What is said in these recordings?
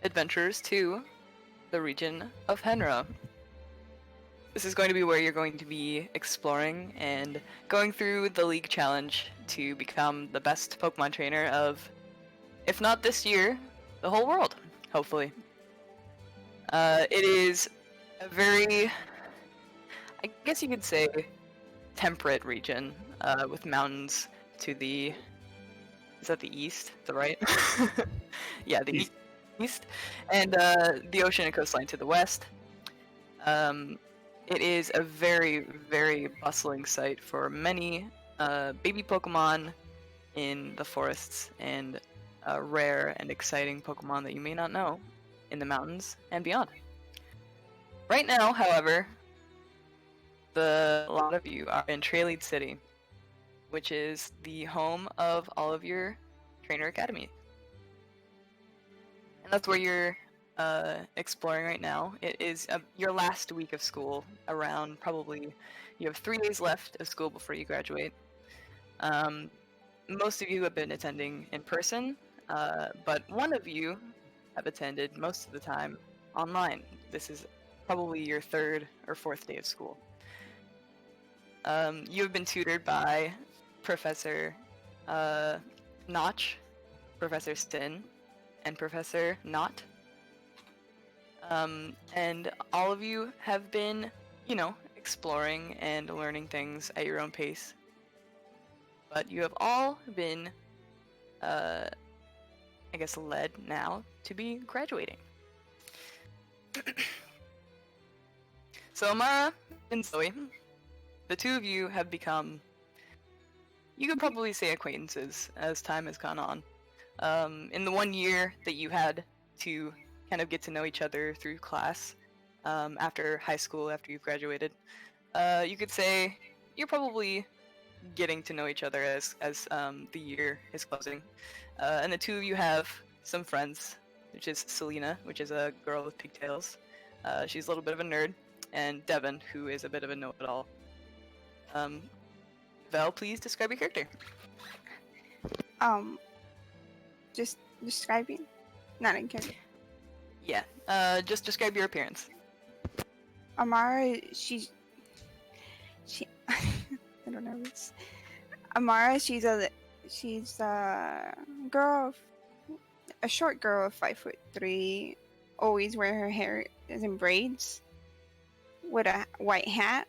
adventurers to the region of Henro. This is going to be where you're going to be exploring and going through the League Challenge to become the best Pokemon trainer of, if not this year, the whole world, hopefully. It is a very, I guess you could say, temperate region with mountains to the, is that the east? The right? Yeah, the east. And the ocean and coastline to the west. It is a very, very bustling site for many baby Pokemon in the forests and rare and exciting Pokemon that you may not know in the mountains and beyond. Right now, however, a lot of you are in Trailhead City, which is the home of all of your trainer academy. And that's where you're exploring right now. It is your last week of school, around probably, you have 3 days left of school before you graduate. Most of you have been attending in person, but one of you have attended most of the time online. This is probably your 3rd or 4th day of school. You have been tutored by Professor Notch, Professor Stin, and Professor Knott. And all of you have been, exploring and learning things at your own pace. But you have all been, I guess, led now to be graduating. So Amara and Zoe, the two of you have become, you could probably say, acquaintances as time has gone on. In the 1 year that you had to kind of get to know each other through class, after high school, after you've graduated, you could say you're probably getting to know each other as the year is closing. And the two of you have some friends, which is Selena, which is a girl with pigtails. She's a little bit of a nerd, and Devin, who is a bit of a know-it-all. Val, please describe your character. Just describing? Not in character. Yeah, just describe your appearance. Amara, she I don't know this. Amara, she's a girl, a short girl of 5'3", always wear her hair is in braids, with a white hat,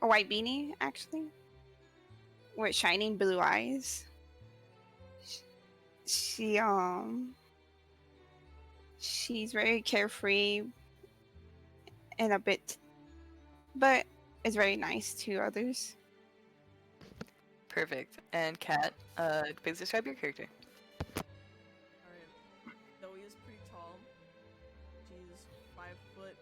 a white beanie actually, with shining blue eyes. She's very carefree and a bit, but is very nice to others. Perfect. And Kat, please describe your character. Alright. Zoe is pretty tall. She's 5 foot.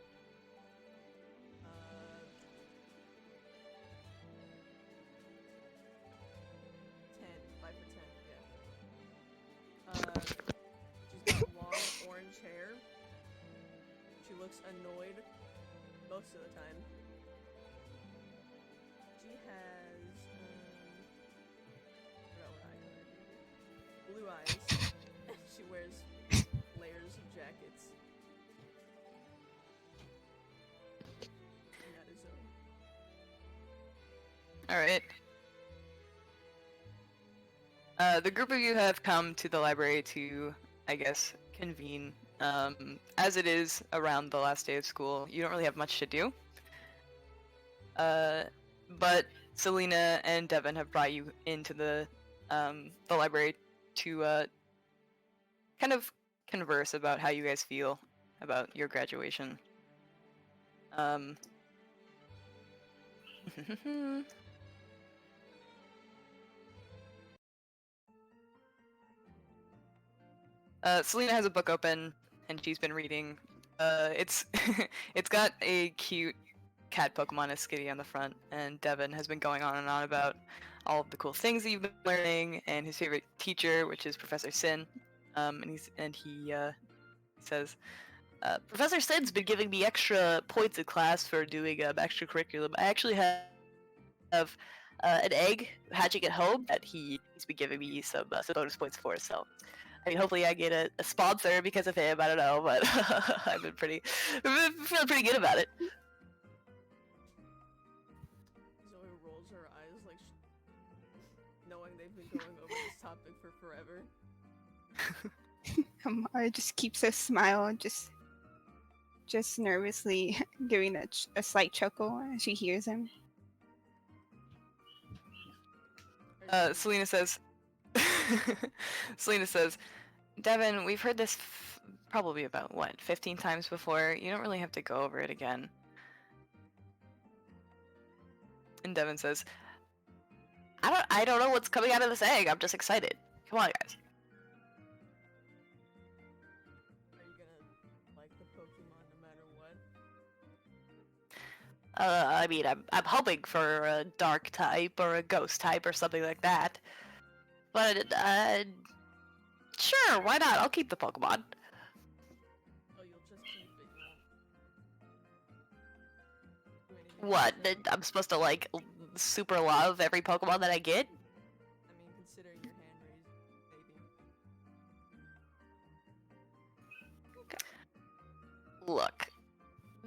5 foot 10, yeah. She's got long orange hair. She looks annoyed most of the time. She has, blue eyes. She wears layers of jackets. And that is Zoe. Alright. The group of you have come to the library to, I guess, convene. As it is around the last day of school, you don't really have much to do. But Selena and Devin have brought you into the library to kind of converse about how you guys feel about your graduation. Selena has a book open and she's been reading. It's it's got a cute cat Pokemon, a Skitty, on the front, and Devin has been going on and on about all of the cool things that you've been learning and his favorite teacher, which is Professor Sin. And he says, Professor Sin's been giving me extra points in class for doing extracurriculum. I actually have an egg hatching at home that he's been giving me some bonus points for, so I mean, hopefully I get a sponsor because of him. I don't know, but I've been feeling pretty good about it. Zoe rolls her eyes like knowing they've been going over this topic for forever. Amara just keeps a smile, just nervously giving a slight chuckle as she hears him. Selena says, Selena says, Devin, we've heard this probably about, 15 times before. You don't really have to go over it again. And Devin says, I don't know what's coming out of this egg. I'm just excited. Come on, guys. Are you gonna like the Pokemon no matter what? I mean, I'm hoping for a dark type or a ghost type or something like that. But, sure, why not? I'll keep the Pokemon. Oh, you'll just keep it. You won't do anything What? with it? I'm supposed to, like, super love every Pokemon that I get? I mean, considering your hand raised, maybe. Look,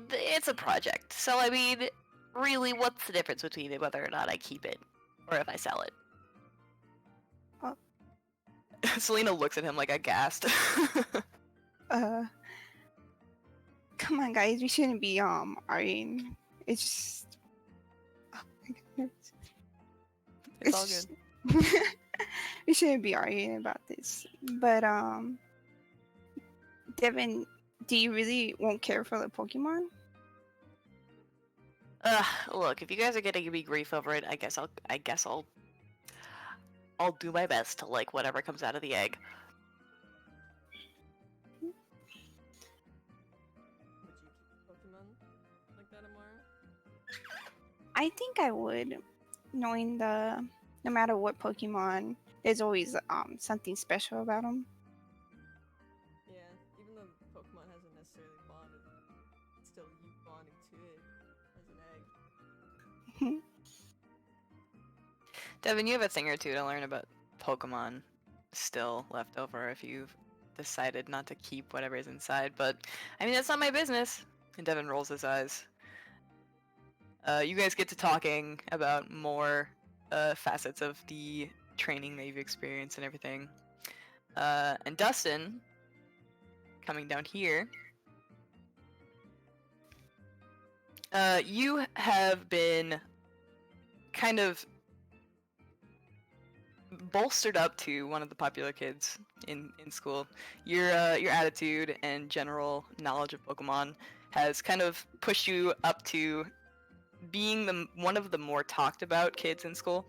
it's a project, so I mean, really, what's the difference between whether or not I keep it, or if I sell it? Oh. Selena looks at him like aghast. Come on, guys, we shouldn't be arguing. It's just. Oh my goodness. It's all good. We shouldn't be arguing about this. But Devin, do you really won't care for the Pokemon? Look, if you guys are gonna give me grief over it, I guess I'll do my best to like whatever comes out of the egg. Would you keep Pokemon like that, Amara? I think I would, knowing no matter what Pokemon, there's always something special about them. Yeah, even though Pokemon hasn't necessarily bonded, it's still you bonding to it as an egg. Devin, you have a thing or two to learn about Pokemon still left over if you've decided not to keep whatever is inside, but I mean, that's not my business. And Devin rolls his eyes. You guys get to talking about more facets of the training that you've experienced and everything. And Dustin, coming down here, you have been kind of bolstered up to one of the popular kids in school. Your attitude and general knowledge of Pokemon has kind of pushed you up to being one of the more talked about kids in school.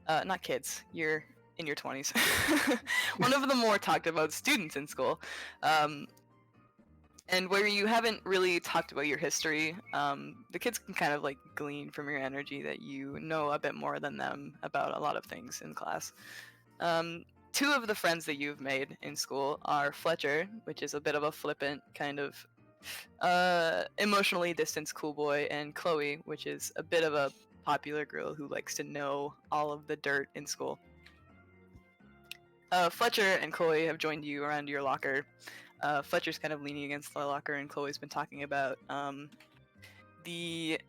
Not kids, you're in your 20s. One of the more talked about students in school. And where you haven't really talked about your history, the kids can kind of like glean from your energy that you know a bit more than them about a lot of things in class. Two of the friends that you've made in school are Fletcher, which is a bit of a flippant kind of emotionally distant schoolboy, and Chloe, which is a bit of a popular girl who likes to know all of the dirt in school. Fletcher and Chloe have joined you around your locker. Fletcher's kind of leaning against the locker, and Chloe's been talking about the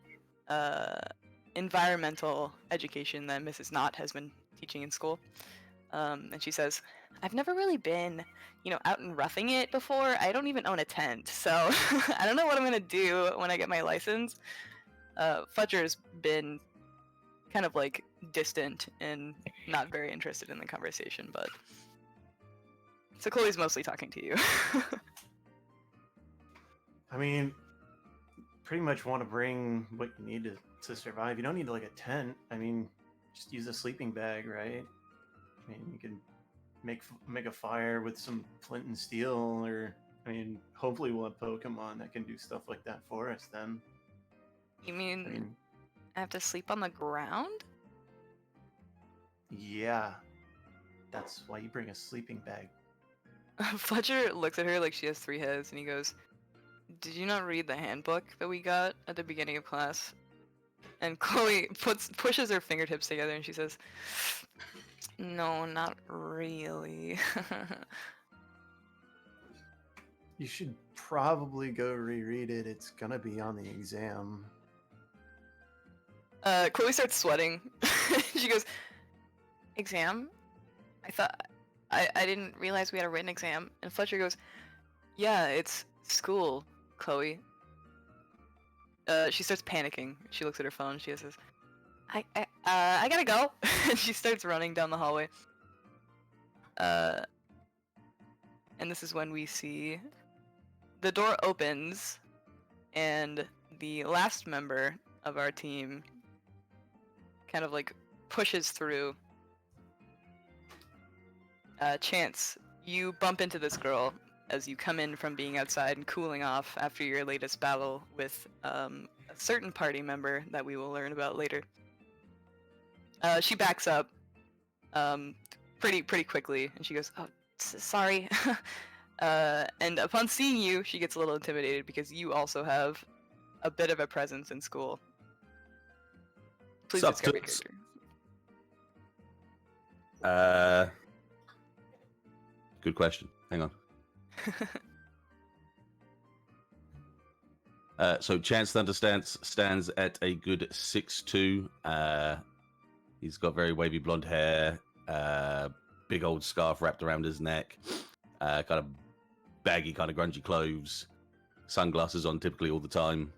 environmental education that Mrs. Knott has been teaching in school. And she says, I've never really been, out and roughing it before. I don't even own a tent, so I don't know what I'm gonna do when I get my license. Fletcher's been kind of like distant and not very interested in the conversation, but so Chloe's mostly talking to you. I mean, pretty much want to bring what you need to survive. You don't need like a tent. I mean, just use a sleeping bag, right? I mean, you can make a fire with some flint and steel, or I mean, hopefully we'll have Pokemon that can do stuff like that for us then. You mean, I mean, I have to sleep on the ground? yeah. That's why you bring a sleeping bag. Fletcher looks at her like she has 3 heads, and he goes, did you not read the handbook that we got at the beginning of class? And Chloe pushes her fingertips together and she says, no, not really. You should probably go reread it. It's gonna be on the exam. Chloe starts sweating. She goes, exam? I didn't realize we had a written exam. And Fletcher goes, yeah, it's school, Chloe. She starts panicking. She looks at her phone. She says, I gotta go. And she starts running down the hallway. And this is when we see the door opens, and the last member of our team kind of like pushes through. Chance, you bump into this girl as you come in from being outside and cooling off after your latest battle with a certain party member that we will learn about later. She backs up pretty quickly, and she goes, "Oh, sorry." And upon seeing you, she gets a little intimidated because you also have a bit of a presence in school. Please Sup, describe your toots? character. Good question. Hang on. So Chance Thunderstance stands at a good 6'2". He's got very wavy blonde hair, big old scarf wrapped around his neck, kind of baggy, kind of grungy clothes, sunglasses on typically all the time.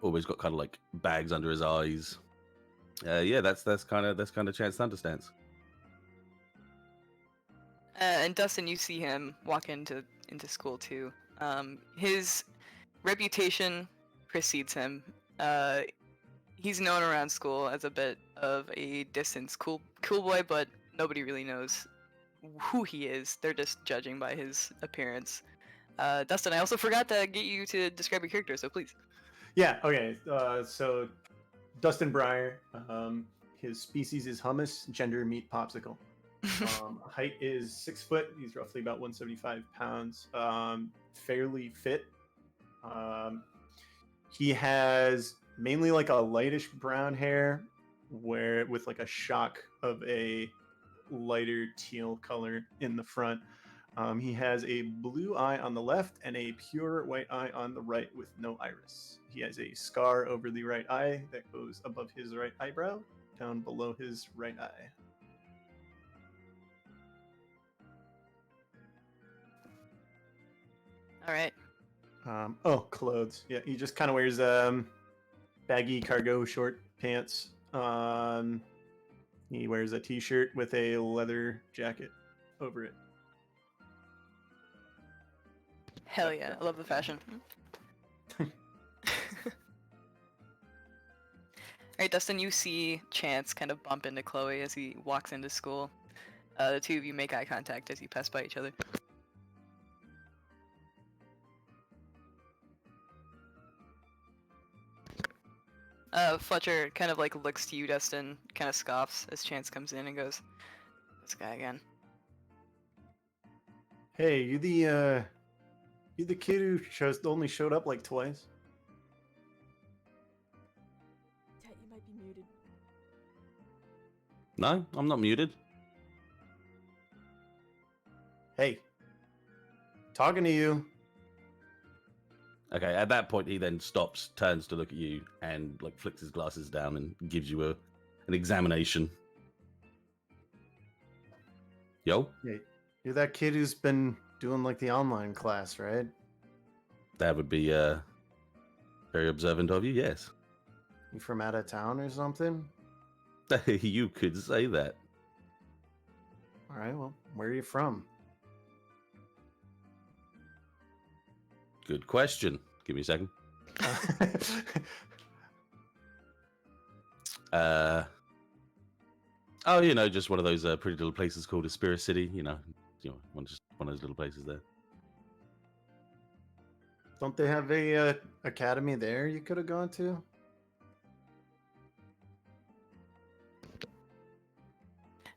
Always got kind of like bags under his eyes. Yeah, that's kind of Chance Thunderstance. And Dustin, you see him walk into school too. His reputation precedes him. He's known around school as a bit of a distance cool boy, but nobody really knows who he is. They're just judging by his appearance. Dustin, I also forgot to get you to describe your character, so please. Yeah. Okay. So Dustin Breyer. His species is hummus. Gender meat popsicle. Height is 6 foot. He's roughly about 175 pounds. Fairly fit. He has mainly like a lightish brown hair, with like a shock of a lighter teal color in the front. He has a blue eye on the left and a pure white eye on the right with no iris. He has a scar over the right eye that goes above his right eyebrow, down below his right eye. All right. Clothes. Yeah, he just kind of wears baggy cargo short pants. He wears a t-shirt with a leather jacket over it. Hell yeah, I love the fashion. Alright, Dustin, you see Chance kind of bump into Chloe as he walks into school. The two of you make eye contact as you pass by each other. Fletcher kind of like looks to you, Dustin, kind of scoffs as Chance comes in and goes, "This guy again." Hey, you the kid who only showed up like twice? Tet, you might be muted. No, I'm not muted. Hey, talking to you. Okay, at that point, he then stops, turns to look at you, and like flicks his glasses down and gives you an examination. Yo, Yeah, you're that kid who's been doing like the online class, right? that would be very observant of you. Yes, You from out of town or something? you could say that. All right, well, where are you from? Good question. Give me a second. Oh, just one of those pretty little places called Aspira City. Just one of those little places there. Don't they have a academy there you could have gone to?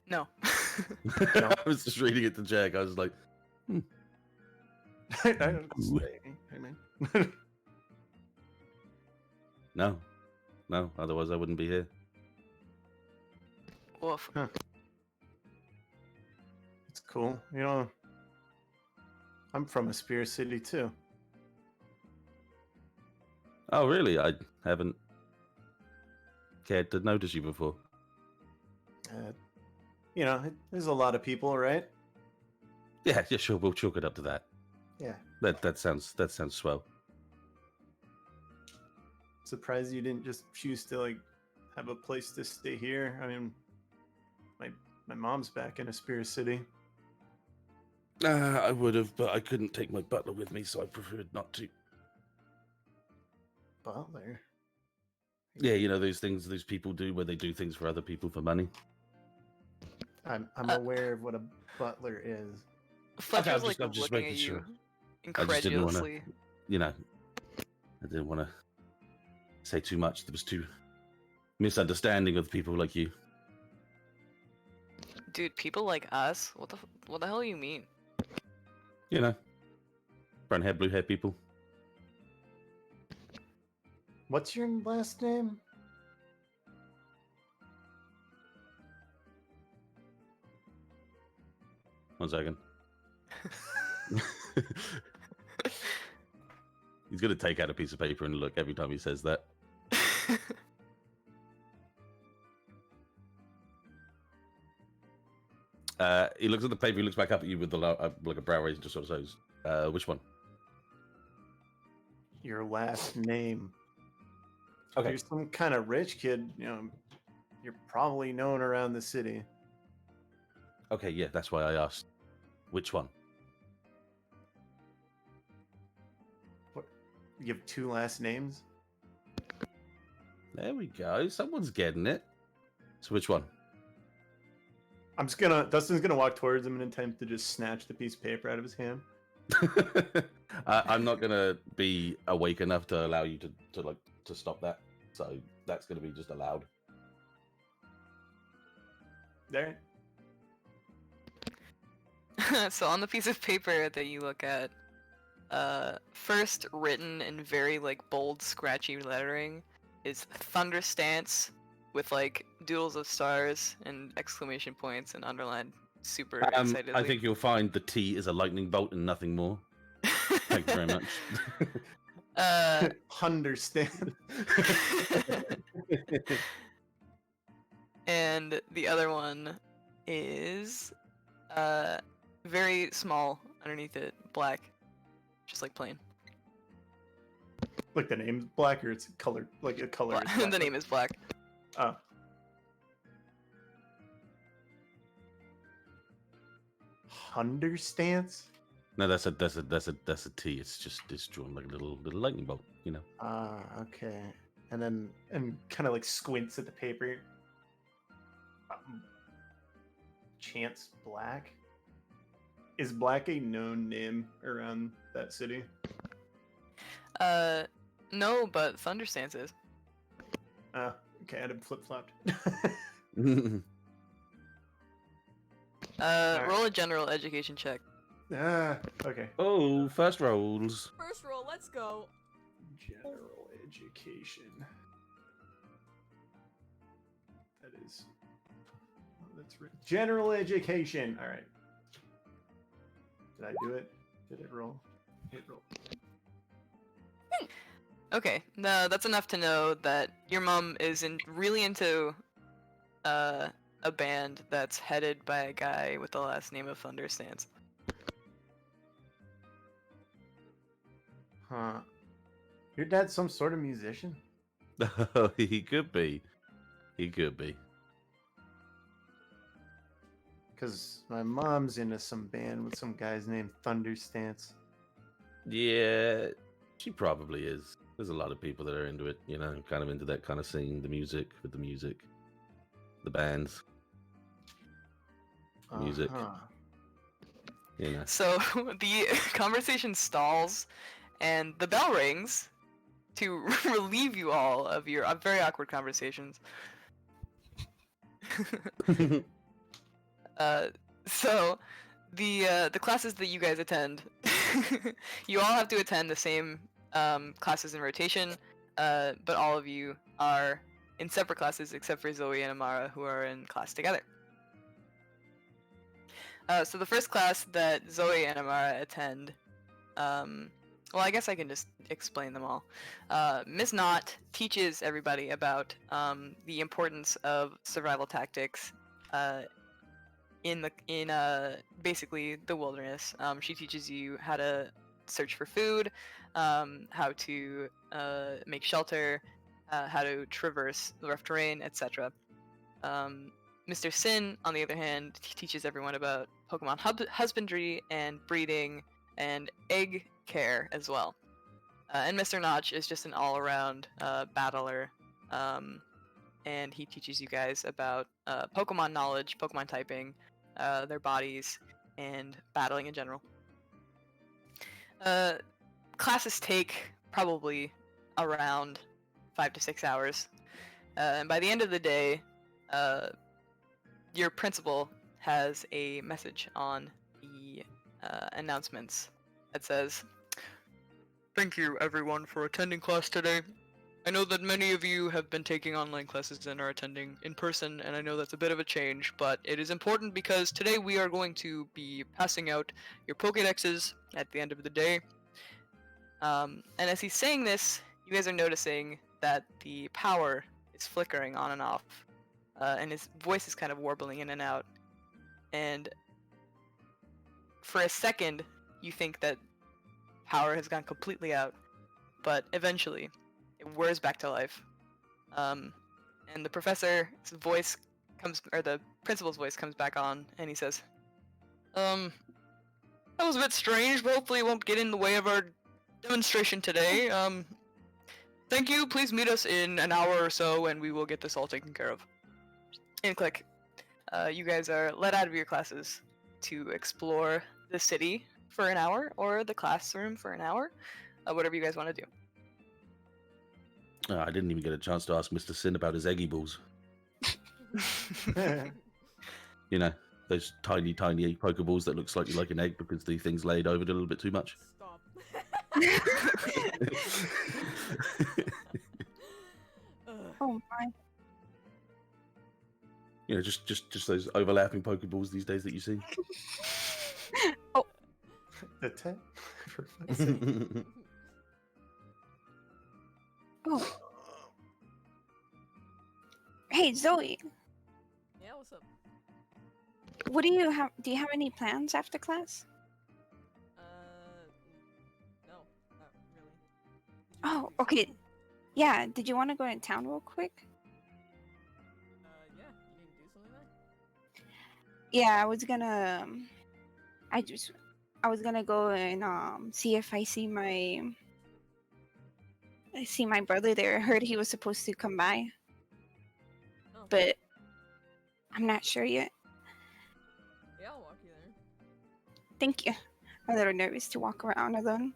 No. I was just reading it to Jack. I was like, I don't say. Hey, man. no. Otherwise, I wouldn't be here. Woof. It's cool. I'm from a Spear City too. Oh, really? I haven't cared to notice you before. There's a lot of people, right? Yeah, sure. We'll chalk it up to that. Yeah. That sounds swell. Surprised you didn't just choose to like have a place to stay here. I mean, my mom's back in a Spear City. I would have, but I couldn't take my butler with me, so I preferred not to. Butler. Yeah, you know those things those people do where they do things for other people for money. I'm aware of what a butler is. Fletcher's like I'm just looking making at you sure. I just didn't want to, incredulously. I didn't want to say too much. There was too misunderstanding of people like you. Dude, people like us? What the hell do you mean? You know, brown hair, blue hair people. What's your last name? One second. He's gonna take out a piece of paper and look every time he says that. He looks at the paper. He looks back up at you with like a brow raise and just sort of says, "Which one?" Your last name. Okay. You're some kind of rich kid. You're probably known around the city. Okay, yeah, that's why I asked. Which one? What? You have two last names? There we go. Someone's getting it. So which one? Dustin's gonna walk towards him and attempt to just snatch the piece of paper out of his hand. I'm not gonna be awake enough to allow you to stop that. So that's gonna be just allowed. There. So on the piece of paper that you look at, first written in very like bold, scratchy lettering is Thunder Stance with like doodles of stars and exclamation points and underlined super excitedly. I think you'll find the T is a lightning bolt and nothing more. Thank you very much. Understand. And the other one is very small underneath it, black, just like plain. Like the name's black, or it's colored like a color. is black? The name is black. Oh. Understance? No, that's a T. It's drawn like a little lightning bolt, you know. Ah, okay. And kind of like squints at the paper. Chance Black? Is Black a known name around that city? No, but Thunderstance is. Oh, okay, I'd have flip-flopped. Roll a general education check. Okay. Oh, first rolls. First roll, let's go. General education. That is... Oh, that's right. General education! Alright. Did I do it? Did it roll? It rolled. Okay, no, that's enough to know that your mom is really into a band that's headed by a guy with the last name of Thunderstance. Huh. Your dad's some sort of musician? He could be. He could be. Because my mom's into some band with some guy's named Thunderstance. Yeah, she probably is. There's a lot of people that are into it, you know, kind of into that kind of scene, the music, the bands, music. You know. So the conversation stalls, and the bell rings to relieve you all of your very awkward conversations. So the classes that you guys attend, you all have to attend the same classes in rotation, but all of you are in separate classes except for Zoe and Amara, who are in class together. So the first class that Zoe and Amara attend Well, I guess I can just explain them all. Miss Knott teaches everybody about the importance of survival tactics in basically the wilderness. She teaches you how to search for food, how to make shelter, how to traverse the rough terrain, etc. Mr. Sin, on the other hand, teaches everyone about Pokemon husbandry and breeding and egg care as well. And Mr. Notch is just an all-around battler, and he teaches you guys about Pokemon knowledge, Pokemon typing, their bodies, and battling in general. Classes take probably around 5 to 6 hours, and by the end of the day, your principal has a message on the announcements that says, "Thank you everyone for attending class today. I know that many of you have been taking online classes and are attending in person, and I know that's a bit of a change, but it is important because today we are going to be passing out your Pokédexes at the end of the day." And as he's saying this, you guys are noticing that the power is flickering on and off, and his voice is kind of warbling in and out. And for a second, you think that power has gone completely out, but eventually, it whirs back to life. And the professor's voice or the principal's voice comes back on, and he says, "That was a bit strange, but hopefully it won't get in the way of our demonstration today. Thank you, please meet us in an hour or so, and we will get this all taken care of." And click. You guys are let out of your classes to explore the city for an hour, or the classroom for an hour, whatever you guys want to do. I didn't even get a chance to ask Mr. Sin about his eggy balls. You know, those tiny, tiny Pokeballs that look slightly like an egg because the thing's laid over it a little bit too much. Stop. Oh my. You know, just those overlapping Pokeballs these days that you see. Dettet? For fuck's sake. Oh. Hey Zoe, Yeah, what's up? what do you have? Do you have any plans after class? No, not really. Did you Oh, do okay. something? Yeah. Did you want to go in town real quick? Yeah, you need to do something there? Yeah, I was gonna. I was gonna go and see if I see my brother there. I heard he was supposed to come by, Oh, but I'm not sure yet. yeah, I'll walk you there. Thank you. I'm a little nervous to walk around alone.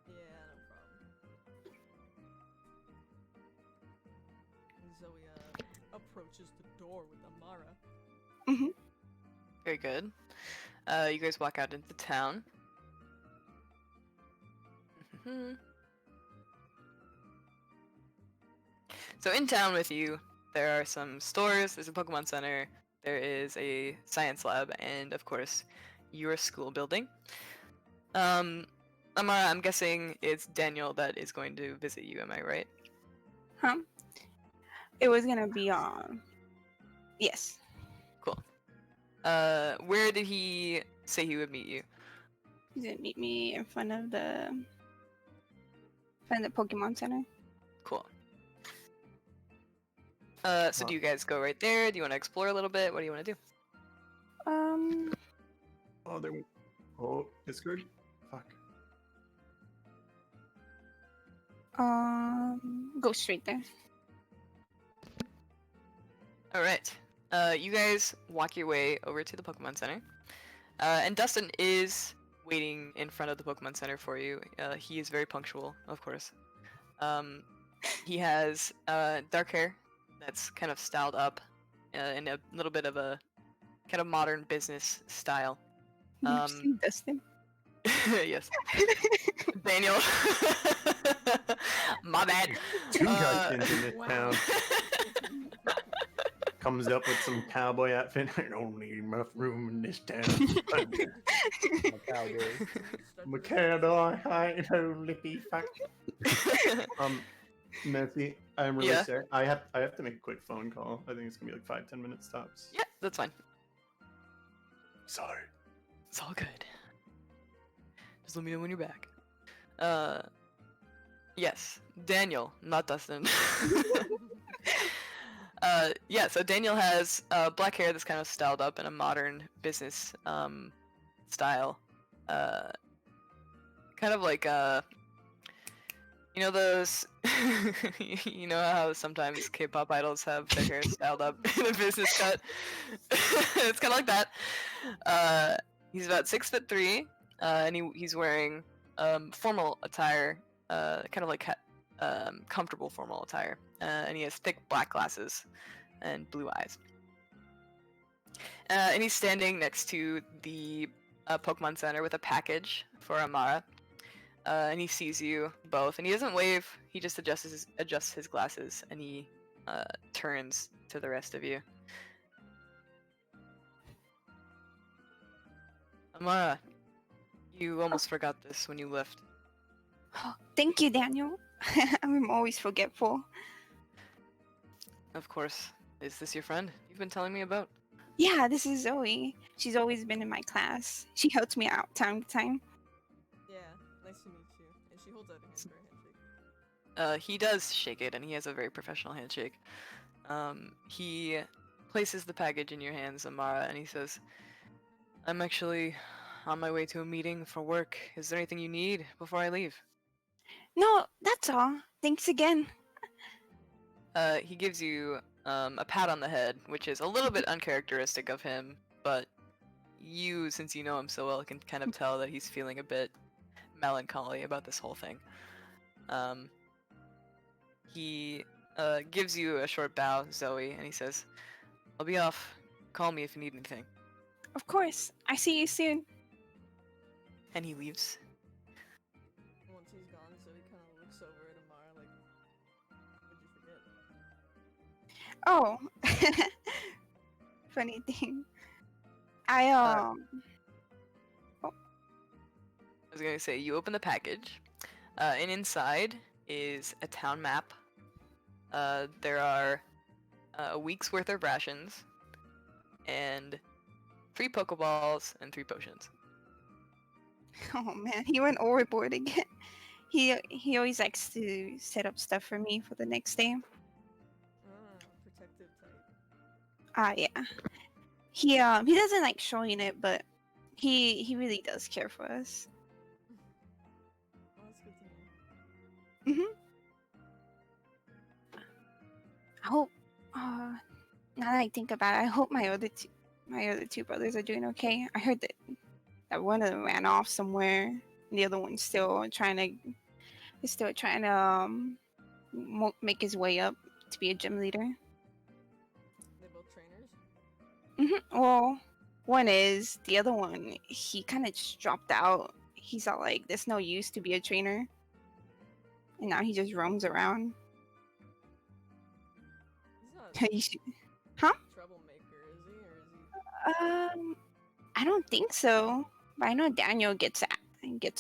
Yeah, no problem. Zoe approaches the door with Amara. Very good. You guys walk out into town. So in town with you, there are some stores, there's a Pokemon Center, there is a science lab, and of course, your school building. Amara, I'm guessing it's Daniel that is going to visit you, am I right? Huh? It was gonna be Yes. Cool. Where did he say he would meet you? He's gonna meet me in front of the Pokemon Center. Cool. So do you guys go right there? Do you want to explore a little bit? What do you want to do? Oh, there we. Oh, Discord. Fuck. Go straight there. All right. You guys walk your way over to the Pokemon Center, and Dustin is waiting in front of the Pokemon Center for you. He is very punctual, of course. He has dark hair that's kind of styled up in a little bit of a kind of modern business style. You've seen Dustin. Yes. Daniel. My bad. Two guys in this Wow. town. comes up with some cowboy outfit. I don't need enough room in this town. I'm a cowboy. I'm a cowboy. I ain't no lippy fuck. Messi, I'm really Yeah. sorry. I have to make a quick phone call. I think it's gonna be like 5-10 minutes tops. Yeah, that's fine. Sorry. It's all good. Just let me know when you're back. Yes, Daniel, not Dustin. Yeah, so Daniel has black hair that's kind of styled up in a modern business style. Kind of like you know those you know how sometimes K-pop idols have their hair styled up in a business cut? It's kind of like that. He's about 6'3", and he's wearing formal attire, kind of like comfortable formal attire, and he has thick black glasses and blue eyes. And he's standing next to the Pokemon Center with a package for Amara. And he sees you both, and he doesn't wave. He just adjusts his glasses, and he turns to the rest of you. Amara, you almost forgot this when you left. Oh, thank you, Daniel. I'm always forgetful. Of course. Is this your friend you've been telling me about? Yeah, this is Zoe. She's always been in my class. She helps me out time to time. Yeah, nice to meet you. And she holds out her hand for a handshake. He does shake it, and he has a very professional handshake. He places the package in your hands, Amara, and he says, I'm actually on my way to a meeting for work. Is there anything you need before I leave? No, that's all. Thanks again. He gives you a pat on the head, which is a little bit uncharacteristic of him, but you, since you know him so well, can kind of tell that he's feeling a bit melancholy about this whole thing. He gives you a short bow, Zoe, and he says, I'll be off. Call me if you need anything. Of course. I see you soon. And he leaves. Once he's gone, Zoe kind of looks over at Amara like, what'd you forget? Oh. Funny thing. I I was gonna say, you open the package, and inside is a town map. There are a week's worth of rations, and 3 Pokeballs and 3 potions. Oh man, he went overboard again. He always likes to set up stuff for me for the next day. Protective type. Yeah. He doesn't like showing it, but he really does care for us. Oh, that's good to know. Mhm. I hope. Now that I think about it, I hope my other two brothers are doing okay. I heard that one of them ran off somewhere, and the other one's still trying to make his way up to be a gym leader. They're both trainers? Well, one is. The other one, he kind of just dropped out. He's all like, there's no use to be a trainer. And now he just roams around. He's not Huh? a troublemaker, is he? Or is he... I don't think so. But I know Daniel gets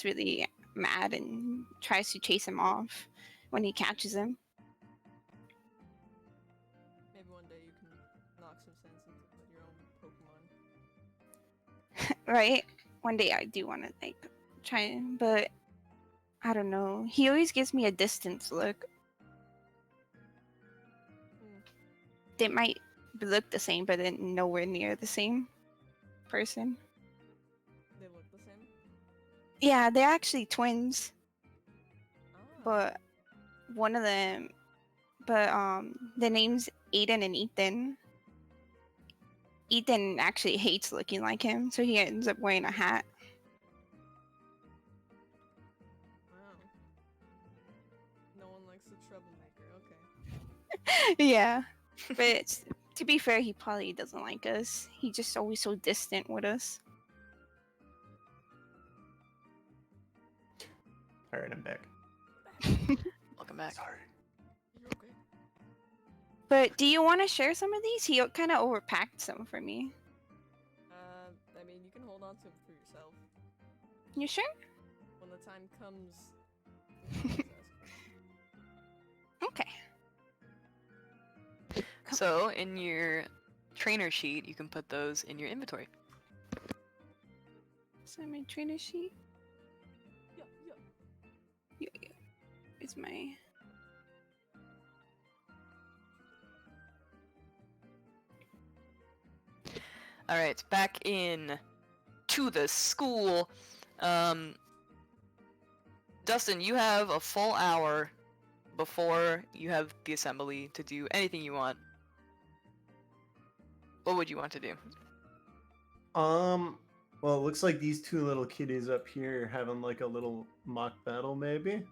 really mad and tries to chase him off when he catches him. Maybe one day you can knock some sense into your own Pokemon. Right? One day I do want to try, but I don't know. He always gives me a distance look. They might look the same, but then nowhere near the same person. They look the same? Yeah, they're actually twins, Ah. but one of them, the name's Aiden and Ethan. Ethan actually hates looking like him, so he ends up wearing a hat. Wow. No one likes a troublemaker, okay. Yeah, but to be fair, he probably doesn't like us. He's just always so distant with us. Alright, I'm back. Welcome back. Sorry. You're okay. But do you want to share some of these? He kind of overpacked some for me. I mean, you can hold on to them for yourself. You sure? When the time comes. you can always ask. Okay. So in your trainer sheet, you can put those in your inventory. Is that my trainer sheet? Yup, yup. Yeah. It's my. All right, back in to the school. Dustin, you have a full hour before you have the assembly to do anything you want. What would you want to do? Well, it looks like these two little kiddies up here are having like a little mock battle, maybe.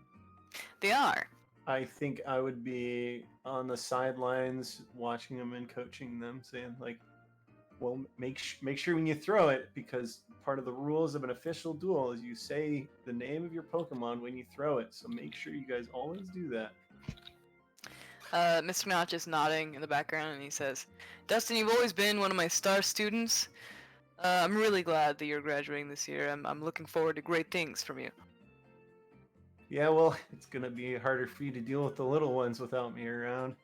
They are. I think I would be on the sidelines watching them and coaching them, saying like, "Well, make sure when you throw it, because part of the rules of an official duel is you say the name of your Pokemon when you throw it. So make sure you guys always do that." Mr. Notch is nodding in the background, and he says, "Dustin, you've always been one of my star students. I'm really glad that you're graduating this year. I'm looking forward to great things from you." Yeah, well, it's gonna be harder for you to deal with the little ones without me around.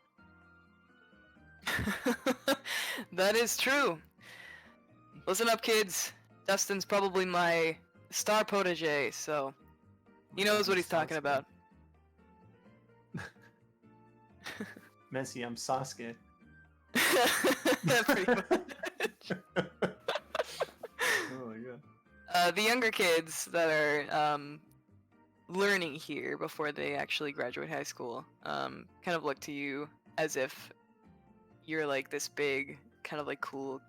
That is true. Listen up, kids. Dustin's probably my star protege, so he knows what he's talking about. Messi, I'm Sasuke. Pretty much. Oh my god. The younger kids that are learning here before they actually graduate high school kind of look to you as if you're like this big, kind of like cool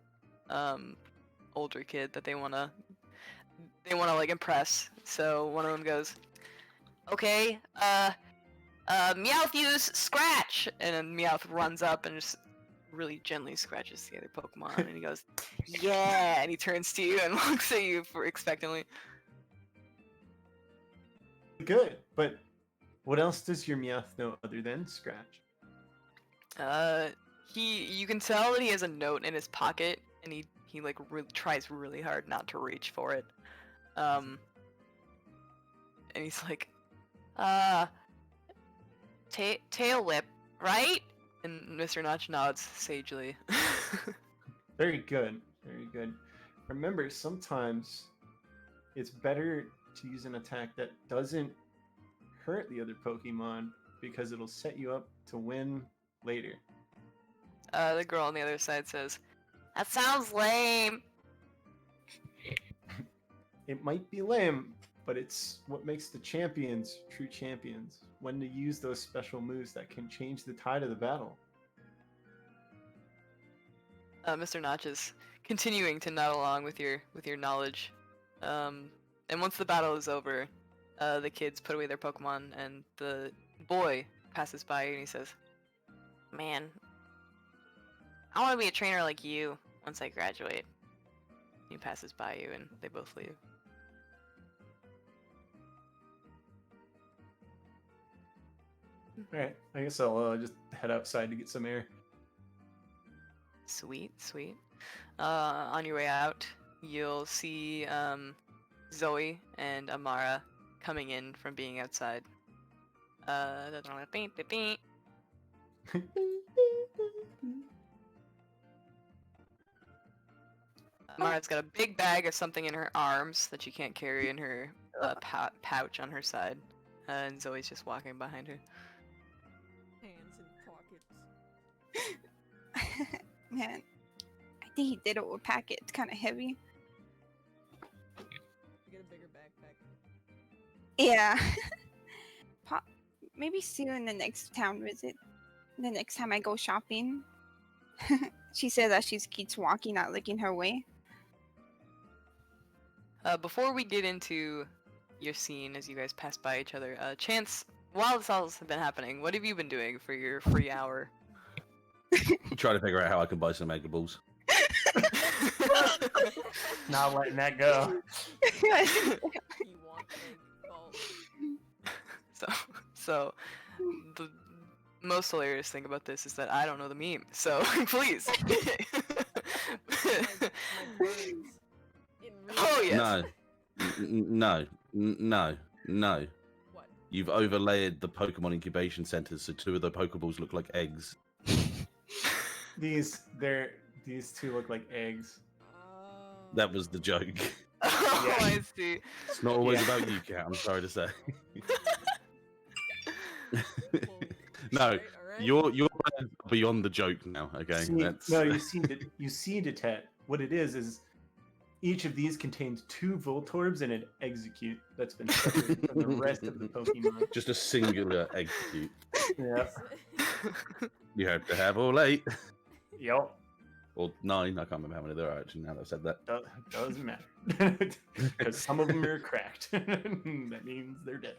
older kid that they wanna like impress. So one of them goes, "Okay, Meowth use Scratch," and then Meowth runs up and just really gently scratches the other Pokemon, and he goes, "Yeah," and he turns to you and looks at you for expectantly. Good, but what else does your Meowth know other than Scratch? You can tell that he has a note in his pocket, and he like tries really hard not to reach for it. And he's like, tail whip, right? And Mr. Notch nods sagely. Very good, very good. Remember, sometimes it's better to use an attack that doesn't hurt the other Pokemon because it'll set you up to win later. The girl on the other side says, "That sounds lame." It might be lame, but it's what makes the champions true champions. When to use those special moves that can change the tide of the battle. Mr. Notch is continuing to nod along with your knowledge. And once the battle is over, the kids put away their Pokemon, and the boy passes by and he says, "Man, I want to be a trainer like you once I graduate." He passes by you, and they both leave. Alright, I guess I'll just head outside to get some air. Sweet, sweet. On your way out, you'll see Zoe and Amara coming in from being outside. Amara's got a big bag of something in her arms that she can't carry in her pouch on her side, and Zoe's just walking behind her. Hands in pockets. Man, I think he did overpack it. It's kind of heavy. You get a bigger backpack. Yeah. Maybe soon in the next town visit. The next time I go shopping. She says that she keeps walking, not looking her way. Before we get into your scene as you guys pass by each other, Chance, while this all has been happening, what have you been doing for your free hour? Try to figure out how I can buy some Mega Balls. Not letting that go. You want egg balls. So the most hilarious thing about this is that I don't know the meme, so please. My birds. In real Oh, life. yes. No. What? You've overlaid the Pokemon incubation centers, so 2 of the Pokeballs look like eggs. These two look like eggs. That was the joke. Oh, Yeah. I see. It's not always Yeah. about you, Cat. I'm sorry to say. Well, No, alright. you're beyond the joke now. Okay, See, that's no, you see, Dettet. What it is each of these contains 2 Voltorbs and an Execute that's been separated from the rest of the Pokemon. just a singular execute. Yeah. You have to have all 8 Yep. or 9. I can't remember how many there are actually. Now that I've said that. Doesn't matter. Because some of them are cracked. That means they're dead.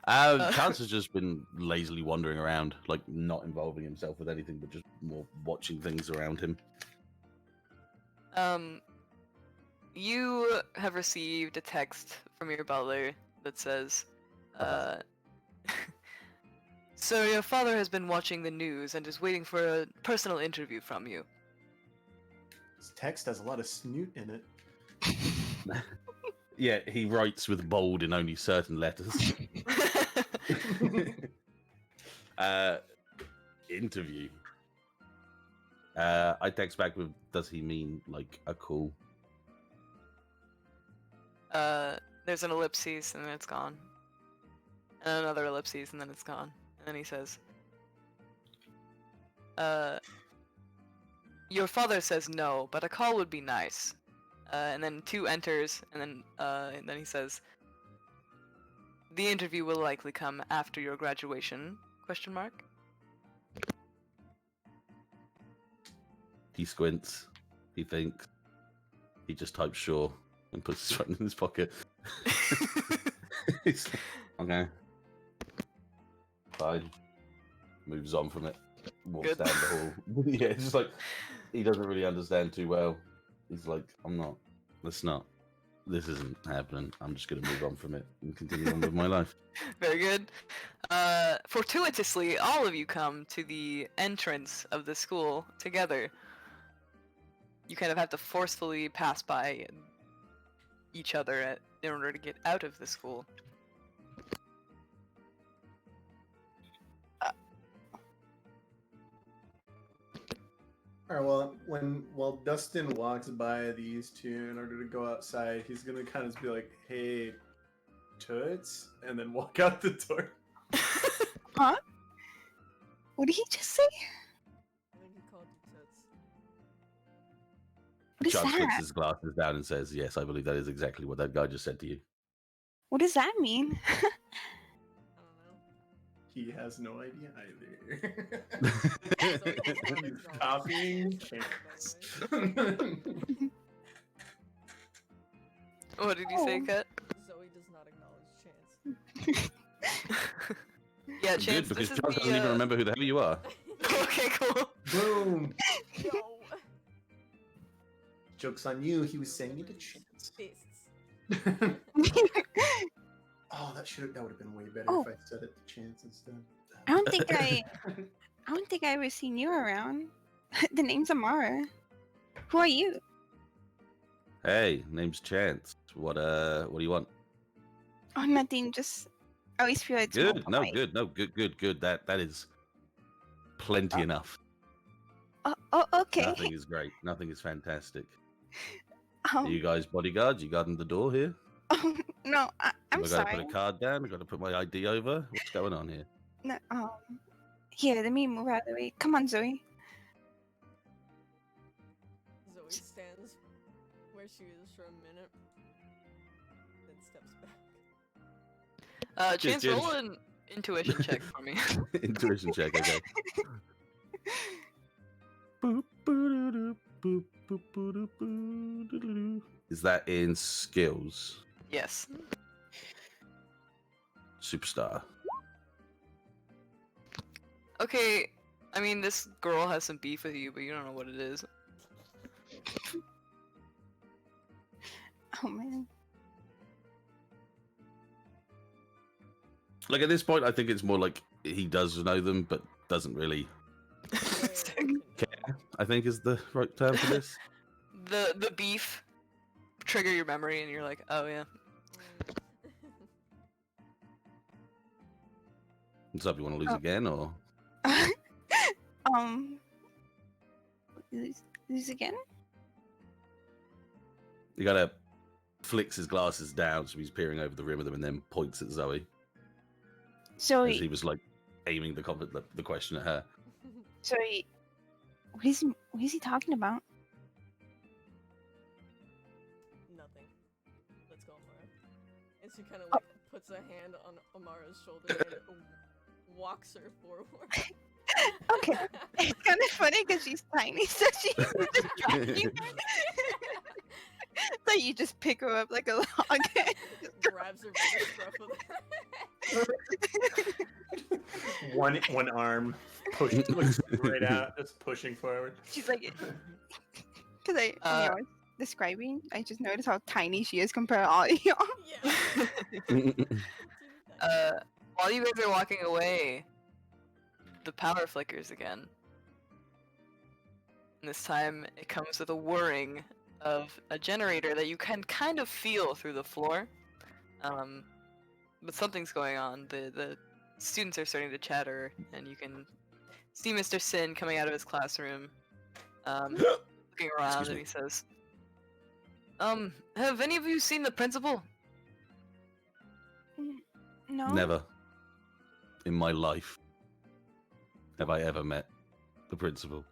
Chance has just been lazily wandering around, like not involving himself with anything, but just more watching things around him. You have received a text from your butler that says, "So your father has been watching the news and is waiting for a personal interview from you." This text has a lot of snoot in it. Yeah, he writes with bold in only certain letters. Interview. I text back with, does he mean like a call? There's an ellipses and then it's gone. And another ellipses and then it's gone. And then he says, your father says no, but a call would be nice. And then 2 enters, and then he says, the interview will likely come after your graduation, question mark. He squints. He thinks. He just types sure and puts his phone in his pocket. He's like, okay. Fine. Moves on from it. Walks Good. down the hall. Yeah, it's just like, he doesn't really understand too well. He's like, this isn't happening. I'm just going to move on from it and continue on with my life. Very good. Fortuitously, all of you come to the entrance of the school together. You kind of have to forcefully pass by each other in order to get out of the school. All right. Well, while Dustin walks by these 2 in order to go outside, he's gonna kind of be like, "Hey, toots," and then walk out the door. Huh? What did he just say? I think he called you toots. What is Chuck puts that? his glasses down and says, yes, I believe that is exactly what that guy just said to you. What does that mean? I don't know. He has no idea either. So he does not He's acknowledge copying chance, chance. by the way. What did you say, Oh. Kat? Zoe does not acknowledge chance. Yeah, Good, Chance, because this is Chuck the, doesn't even remember who the hell you are. Okay, cool. Boom! Yo. Joke's on you. He was saying it to Chance. Fists. Oh, that would have been way better Oh. if I said it to Chance instead. I don't think I ever seen you around. The name's Amara. Who are you? Hey, name's Chance. What do you want? Oh, nothing. Just I always feel it's more Good. No, polite. good. That is plenty enough. Oh, okay. Nothing is great. Nothing is fantastic. Oh, Are you guys bodyguards? You guarding the door here? no, I'm Have I got to sorry. put a card down? I got to put my ID over? What's going on here? No, here, let me move out of the way. Come on, Zoe. Zoe stands where she is for a minute, then steps back. Chance, Cheers. roll an intuition check for me. Intuition check, okay. Is that in skills? Yes. Superstar. Okay, I mean, this girl has some beef with you, but you don't know what it is. Oh man. Like at this point, I think it's more like he does know them, but doesn't really. I think is the right term for this. The beef trigger your memory, and you're like, oh yeah. What's up? You want to lose Oh. again, or Lose again? you gotta flicks his glasses down so he's peering over the rim of them, and then points at Zoe So as he was like aiming the question at her. what is he talking about? Nothing. Let's go, Amara. And she kind of like puts a hand on Amara's shoulder and walks her forward. Okay. It's kind of funny because she's tiny, so she's just dragging her. So you just pick her up like a log. Grabs her by the scruff of the one arm pushing like, right out, just pushing forward. She's like, because when I was describing, I just noticed how tiny she is compared to all y'all. Yeah. While you guys are walking away, the power flickers again. And this time it comes with a whirring of a generator that you can kind of feel through the floor. But something's going on. The students are starting to chatter, and you can see Mr. Sin coming out of his classroom, looking around, and he says, have any of you seen the principal? No. Never in my life have I ever met the principal.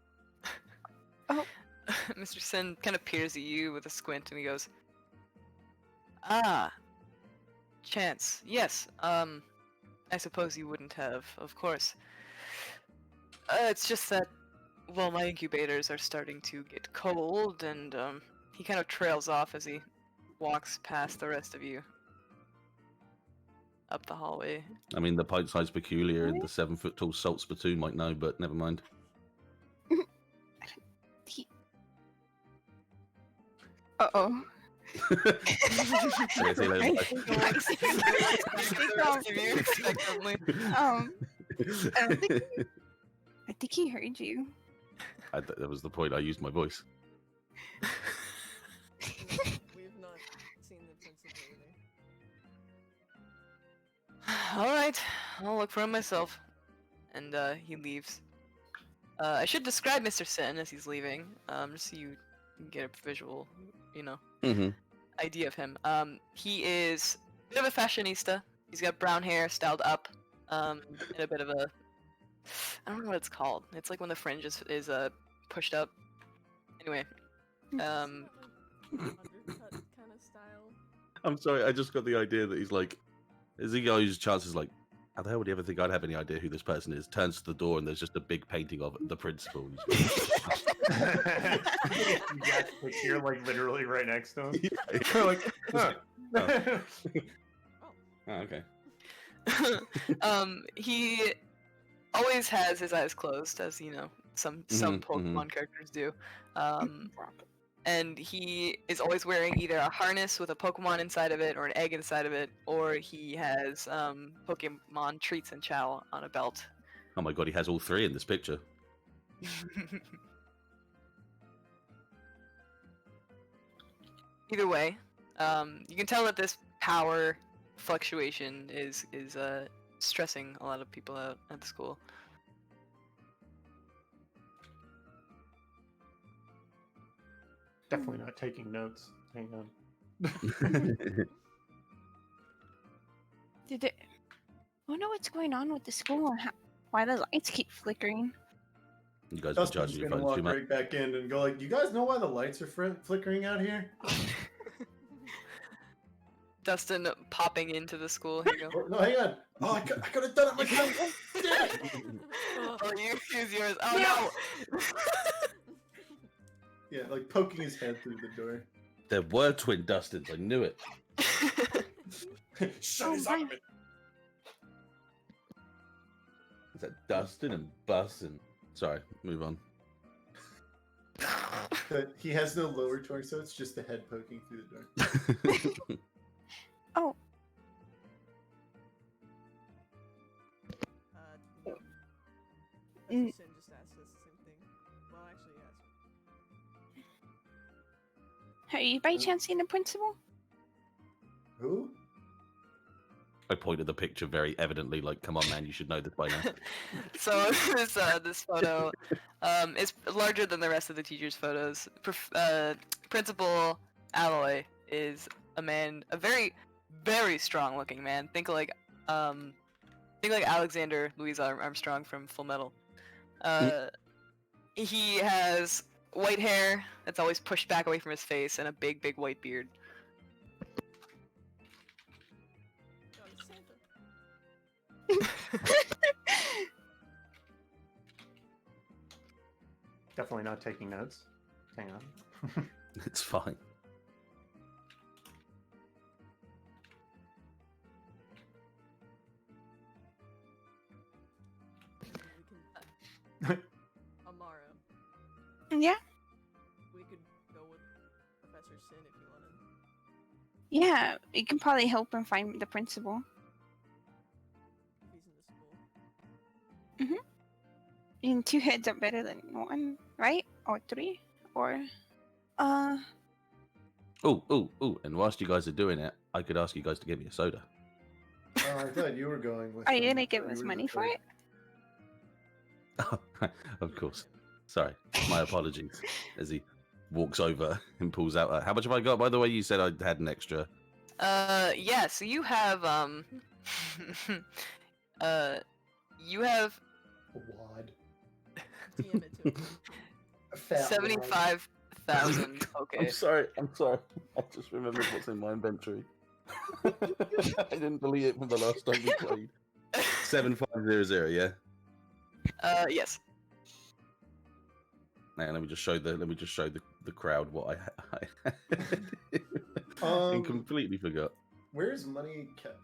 Mr. Sin kind of peers at you with a squint, and he goes, "Ah, Chance. Yes. I suppose you wouldn't have, of course. It's just that, well, my incubators are starting to get cold, and he kind of trails off as he walks past the rest of you up the hallway. I mean, the pint-sized peculiar and the 7-foot-tall salt spittoon might know, but never mind. Uh-oh. Yeah, see you later, bye. I think he heard you. That was the point. I used my voice. We've not seen the principal either. Alright, I'll look for him myself. And he leaves. I should describe Mr. Sin as he's leaving, just so you can get a visual, Mm-hmm. idea of him. He is a bit of a fashionista. He's got brown hair styled up, and a bit of a... I don't know what it's called. It's like when the fringe is pushed up. Anyway, Undercut kind of style. I'm sorry, I just got the idea that he's like, is the guy whose chances like, how the hell would you ever think I'd have any idea who this person is? Turns to the door and there's just a big painting of the principal. You're like literally right next to him. You're like, huh. Oh, okay. he always has his eyes closed, as some Pokemon characters do. And he is always wearing either a harness with a Pokemon inside of it or an egg inside of it, or he has Pokemon treats and chow on a belt. Oh my god, he has all three in this picture. Either way, you can tell that this power fluctuation is stressing a lot of people out at the school. Definitely not taking notes. Hang on. Did it? I wonder what's going on with the school and why the lights keep flickering. You guys are Dustin's charging your gonna phones walk too much. right back in and go like, "You guys know why the lights are flickering out here?" Dustin popping into the school. Here you go. Oh, no, hang on. Oh, I could have done it myself. Damn it. Oh, you use yours. Oh no! Yeah, like poking his head through the door. There were twin Dustins, I knew it. Shut his my. up. Is that Dustin and Bustin? Sorry, move on. But he has no lower torso, it's just the head poking through the door. Oh. Mm. Sin just asked us the same thing. Well, actually, yes. Are you by chance seeing the principal? Who? I pointed the picture very evidently, like, come on, man, you should know this by now. So this photo is larger than the rest of the teachers' photos. Principal Alloy is a man, a very, very strong-looking man. Think like Alexander Louis Armstrong from Full Metal. He has white hair that's always pushed back away from his face and a big, big white beard. Oh, it's Santa. Definitely not taking notes. Hang on. It's fine. We can. Amara, Yeah. we could go with Professor Sin if you wanted. Yeah, it can probably help him find the principal. If he's in the school. And 2 heads are better than 1, right? Or 3? Or Oh, and whilst you guys are doing it, I could ask you guys to give me a soda. Oh, I thought you were going with. are you some- gonna give you us were money the for third. it? Of course. Sorry, my apologies. As he walks over and pulls out. How much have I got, by the way? You said I had an extra. Yeah, so you have, you have A wad. DM it to him. A fat wad. 75,000. Okay. I'm sorry. I just remembered what's in my inventory. I didn't delete it from the last time we played. 7500, yeah? Yes. Now, let me just show the crowd what I Um, completely forgot. Where's money kept?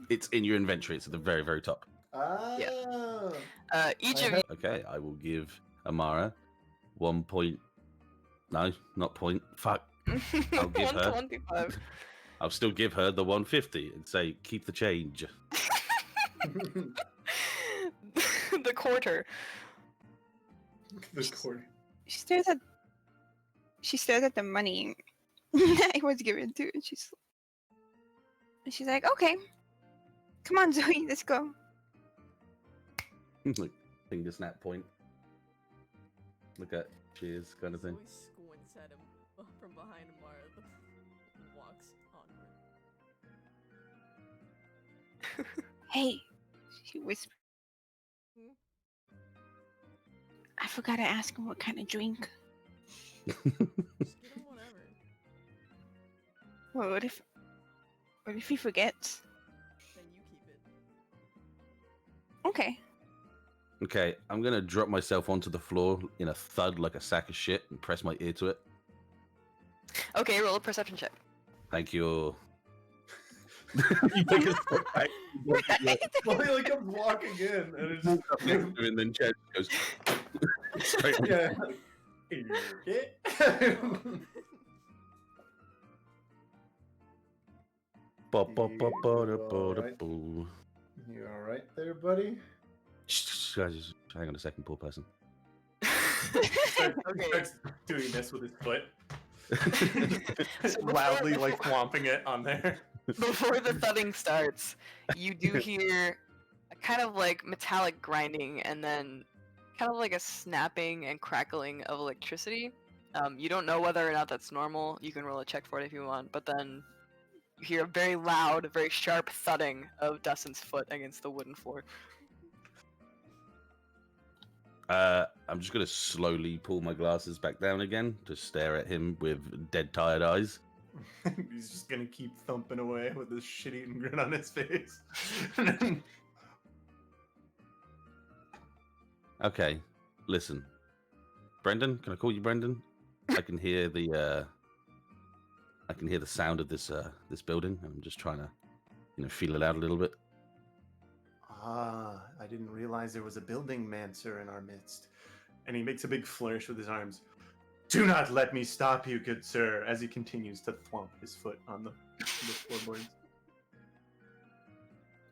It's in your inventory. It's at the very, very top. Ah. Each I of have- Okay, I will give Amara 1 point. No, not point. Fuck. you. I'll give her- 125. I'll still give her the 150 and say keep the change. The quarter. the corner. She stares at the money I was given to, and she's like, okay, come on, Zoe, let's go. Like finger snap point. Look at cheers kind of thing. Zoe squints at him from behind Amara and walks onward. Hey, she whispered. Hmm? I forgot to ask him what kind of drink. Just give him whatever. Well, what if he forgets? Then you keep it. Okay. Okay, I'm gonna drop myself onto the floor in a thud like a sack of shit and press my ear to it. Okay, roll a perception check. Thank you. You take a step back, you look at your- Well, he like comes walking in, and it's walk up next to it, and then Chad goes straight. yeah. Okay. Ba-ba-ba-ba-da-ba-da-boo. You all right there, buddy? Shh, guys, just hang on a second, poor person. Okay. Starts doing this with his foot. So Loudly, before- like, clomping it on there. Before the thudding starts, you do hear a kind of like metallic grinding and then kind of like a snapping and crackling of electricity. You don't know whether or not that's normal. You can roll a check for it if you want, but then you hear a very loud, very sharp thudding of Dustin's foot against the wooden floor. I'm just gonna slowly pull my glasses back down again to stare at him with dead, tired eyes. He's just gonna keep thumping away with this shit-eating grin on his face. Okay, listen, Brendan. Can I call you Brendan? I can hear the sound of this building. And I'm just trying to, feel it out a little bit. Ah, I didn't realize there was a building mancer in our midst. And he makes a big flourish with his arms. Do not let me stop you, good sir, as he continues to thwomp his foot on the floorboards.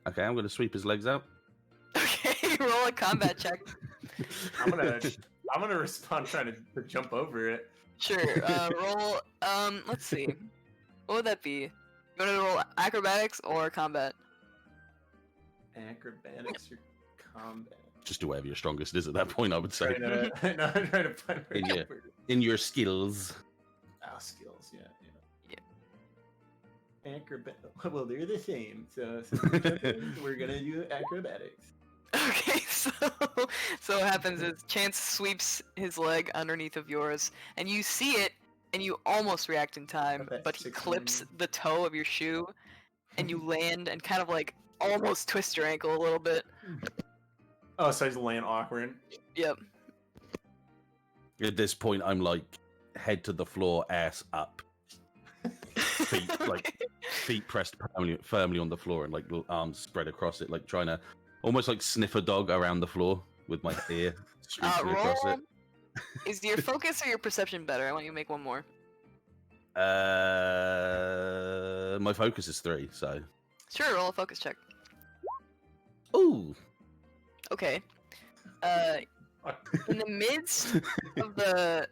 Okay, I'm gonna sweep his legs out. Okay, roll a combat check. I'm gonna respond trying to jump over it. Sure. Roll. Let's see. What would that be? You want to roll acrobatics or combat? Acrobatics or combat? Just do whatever your strongest is at that point, I would say. No, I'm trying to find In your- In your skills. skills, yeah. Yeah. Acrobat. Well, they're the same. So we're gonna do acrobatics. Okay, so what happens is Chance sweeps his leg underneath of yours, and you see it, and you almost react in time, That's but he 16. clips the toe of your shoe, and you land and kind of like almost twist your ankle a little bit. Oh, so he's laying awkward. Yep. At this point, I'm like head to the floor, ass up, feet feet pressed firmly on the floor, and like little arms spread across it, like trying to almost like sniff a dog around the floor with my ear streaking across Roll. it. Is your focus or your perception better? I want you to make one more. My focus is 3, so. Sure, roll a focus check. Ooh. Okay. In the midst of the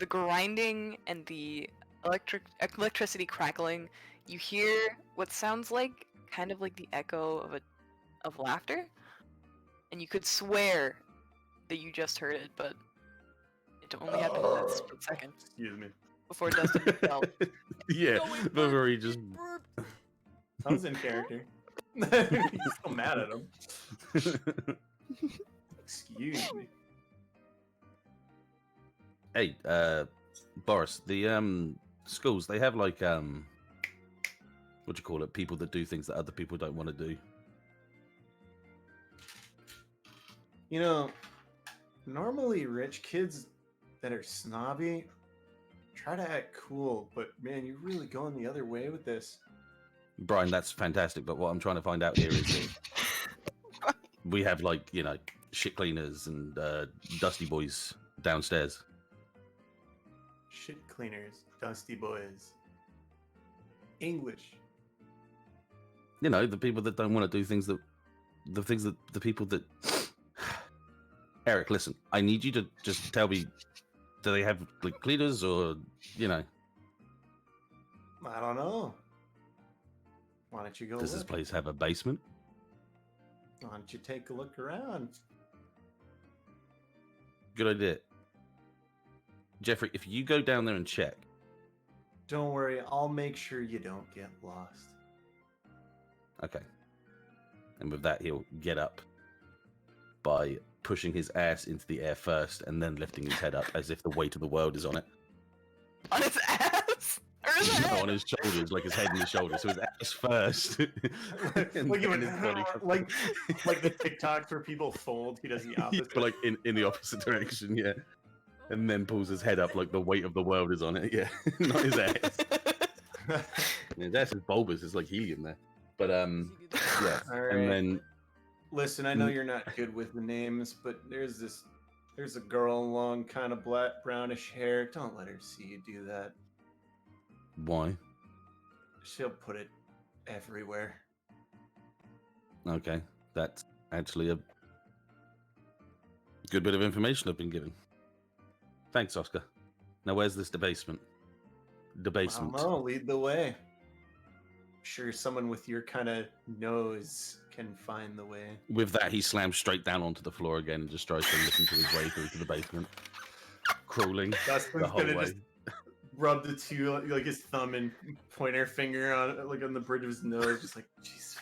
grinding and the electricity crackling, you hear what sounds like kind of like the echo of laughter, and you could swear that you just heard it, but it only happened in that split second Excuse me. before Dustin fell. Yeah, No, he before he burped, just. burped. I was in character. He's so mad at him. Excuse me. Hey, Boris, the schools, they have like what do you call it? People that do things that other people don't want to do. You know, normally rich kids that are snobby try to act cool, but man, you're really going the other way with this. Brian, that's fantastic, but what I'm trying to find out here is that we have like, you know, shit cleaners and dusty boys downstairs. Shit cleaners, dusty boys. English. You know, the people that don't want to do things that the people that Eric, listen, I need you to just tell me, do they have like cleaners or, you know, I don't know. Why don't you go does this look? place have a basement? Why don't you take a look around? Good idea. Jeffrey, if you go down there and check. Don't worry, I'll make sure you don't get lost. Okay. And with that, he'll get up by pushing his ass into the air first and then lifting his head up as if the weight of the world is on it. On his ass? Or his No, head? on his shoulders, like his head and his shoulders. So his ass first. and like, then his body comes- like the TikToks where people fold, he does the opposite. but like in the opposite direction, yeah. And then pulls his head up like the weight of the world is on it, yeah. Not his ass. His ass is bulbous, it's like helium there. But Does he do that? yeah. All right. And then Listen, I know you're not good with the names, but there's a girl, long kind of black brownish hair. Don't let her see you do that. why? She'll put it everywhere. Okay. That's actually a good bit of information I've been given. Thanks, Oscar. Now where's this debasement? I Debasement. don't know, lead the way. Sure, someone with your kind of nose can find the way. With that, he slams straight down onto the floor again and just tries to listen to his way through to the basement. Crawling Dustin's the whole gonna way. just rub the two, like his thumb and pointer finger on, like on the bridge of his nose, just like, jeez.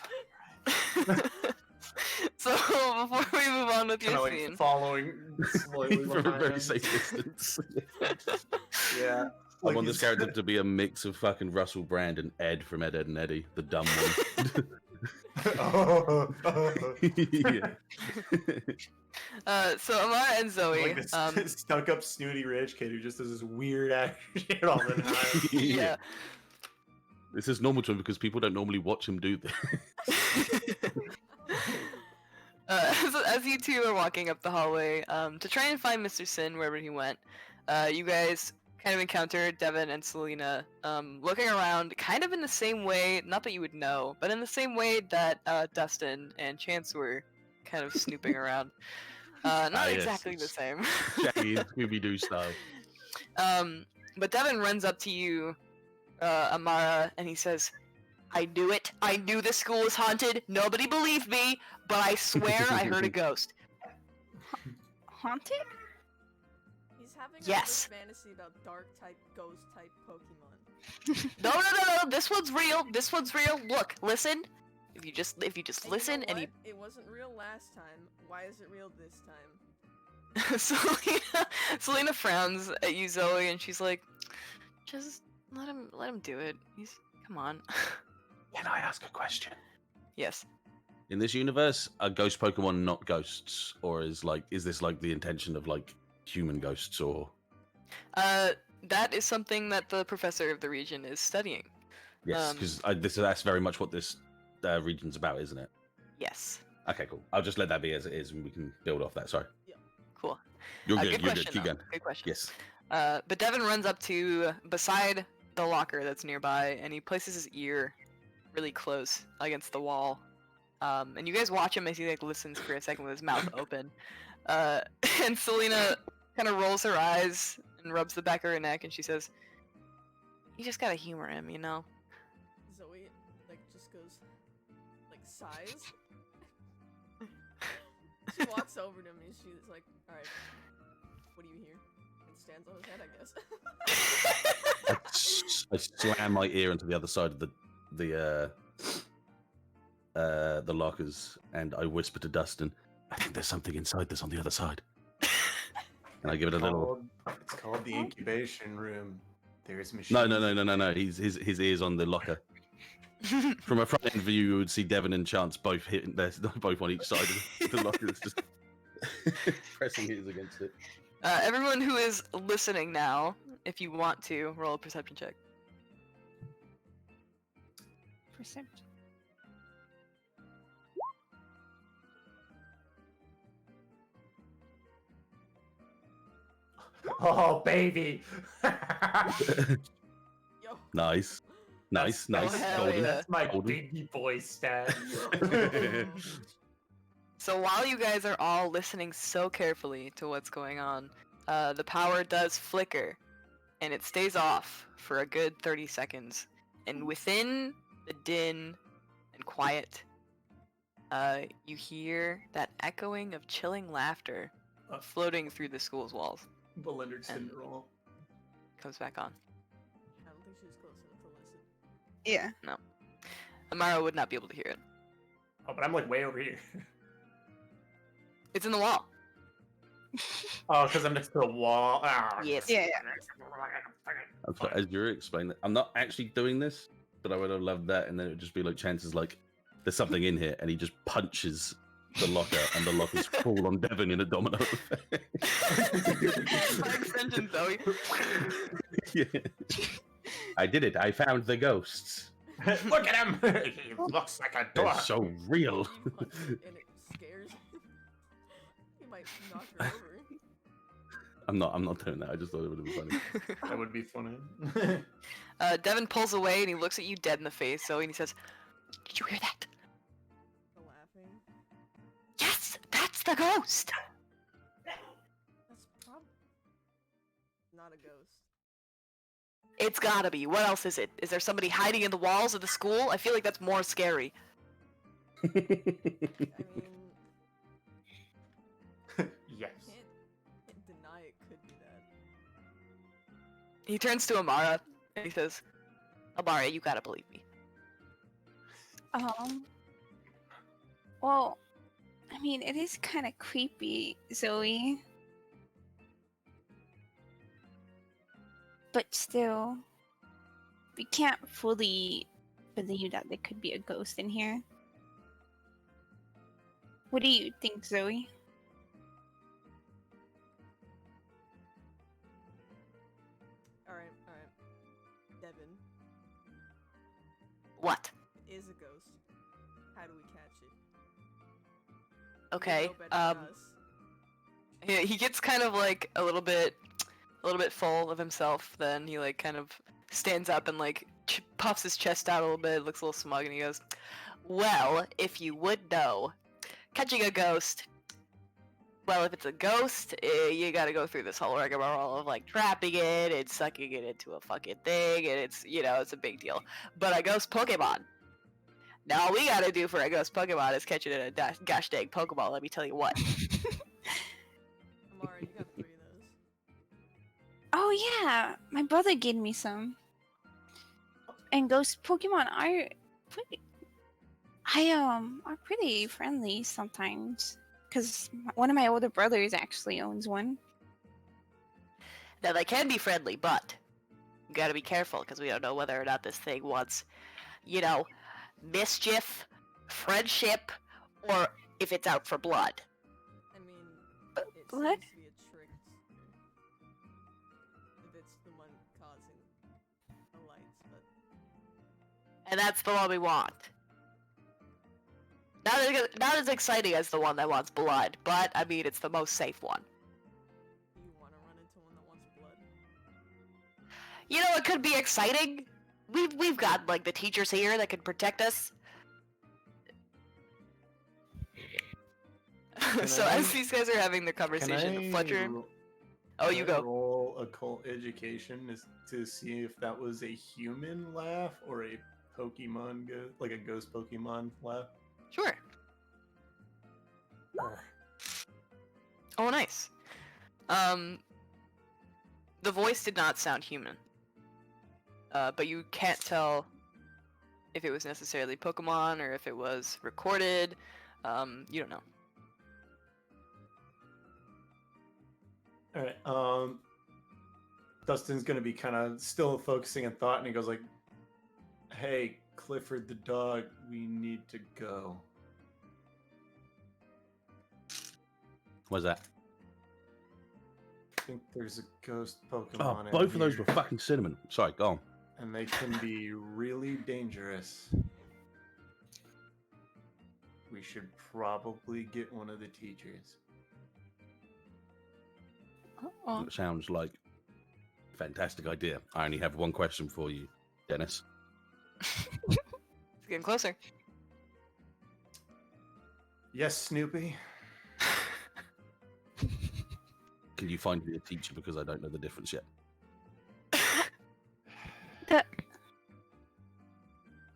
So before we move on with Kind your of like scene, following slightly From a behind very him. safe distance. Yeah. I like want this he's- character to be a mix of fucking Russell Brand and Ed from Ed, Ed and Eddie, the dumb one. oh. Yeah. so Amara and Zoe, Like this stuck-up snooty rich kid who just does this weird ass shit all the time. yeah. This is normal to him because people don't normally watch him do this. As you two are walking up the hallway to try and find Mr. Sin wherever he went, you guys kind of encounter Devin and Selena looking around kind of in the same way, not that you would know, but in the same way that Dustin and Chance were kind of snooping around. Not yes, exactly the it's same. Shaggy and Scooby-Doo style. But Devin runs up to you, Amara, and he says, I knew it. I knew this school was haunted. Nobody believed me, but I swear I heard a ghost. Haunted? He's having Yes. a fantasy about dark type, ghost type Pokemon. No. This one's real. This one's real. Look, listen. If you just And listen you know and you what? It wasn't real last time. Why is it real this time? Selena frowns at you, Zoe, and she's like, just let him do it. Come on. Can I ask a question? Yes. In this universe, are ghost Pokemon not ghosts, or is this like the intention of like human ghosts, or? That is something that the professor of the region is studying. Yes, because that's very much what this region's about, isn't it? Yes. Okay, cool. I'll just let that be as it is, and we can build off that. Sorry. Cool. You're good. Good You're question, good. Keep though. going. Good question. Yes. But Devin runs up to beside the locker that's nearby, and he places his ear really close against the wall. And you guys watch him as he like listens for a second with his mouth open. And Selena kind of rolls her eyes and rubs the back of her neck, and she says, "You just gotta humor him, you know." Zoe, like, just goes, like, sighs. She walks over to him and she's like, alright, what do you hear? And stands on his head, I guess. I slam my ear into the other side of the lockers, and I whisper to Dustin, "I think there's something inside this on the other side." And I give it a little. It's called the incubation room. There's machines. No. His ears on the locker. From a front end view, you would see Devon and Chance both hitting both on each side of the locker, just pressing ears against it. Everyone who is listening now, if you want to, roll a perception check. Perception. Oh, baby! Yo. Nice. Oh, hell Golden. yeah. That's my Golden. baby boy stat. So while you guys are all listening so carefully to what's going on, the power does flicker, and it stays off for a good 30 seconds. And within the din and quiet, you hear that echoing of chilling laughter floating through the school's walls. Belinda's syndrome. Comes back on. I don't think she was close enough to listen. Yeah. Amara would not be able to hear it. Oh, but I'm like way over here. It's in the wall. Oh, because I'm next to the wall. Ah. Yes. Yeah. As you're explaining, I'm not actually doing this, but I would have loved that, and then it would just be like chances like there's something in here, and he just punches the locker, and the lockers fall on Devon in a domino effect. By extension, Zoe. Yeah. I did it. I found the ghosts. Look at him! He looks like a They're dog. so real. He punches it and it scares him. He might knock her over. I'm not doing that. I just thought it would have been funny. That would be funny. Devin pulls away and he looks at you dead in the face, Zoe, and he says, "Did you hear that? The laughing. Yes, that's the ghost!" That's probably not a ghost. It's gotta be. What else is it? Is there somebody hiding in the walls of the school? I feel like that's more scary. I mean, Yes. can't deny it could be that. He turns to Amara and he says, "Amara, you gotta believe me." Well, I mean, it is kind of creepy, Zoe. But still, we can't fully believe that there could be a ghost in here. What do you think, Zoe? Alright. Devin, What? it is a ghost. How do we catch it? You Okay. know better than us. He gets kind of like a little bit full of himself. Then he like kind of stands up and like puffs his chest out a little bit, looks a little smug, and he goes, "Well, if you would know, catching a ghost well, if it's a ghost, you gotta go through this whole rigmarole of like trapping it and sucking it into a fucking thing, and it's it's a big deal. But a ghost Pokemon, now all we gotta do for a ghost Pokemon is catch it in a gosh dang Pokeball. Let me tell you what. Amara, you got 3 of those. Oh yeah, my brother gave me some. And ghost Pokemon are pretty. Are pretty friendly sometimes. Cause one of my older brothers actually owns one. Now they can be friendly, but you gotta be careful because we don't know whether or not this thing wants, mischief, friendship, or if it's out for blood. I mean, it blood? seems to be a trickster. If it's the one causing the lights, but And that's the one we want. Not as exciting as the one that wants blood, but I mean it's the most safe one. you want to run into one that wants blood. It could be exciting. We've got like the teachers here that can protect us. So I- as these guys are having the conversation, Fletcher. Oh, you go. Roll occult education to see if that was a human laugh or a Pokemon like a ghost Pokemon laugh. Sure. Oh, nice. The voice did not sound human. But you can't tell if it was necessarily Pokemon or if it was recorded. You don't know. All right. Dustin's gonna be kind of still focusing on thought, and he goes like, "Hey, Clifford the dog, we need to go." What's that? I think there's a ghost Oh, Pokemon. in both of those here, were fucking cinnamon. Sorry, go on. and they can be really dangerous. We should probably get one of the teachers. Oh, It sounds like a fantastic idea. I only have one question for you, Dennis. It's getting closer. Yes, Snoopy. Can you find me a teacher because I don't know the difference yet?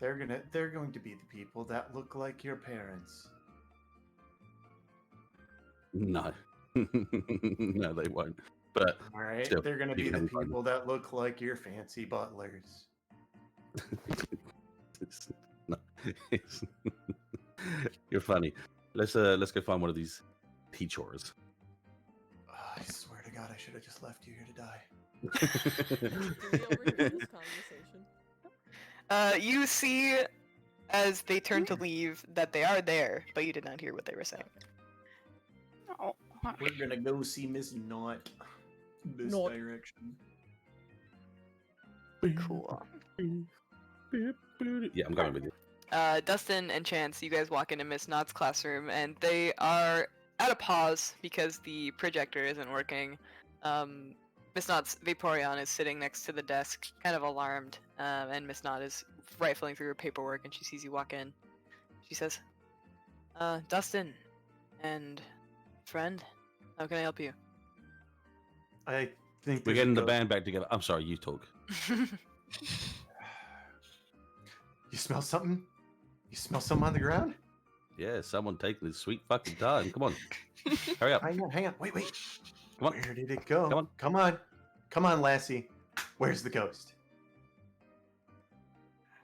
They're going to be the people that look like your parents. No. No, they won't. But All right, Still, they're going to you be can the find people that look like your fancy butlers. it's no, you're funny. Let's go find one of these teachers. I swear to God, I should have just left you here to die. Did we overhear this conversation? You see, as they turn to leave, that they are there, but you did not hear what they were saying. oh, We're gonna go see Miss Knot. This Knot. direction. Cool. Yeah, I'm going with you. Dustin and Chance, you guys walk into Miss Knott's classroom, and they are at a pause because the projector isn't working. Miss Knott's Vaporeon is sitting next to the desk, kind of alarmed, and Miss Knott is rifling through her paperwork, and she sees you walk in. She says, Dustin, and friend, how can I help you? I think We're there's a getting the ghost- band back together. I'm sorry, you talk. You smell something? You smell something on the ground? Yeah, someone taking his sweet fucking time. Come on. Hurry up. Hang on. Wait. Come on. Where did it go? Come on. Come on, Lassie. Where's the ghost?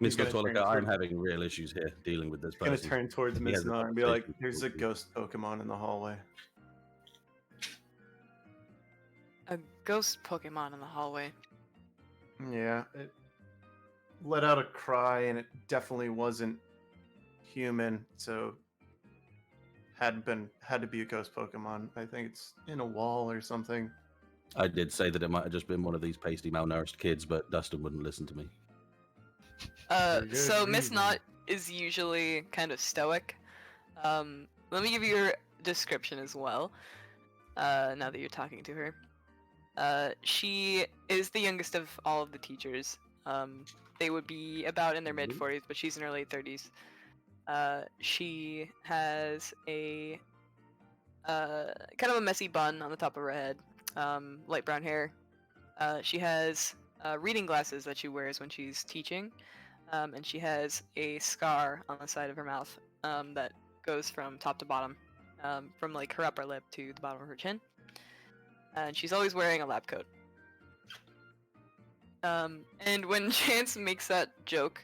Miss He's gonna Gotolica, turn I'm toward- having real issues here dealing with this I'm gonna person. turn towards He Miss has a Knot and be like, conversation "There's a with you." ghost Pokemon in the hallway." A ghost Pokemon in the hallway. Yeah, it let out a cry, and it definitely wasn't human. So had to be a ghost Pokemon. I think it's in a wall or something. I did say that it might have just been one of these pasty, malnourished kids, but Dustin wouldn't listen to me. For good So Miss reason. Knott is usually kind of stoic. Let me give you her description as well. Now that you're talking to her, she is the youngest of all of the teachers. They would be about in their mid 40s, but she's in her late 30s. She has a kind of a messy bun on the top of her head, light brown hair. She has reading glasses that she wears when she's teaching, and she has a scar on the side of her mouth that goes from top to bottom, from like her upper lip to the bottom of her chin. And she's always wearing a lab coat. And when Chance makes that joke,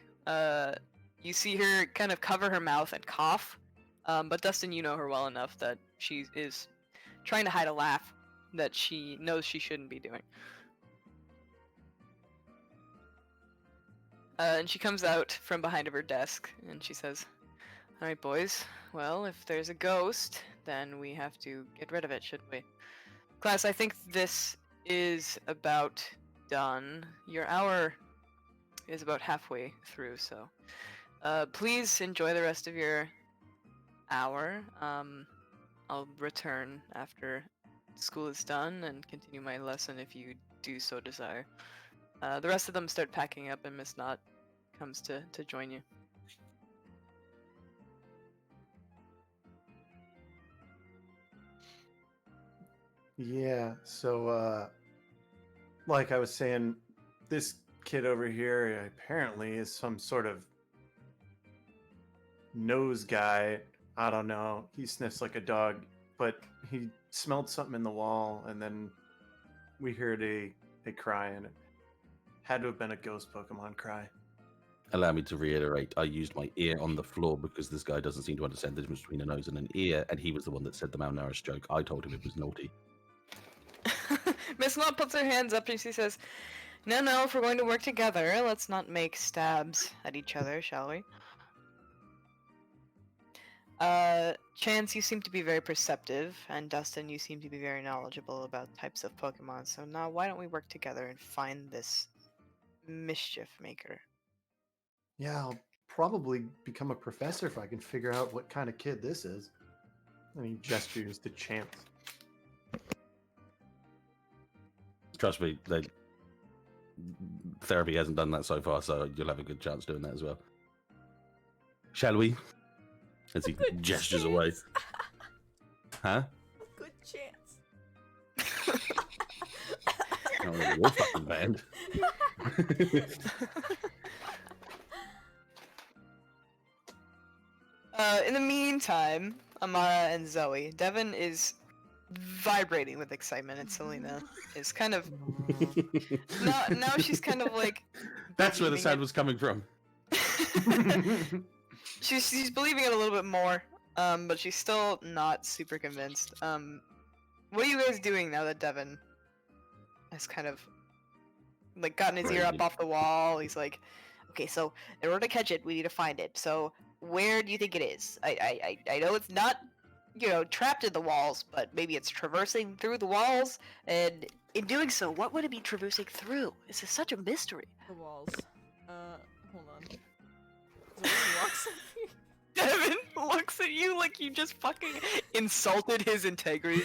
you see her kind of cover her mouth and cough. But Dustin, you know her well enough that she is trying to hide a laugh that she knows she shouldn't be doing. And she comes out from behind of her desk and she says, "Alright, boys. Well, if there's a ghost, then we have to get rid of it, shouldn't we? Class, I think this is about done. Your hour is about halfway through, so please enjoy the rest of your hour. I'll return after school is done and continue my lesson if you do so desire." The rest of them start packing up and Miss Knott comes to join you. Yeah, so like I was saying, this kid over here apparently is some sort of nose guy. I don't know. He sniffs like a dog, but he smelled something in the wall, and then we heard a cry, and it had to have been a ghost Pokemon cry. Allow me to reiterate, I used my ear on the floor because this guy doesn't seem to understand the difference between a nose and an ear, and he was the one that said the malnourished joke. I told him it was naughty. Miss Knott puts her hands up and she says, No, if we're going to work together, let's not make stabs at each other, shall we? Chance, you seem to be very perceptive, and Dustin, you seem to be very knowledgeable about types of Pokemon, so now why don't we work together and find this mischief maker? Yeah, I'll probably become a professor if I can figure out what kind of kid this is. And he gestures to Chance. Trust me, therapy hasn't done that so far, so you'll have a good chance doing that as well. Shall we? As he gestures away. Huh? Good chance. Oh, you're fucking banned. In the meantime, Amara and Zoe, Devin is vibrating with excitement, and Selena is kind of now she's kind of like That's where the believing sound it. was coming from. She's believing it a little bit more, but she's still not super convinced. What are you guys doing now that Devin has kind of like gotten his ear up Right. off the wall? He's like, okay, so in order to catch it, we need to find it. So where do you think it is? I know it's not, trapped in the walls, but maybe it's traversing through the walls. And in doing so, what would it be traversing through? This is such a mystery. The walls. Hold on. Zoe walks up here. Devin looks at you like you just fucking insulted his integrity.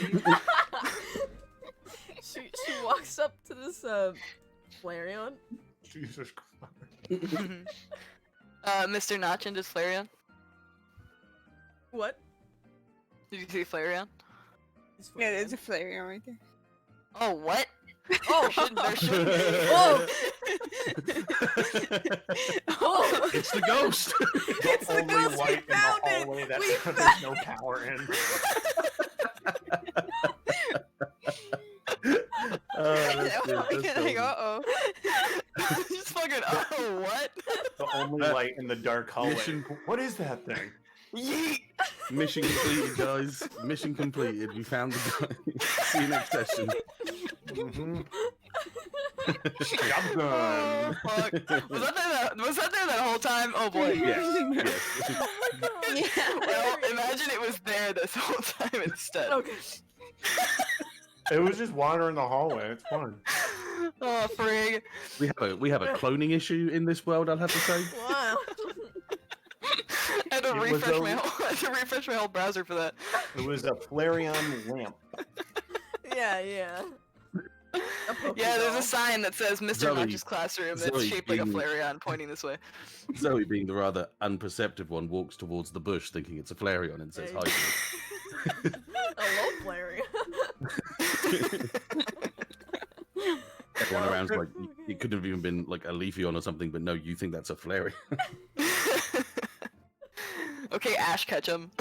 she walks up to this Flareon. Jesus Christ. Mr. Notch and just Flareon. What? Did you see Flareon? It's Yeah, Flareon. there's a Flareon right there. Oh, what? Oh! There shouldn't be. Oh! Oh, it's the ghost. It's the Only ghost, we light in the found it! hallway that We there's no power in. Like, uh-oh. Just fucking, oh, what? The only light in the dark hallway. Mission- What is that thing? Yeet! Mission completed, guys. Mission completed. We found the guy. See you next session. Mm-hmm. Oh, fuck. Was that there that whole time? Oh boy. Yes. Oh my god! Yeah. Well, imagine it was there this whole time instead. Okay. It was just wandering the hallway. It's fun. Oh, frig. We have a cloning issue in this world, I'll have to say. Wow. I had to It was refresh a- my whole browser for that. It was a Flareon lamp. Yeah. Yeah, there's a sign that says Mr. Zoe- Notch's classroom. It's Zoe shaped like a being- Flareon pointing this way. Zoe, being the rather unperceptive one, walks towards the bush thinking it's a Flareon and says hi to it. Hello, Larry. Everyone around's like, it could have even been like a Leafeon or something, but no, you think that's a Flareon. Okay, Ash Ketchum.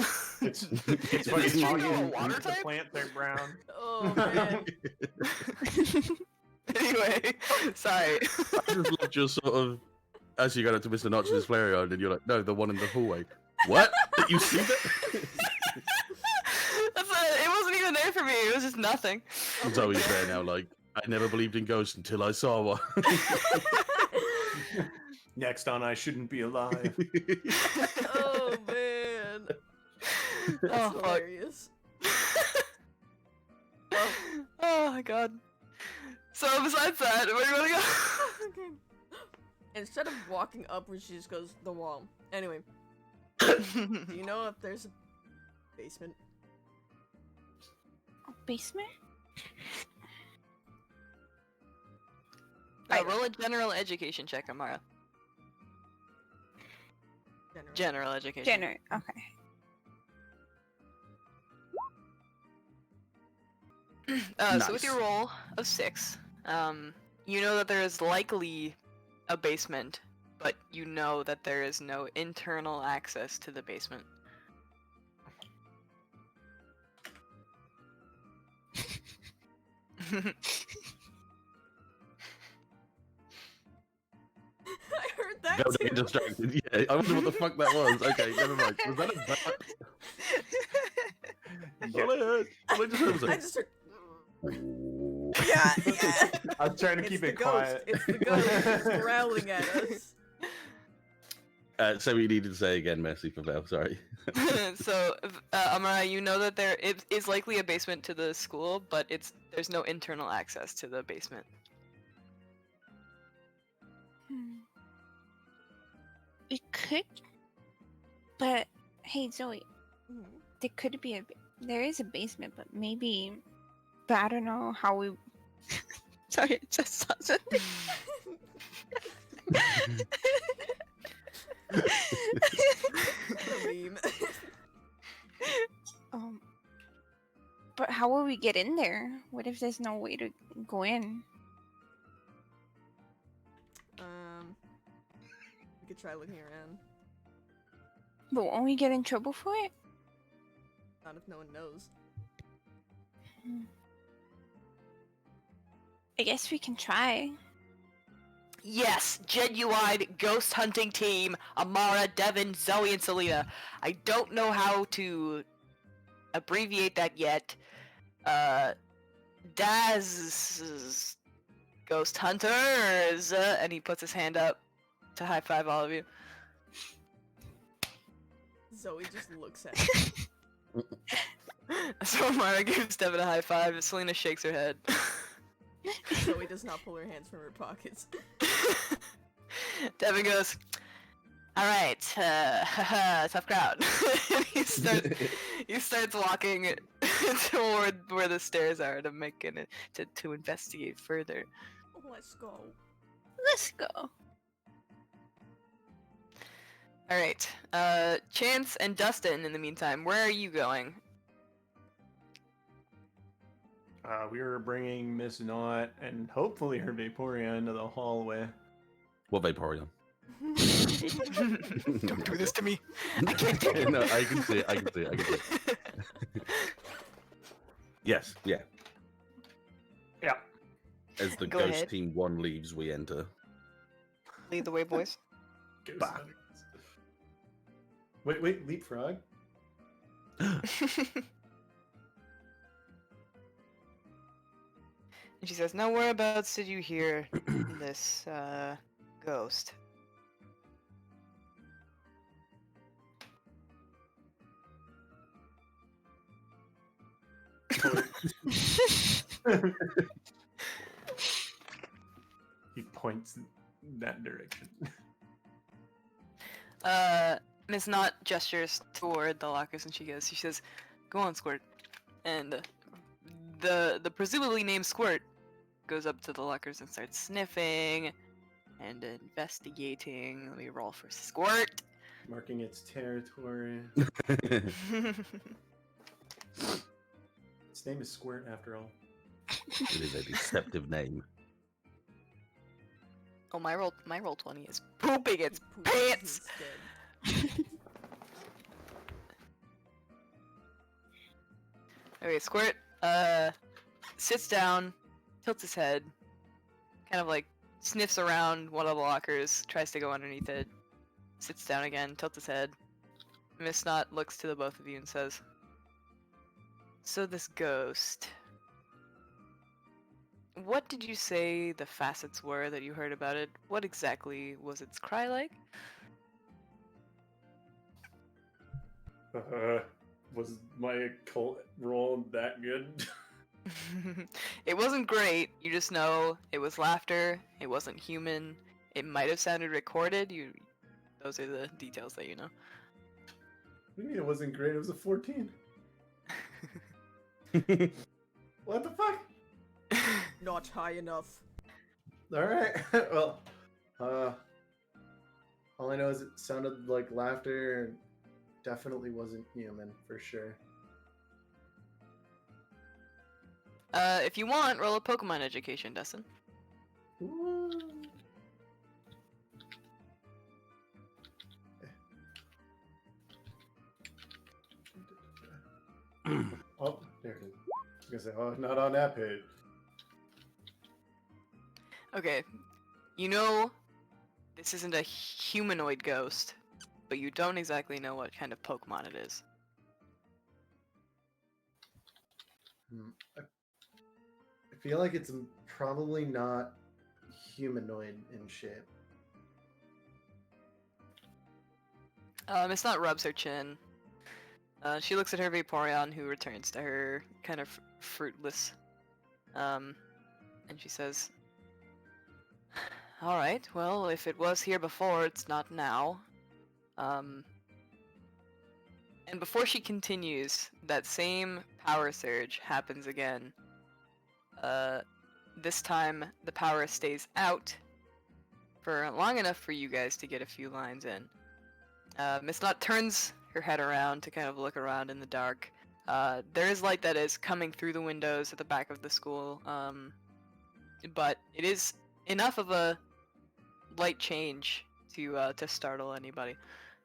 It's Is funny. this You Choco a can water use the type? plant. They're brown. Oh man. Anyway, sorry. I just loved your sort of, as you got up to Mr. Notch's Flareon, and you're like, no, the one in the hallway. What? You see that? It wasn't even there for me. It was just nothing. Zoe's there now, like, I never believed in ghosts until I saw one. Next on, I shouldn't be alive. Oh man. That's Oh, fuck. hilarious. Oh my god. So besides that, where do you want to go? Okay. Instead of walking upwards, she just goes the wall. Anyway, do you know if there's a basement? A basement? Roll a general education check, Amara. General education. Jenner. Okay. So with your roll of 6, you know that there is likely a basement, but you know that there is no internal access to the basement. I heard that Don't too. get distracted. Yeah, I wonder what the fuck that was. Okay, never mind. Was that a bat? Yeah. All I heard. All I just heard was I like, just heard. "Ooh." Yeah, yeah. I was trying to It's keep the it ghost. quiet. It's the ghost. It's growling at us. So we needed to say again, Messi, for Val, sorry. So, Amara, you know that there is likely a basement to the school, but there's no internal access to the basement. It could, but hey, Zoe, Mhm. there could be there is a basement, but maybe, but I don't know how we. Sorry, it just saw something. The meme. But how will we get in there? What if there's no way to go in? We could try looking around. But won't we get in trouble for it? Not if no one knows. I guess we can try. Yes, genuine ghost hunting team. Amara, Devin, Zoe, and Selena. I don't know how to abbreviate that yet. Daz Ghost Hunters, and he puts his hand up to high five all of you. Zoe just looks at him. So Amara gives Devin a high five, and Selena shakes her head. Zoe does not pull her hands from her pockets. Devin goes, "Alright, tough crowd." And he starts walking toward where the stairs are to make it to investigate further. Let's go. Let's go. Alright, Chance and Dustin, in the meantime, where are you going? We were bringing Miss Knot and hopefully her Vaporeon into the hallway. What Vaporeon? Don't do this to me. I can't take it. No, I can see it. I can see it. I can see it. Yes, yeah. Yeah. As the Go ghost ahead. team 1 leaves, we enter. Lead the way, boys. Ghost Bah. hunters. Wait, leapfrog? And she says, "Now whereabouts did you hear this, ghost?" He points in that direction. Miss Knot gestures toward the lockers and she says, "Go on, Squirt." And the presumably named Squirt goes up to the lockers and starts sniffing and investigating. Let me roll for Squirt. Marking its territory. Its name is Squirt after all. It is a deceptive name. Oh, my roll 20 is pooping its Poop pants. instead. Okay, Squirt sits down, tilts his head, kind of like sniffs around one of the lockers, tries to go underneath it, sits down again, tilts his head. Miss Snot looks to the both of you and says, "So this ghost, what did you say the facets were that you heard about it? What exactly was its cry like?" Was my occult roll that good? It wasn't great. You just know it was laughter. It wasn't human. It might have sounded recorded. Those are the details that you know. What do you mean it wasn't great? It was a 14. What the fuck? Not high enough. Alright. Well, all I know is it sounded like laughter and definitely wasn't human, for sure. If you want, roll a Pokemon education, Dustin. Ooh. Oh, there it is. I was gonna say, oh, not on that page. Okay, you know this isn't a humanoid ghost, but you don't exactly know what kind of Pokemon it is. I feel like it's probably not humanoid in shape. Miss Knot rubs her chin. She looks at her Vaporeon, who returns to her, kind of fruitless. And she says, "Alright, well, if it was here before, it's not now." And before she continues, that same power surge happens again. This time, the power stays out for long enough for you guys to get a few lines in. Miss Knot turns her head around to kind of look around in the dark. There is light that is coming through the windows at the back of the school, but it is enough of a light change to startle anybody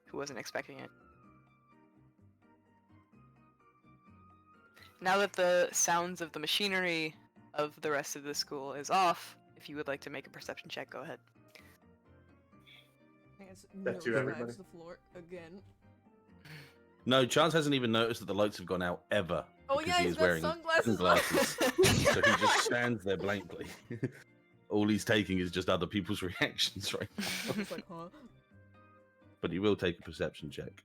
who wasn't expecting it. Now that the sounds of the machinery of the rest of the school is off, if you would like to make a perception check, go ahead. I guess That too, nose everybody. grabs the floor again. No, Chance hasn't even noticed that the lights have gone out ever. Oh because yeah, he he's is got wearing sunglasses. sunglasses. So he just stands there blankly. All he's taking is just other people's reactions right now. I'm just like, huh? But he will take a perception check.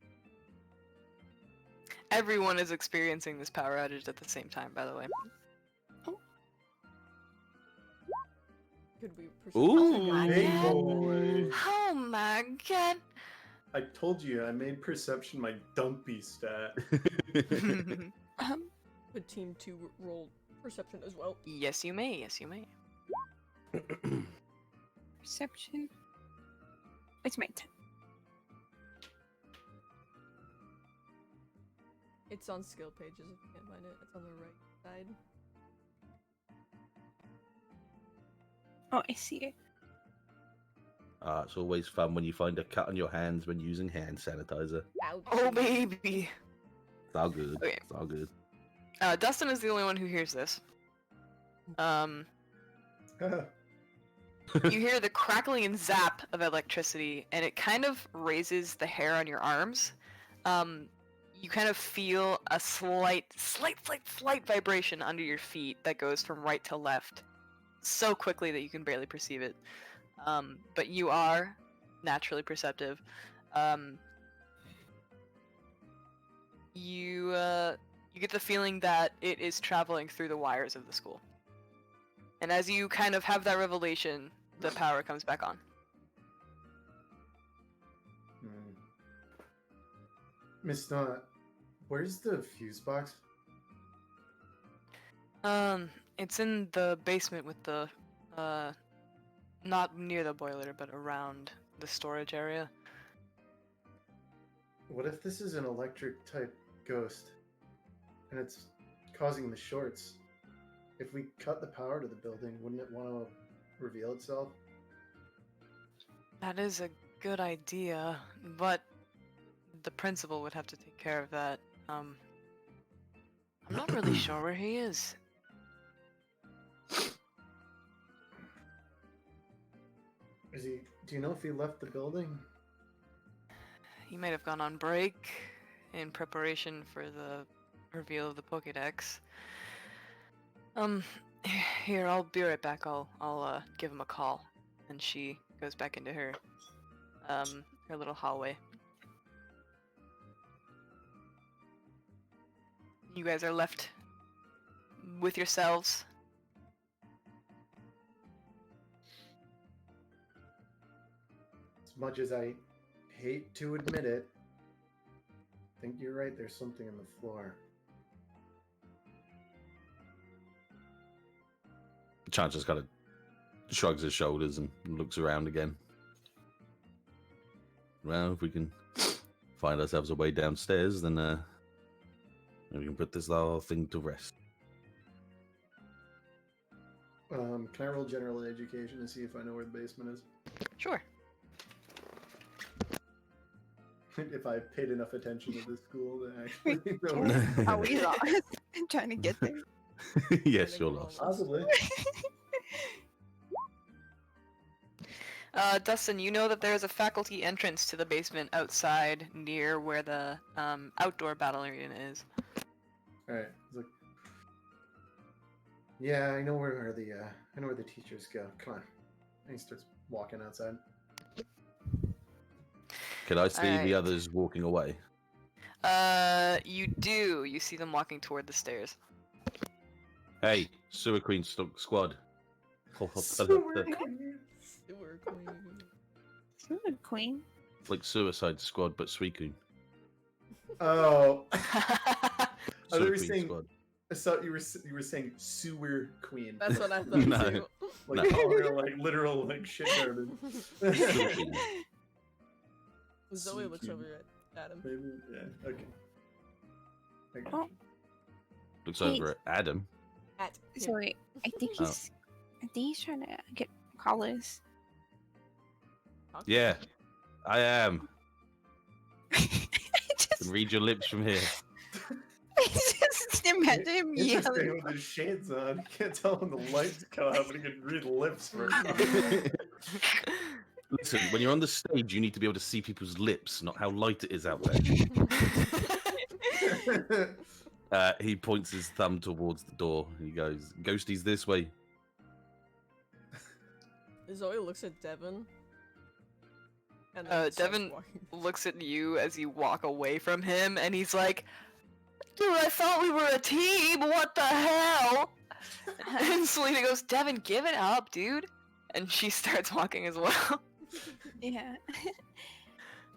Everyone is experiencing this power outage at the same time, by the way. Could we Ooh. Big boy. Oh my god! I told you, I made perception my dumpy stat. Could team 2 roll perception as well? Yes, you may. Yes, you may. Perception. It's my 10. It's on skill pages if you can't find it. It's on the right side. Oh, I see it. It's always fun when you find a cut on your hands when using hand sanitizer. Ouch. Oh baby! It's all good. Okay. It's all good. Dustin is the only one who hears this. You hear the crackling and zap of electricity, and it kind of raises the hair on your arms. You kind of feel a slight vibration under your feet that goes from right to left so quickly that you can barely perceive it. But you are naturally perceptive. You get the feeling that it is traveling through the wires of the school. And as you kind of have that revelation, the power comes back on. Miss Knot, where's the fuse box? It's in the basement with the, not near the boiler, but around the storage area. What if this is an electric type ghost? And it's causing the shorts? If we cut the power to the building, wouldn't it want to reveal itself? That is a good idea, but the principal would have to take care of that. I'm not really sure where he is. Is he? Do you know if he left the building? He might have gone on break in preparation for the reveal of the Pokédex. Here, I'll be right back. I'll give him a call. And she goes back into her little hallway. You guys are left with yourselves. As much as I hate to admit it, I think you're right. There's something on the floor. Chan just kind of shrugs his shoulders and looks around again. Well, if we can find ourselves a way downstairs, then we can put this whole thing to rest. Can I roll general education to see if I know where the basement is? Sure. If I paid enough attention to this school to actually know where Are we lost? I'm trying to get there. Yes, you're lost. Possibly. Dustin, you know that there is a faculty entrance to the basement outside near where the outdoor battle arena is. Alright. Like, yeah, I know where the teachers go. Come on. And he starts walking outside. Can I see the Alright. others walking away? You do. You see them walking toward the stairs. Hey, Sewer Queen Squad. Sewer Sewer queen. Good queen. It's like Suicide Squad, but Suicune. Oh. I thought Sewer you were Queen saying. Squad. I thought you were saying sewer queen. That's what I thought No. too. Like calling her like literal like shit garbage. Sewer Queen. Zoe looks Sewer over at Adam. Maybe. Yeah. Okay. I got Oh. you. Looks over at Adam. At him. Sorry, I think he's trying to get collars. Yeah, I am. I Can just, read your lips from here. I just imagine him Interesting yelling. with his shades on. You can't tell when the lights come out, but he can read lips for Listen, when you're on the stage, you need to be able to see people's lips, not how light it is out there. He points his thumb towards the door. He goes, "Ghosties this way." Zoe looks at Devin. And then starts Devin walking. looks at you as you walk away from him, and he's like, "Dude, I thought we were a team. What the hell?" And Selena goes, "Devin, give it up, dude." And she starts walking as well. Yeah.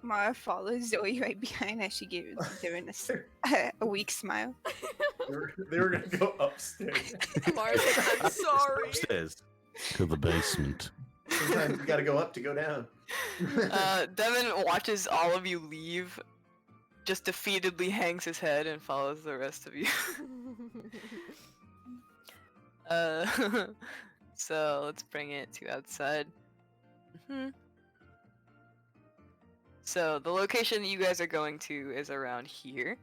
Mara follows Zoe right behind as she gives Devin a weak smile. They were gonna go upstairs. Mara's like, I'm sorry. Upstairs to the basement. Sometimes you gotta go up to go down. Devin watches all of you leave, just defeatedly hangs his head and follows the rest of you. So let's bring it to outside. So the location that you guys are going to is around here.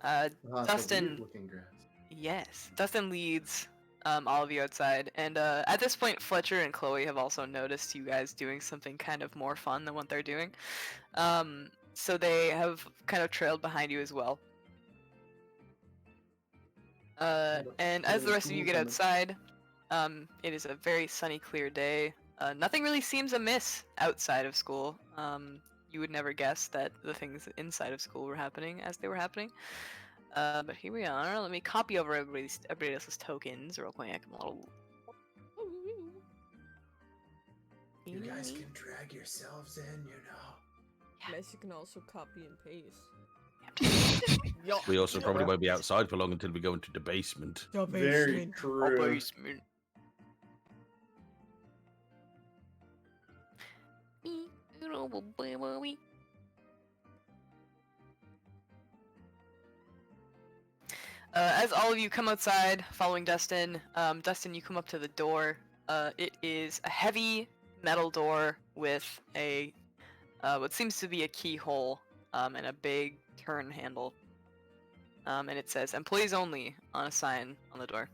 Dustin- Looking grass. Yes, Dustin leads all of you outside, and at this point, Fletcher and Chloe have also noticed you guys doing something kind of more fun than what they're doing. So they have kind of trailed behind you as well. And as the rest of you get outside, it is a very sunny, clear day. Nothing really seems amiss outside of school. You would never guess that the things inside of school were happening as they were happening. But here we are. Let me copy over everybody else's tokens real quick. You guys can drag yourselves in, you know. Messi can also copy and paste. Yo, We also probably won't be outside for long until we go into the basement. The Very basement. true. basement. As all of you come outside, following Dustin, Dustin, you come up to the door. It is a heavy metal door with a what seems to be a keyhole and a big turn handle. And it says "Employees Only" on a sign on the door.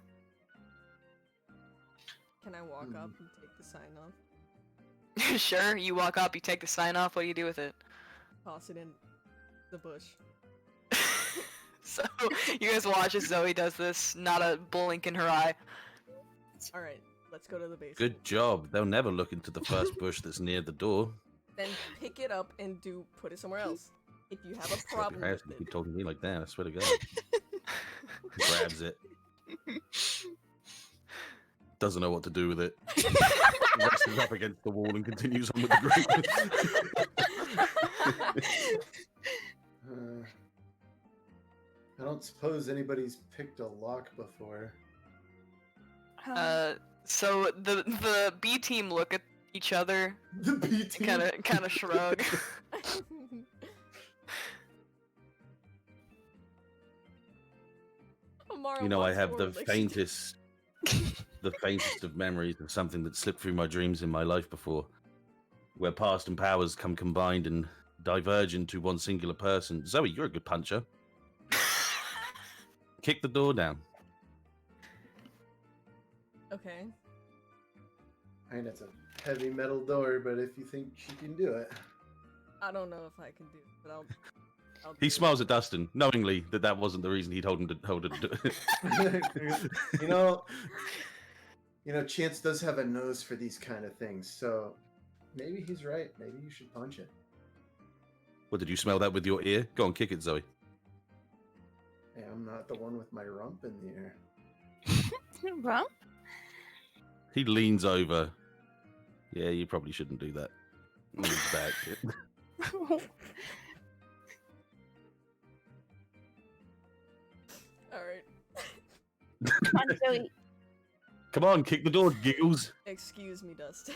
Can I walk up and take the sign off? Sure, you walk up, you take the sign off. What do you do with it? Toss it in the bush. So you guys watch as Zoe does this, not a blink in her eye. Alright, let's go to the basement. Good job. They'll never look into the first bush that's near the door. Then pick it up and put it somewhere else. If you have a problem with You it. keep talking to me like that, I swear to God. Grabs it. Doesn't know what to do with it. Rests it up against the wall and continues on with the group. I don't suppose anybody's picked a lock before. So the B team look at each other, The B team. kind of shrug. Amara You know, I walks have the forward like she did. faintest of memories of something that slipped through my dreams in my life before, where past and powers come combined and diverge into one singular person. Zoe, you're a good puncher. Kick the door down. Okay. I mean, it's a heavy metal door, but if you think she can do it. I don't know if I can do it, but I'll He do smiles at Dustin, knowingly that wasn't the reason he told him to hold it. you know, Chance does have a nose for these kind of things, so maybe he's right. Maybe you should punch it. What, did you smell that with your ear? Go on, kick it, Zoe. Hey, I'm not the one with my rump in the air. Well, He leans over. Yeah, you probably shouldn't do that. Leans back. Alright. come on, Zoe. Come on, kick the door, Giggles. Excuse me, Dustin.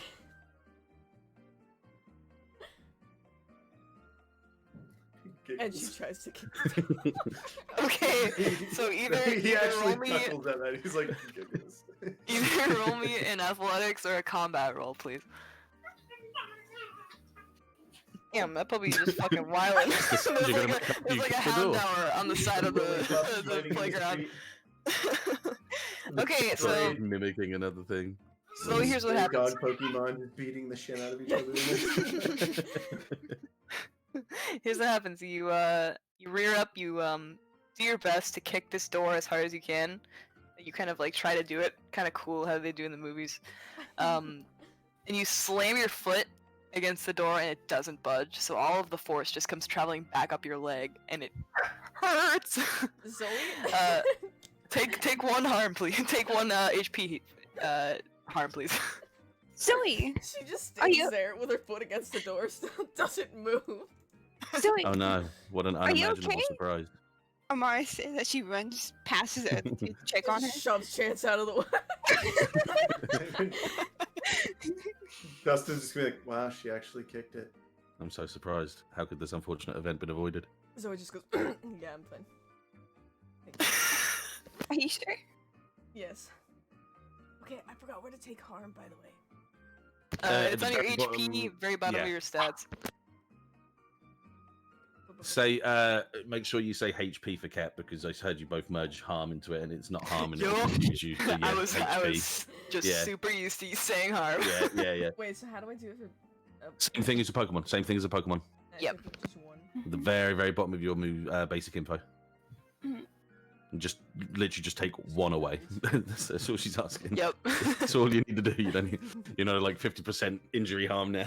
And she tries to kick the Okay, so either he actually roll me chuckles at that. He's like, "Goodness." either roll me an athletics or a combat roll, please. Damn, that puppy just fucking wildin'. You're gonna make There's you like a kick the hound door. tower on the side of Really tough the fighting in the playground. street. Okay, so Mimicking another thing. So here's what Stray happens. Dog Pokemon just beating the shit out of each other. Here's what happens. You rear up, you do your best to kick this door as hard as you can. You kind of like try to do it kind of cool how they do in the movies. And you slam your foot against the door and it doesn't budge. So all of the force just comes traveling back up your leg and it hurts. Zoe? Take one harm, please. Take one HP harm, please. Zoe! She just Are stays you- there with her foot against the door, still doesn't move. Zoe! Oh no, what an you unimaginable okay? surprise. Amara says that she runs past it to check on her. Shoves Chance out of the way. Dustin's just gonna be like, wow, she actually kicked it. I'm so surprised. How could this unfortunate event been avoided? Zoe just goes, yeah, I'm fine. Thank you. Are you sure? Yes. Okay, I forgot where to take harm, by the way. It's on your very HP, bottom- very bottom yeah. of your stats. Say, make sure you say HP for Cat because I heard you both merge harm into it and it's not harm and it Yo. will confuse you. So, yeah, I was HP. just Yeah. super used to you saying harm. Yeah. Wait, so how do I do it for... Same thing as a Pokemon. Same thing as a Pokemon. Yep. Just one. The very, very bottom of your move, basic info. Mhm. And just literally just take one away. that's all she's asking. Yep. That's all you need to do. You don't need, you know, like 50% injury harm now.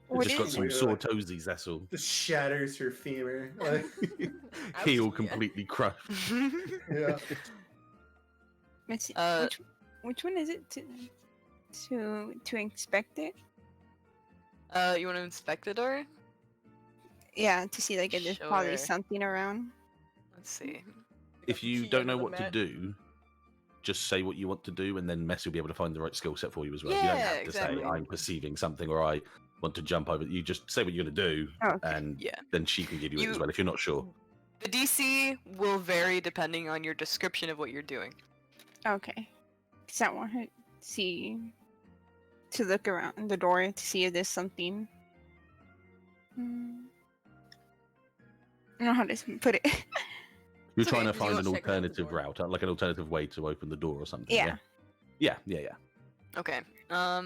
What Just got is some it? sore toesies, that's all. Just shatters her femur. Like, Heel completely crushed. yeah. Let's see. Uh, which one is it to inspect it? You want to inspect the door? Yeah, to see like if there's probably Sure. something around. Let's see. If you Key don't under know the what to mat. do, just say what you want to do, and then Messi will be able to find the right skill set for you as well. you Yeah, don't have to exactly. say I'm perceiving something or I want to jump over. You just say what you're going to do, Oh, okay. and Yeah. then she can give you it as You- well if you're not sure. The DC will vary depending on your description of what you're doing. Okay. Because I want her to look around the door to see if there's something. I don't know how to put it. You're It's trying okay, to you find won't an check out the alternative door. route, like an alternative way to open the door or something. Yeah. Yeah. Okay. Let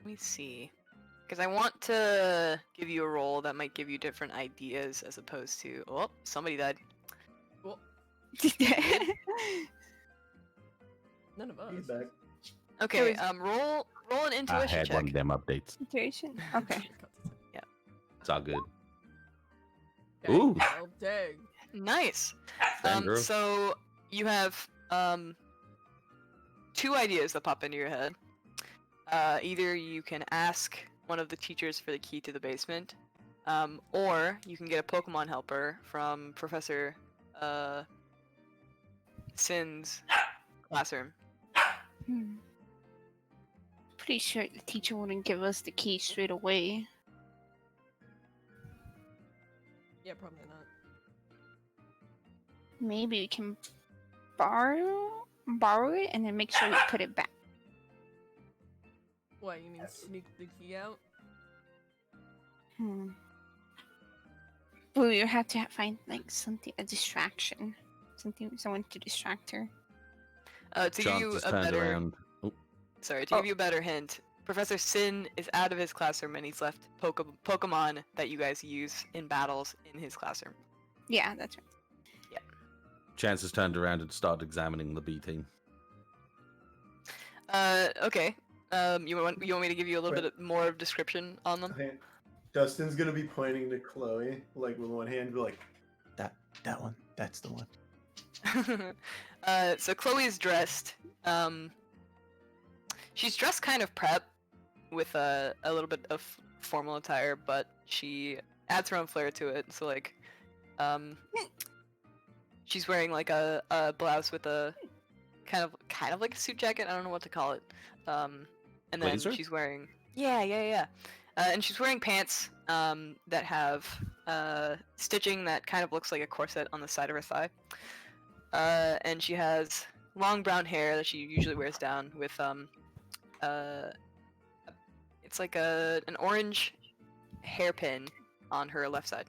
me see. Because I want to give you a role that might give you different ideas as opposed to. Oh, somebody died. Well, none of us. Feedback. Okay. was- Roll an I intuition had check. one of them updates. Situation. Okay. It's all good. Dang, Ooh. girl, dang. Nice. Dang, girl. So you have two ideas that pop into your head. Either you can ask one of the teachers for the key to the basement, or you can get a Pokemon helper from Professor Sin's classroom. Pretty sure the teacher wouldn't give us the key straight away. Yeah, probably not. Maybe we can borrow it and then make sure we put it back. What, you mean sneak the key out? But we would have to find like something, a distraction, someone to distract her. To give you Chances a turned better, around. sorry, to give you a better hint, Professor Sin is out of his classroom and he's left Pokemon that you guys use in battles in his classroom. Yeah, that's right. Chances turned around and started examining the B team. Okay. You want me to give you a little bit more of description on them? Okay. Dustin's gonna be pointing to Chloe, like with one hand, be like, that one, that's the one. So Chloe's dressed. She's dressed kind of prep with a little bit of formal attire, but she adds her own flair to it. So like, she's wearing like a blouse with a kind of like a suit jacket. I don't know what to call it. And then Blazer? she's wearing yeah. And she's wearing pants that have stitching that kind of looks like a corset on the side of her thigh. And she has long brown hair that she usually wears down with it's like an orange hairpin on her left side.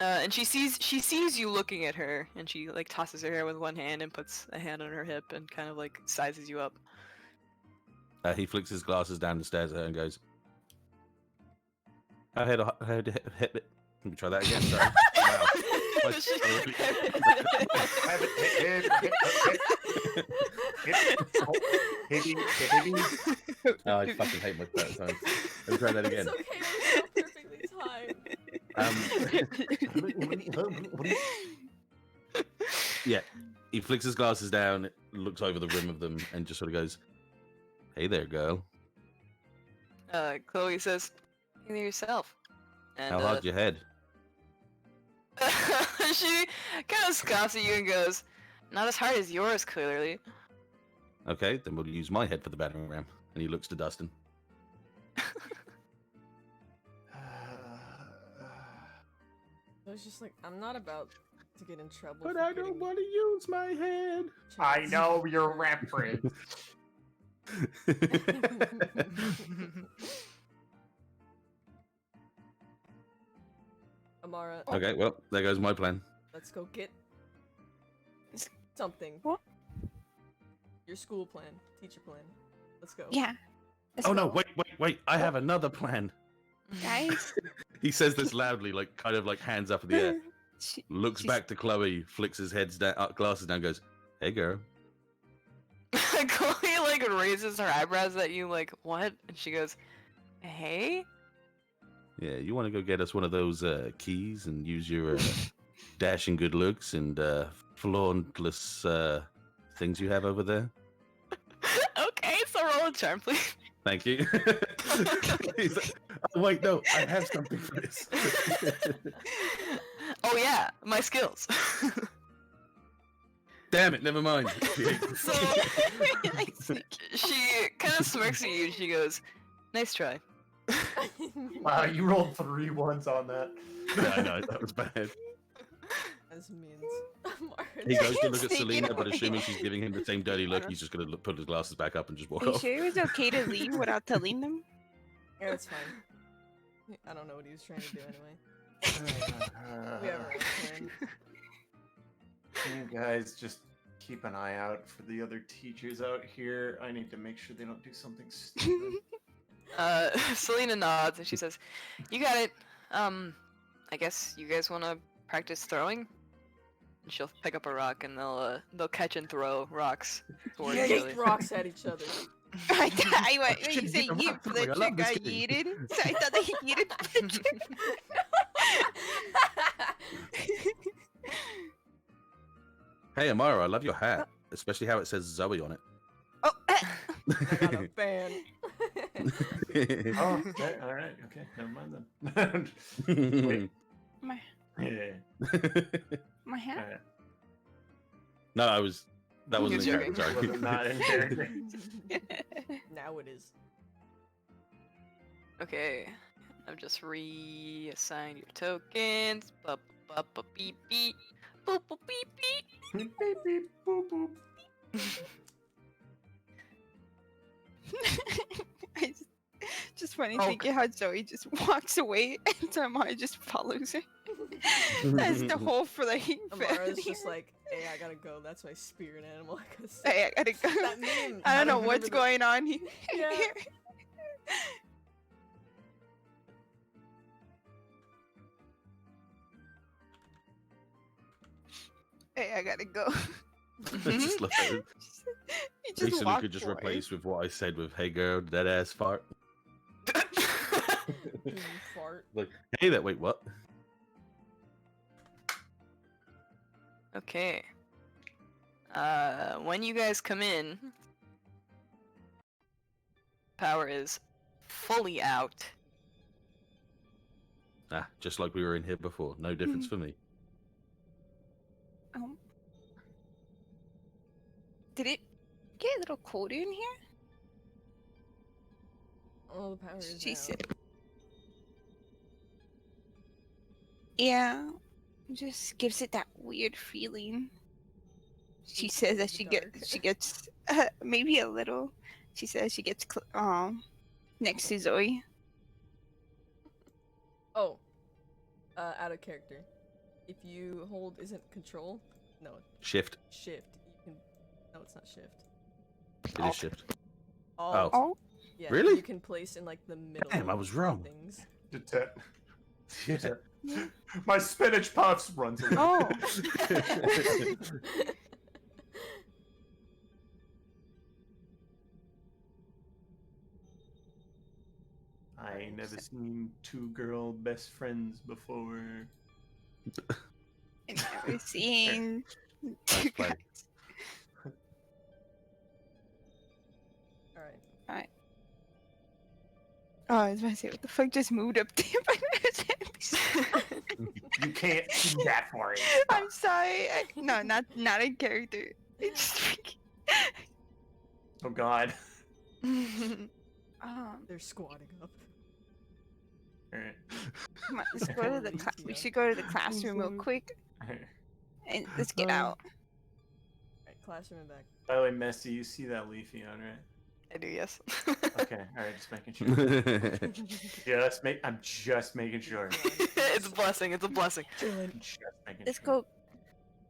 And she sees you looking at her, and she like tosses her hair with one hand and puts a hand on her hip and kind of like sizes you up. He flicks his glasses down and stares at her and goes, I had let me try that again. Sorry. Wow. Oh, I fucking hate my throat. Sorry. Let me try that again. It's okay, we're so perfectly timed. Yeah, he flicks his glasses down, looks over the rim of them, and just sort of goes, "Hey there, girl. Chloe says, "Hey there yourself." And How hard's your head?" she kind of scoffs at you and goes, "Not as hard as yours, clearly." Okay, then we'll use my head for the battering ram. And he looks to Dustin. I was just like, I'm not about to get in trouble. But for I getting don't want to use my head. I chance. know your reference. Amara, Okay, well, there goes my plan. let's go get something. What? Your school plan, teacher plan. Let's go. Yeah. Let's Oh go. no, wait, I have another plan. Guys. He says this loudly, like kind of like hands up in the air. She- Looks she's- back to Chloe, flicks his head down, glasses down, goes, "Hey, girl." Chloe like raises her eyebrows at you, like, "What?" And she goes, "Hey." Yeah, you want to go get us one of those keys and use your dashing good looks and flauntless things you have over there? Okay, so roll a charm, please. Thank you. He's like, oh, wait, no, I have something for this. Oh yeah, my skills. Damn it, never mind. So she kind of smirks at you and she goes, "Nice try." Wow, you rolled 3 ones on that. Yeah, I know that was bad. As means. He goes to look at Sneaking Selena, but away. assuming she's giving him the same dirty look, he's just gonna put his glasses back up and just walk Are you off. sure it was okay to leave without telling them? Yeah, that's fine. I don't know what he was trying to do anyway. We have our own plan. You guys just keep an eye out for the other teachers out here. I need to make sure they don't do something stupid. Selena nods and she says, "You got it. I guess you guys want to practice throwing?" And she'll pick up a rock and they'll catch and throw rocks towards each other. Yeet rocks at each other. I went, when Shit, you say get the yeet rock for throwing, the I love trick, this I game. yeeted. So I thought that he yeeted for the trick. Hey, Amara, I love your hat, especially how it says Zoe on it. Oh, I got a fan. Oh, okay, all right, okay, never mind then. Wait, my yeah, my hat. all right. No, that wasn't You're in character, joking. sorry. Was not in character. Now it is. Okay, I've just reassigned your tokens. Bup, bup, bup, beep, beep. Boop, boop, beep, beep. Beep, beep, beep, boop, boop. I just funny Oh. thinking how Zoe just walks away and Tamara just follows her. That's the whole flame. Amara's just like, hey, I gotta go. That's my spirit animal. 'Cause Hey, I gotta go. that meme. I don't know remember what's the- going on here. Yeah. Hey, I gotta go. I just love it. He just Recently walked could just away. replace with what I said with, hey girl, that ass fart. You fart. Like, hey, that, wait, what? Okay. When you guys come in, power is fully out. Ah, just like we were in here before. No difference for me. Did it get a little colder in here? Oh, the power is She out. said. Yeah, it just gives it that weird feeling. She says that Dark. she gets maybe a little. She says she gets next to Zoe. Oh, out of character. If you hold, isn't control? No, Shift. shift. You can. No, it's not shift. It is shift. Alt. Oh, Yeah, Really? You can place in like the middle. Damn, I was wrong. Things. Dettet. Yeah. My spinach puffs runs away. oh. I ain't never seen 2 girl best friends before. I've never seen. That's funny. All right. Oh, I was about to say, what the fuck just moved up there? You can't see that far in. I'm sorry. No, not in character. It's just Oh god. They're squatting up. Alright. come on, let's go to the class. We should go to the classroom real quick and let's get out. Alright, classroom and back. By the way, Messi, you see that leafy on, right? I do, yes. Okay, alright, just making sure. I'm just making sure. It's a blessing, it's a blessing. Just making Let's sure. go.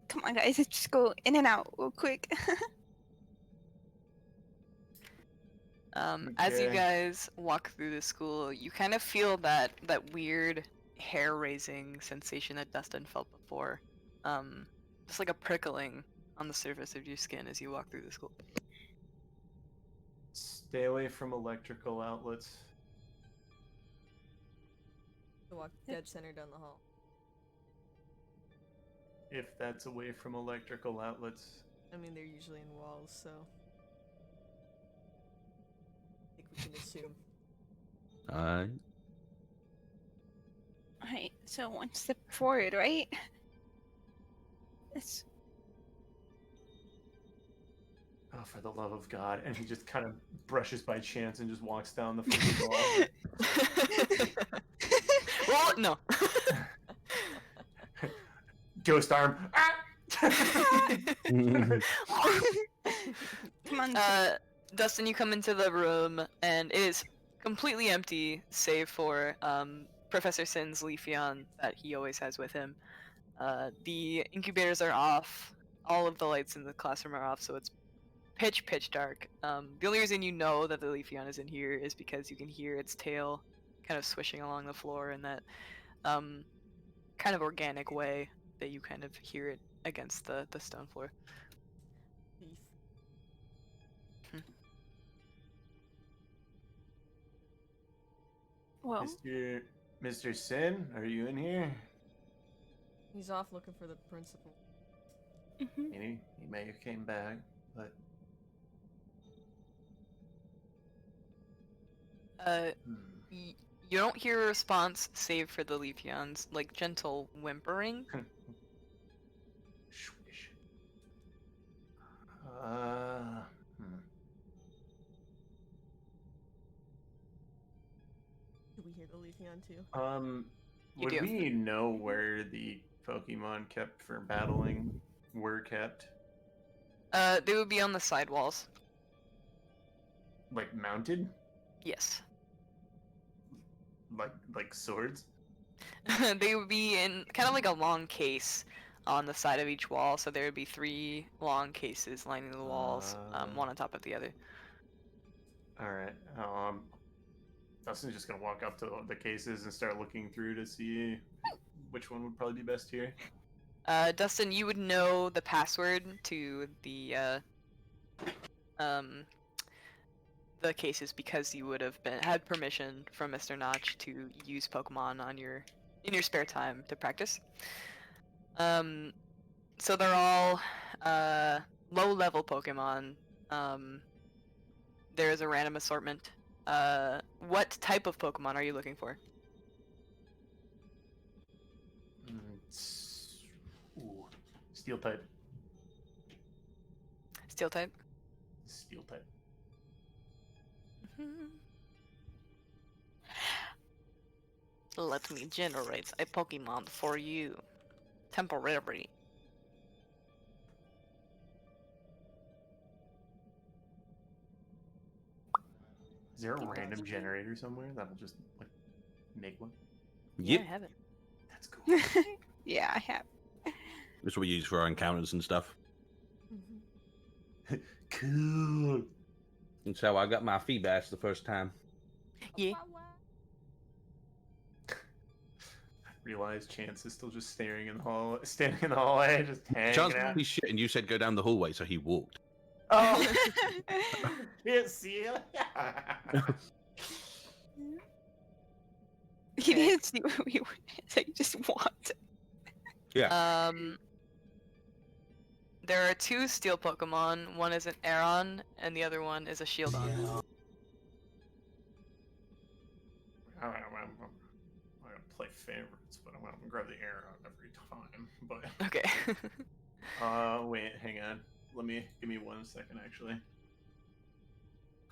Come on, guys. Let's just go in and out real quick. As you Okay. guys walk through the school, you kind of feel that weird hair-raising sensation that Dustin felt before. Just like a prickling on the surface of your skin as you walk through the school. Stay away from electrical outlets. So walk dead center down the hall. If that's away from electrical outlets. I mean, they're usually in walls, so. I think we can assume. Alright. Alright, so one step forward, right? Let's. Oh, for the love of God. And he just kind of brushes by chance and just walks down the fucking wall. no. Ghost arm. Ah! Come on. Dustin, you come into the room, and it is completely empty, save for Professor Sin's Leafeon that he always has with him. The incubators are off. All of the lights in the classroom are off, so it's pitch dark. The only reason you know that the Leafeon is in here is because you can hear its tail kind of swishing along the floor in that kind of organic way that you kind of hear it against the stone floor. Thief. Well, Mr. Sin, are you in here? He's off looking for the principal. mhm. He may have came back, but hmm. You don't hear a response save for the Leafeon's like gentle whimpering. Swish. Hmm. Do we hear the Leafeon too? You Would do. we know where the Pokemon kept for battling were kept? They would be on the side walls. Like mounted? Yes. Like swords? They would be in kind of like a long case on the side of each wall, so there would be 3 long cases lining the walls, one on top of the other. Alright. Dustin's just gonna walk up to the cases and start looking through to see which one would probably be best here. Dustin, you would know the password to the cases because you would have had permission from Mr. Notch to use Pokemon on in your spare time to practice. So they're all low-level Pokemon. There is a random assortment. What type of Pokemon are you looking for? Ooh, steel type. Steel type? Steel type. Let me generate a Pokemon for you. Temporary. Is there a random generator somewhere that'll just like make one? Yeah, Yep. I have it. That's cool. Yeah, I have. That's what we use for our encounters and stuff. Cool. And so I got my feedback the first time. Yeah. Realize Chance is still just staring in the hall, standing in the hallway, just hanging Chance out. he shit, and you said go down the hallway, so he walked. Oh, yeah, see ya. He Okay. didn't see what we were. So he just walked. Yeah. There are 2 steel Pokemon. One is an Aeron, and the other one is a Shieldon. I'm gonna play favorites, but I'm gonna grab the arrow every time. But Okay. wait, hang on. Give me 1 second. Actually,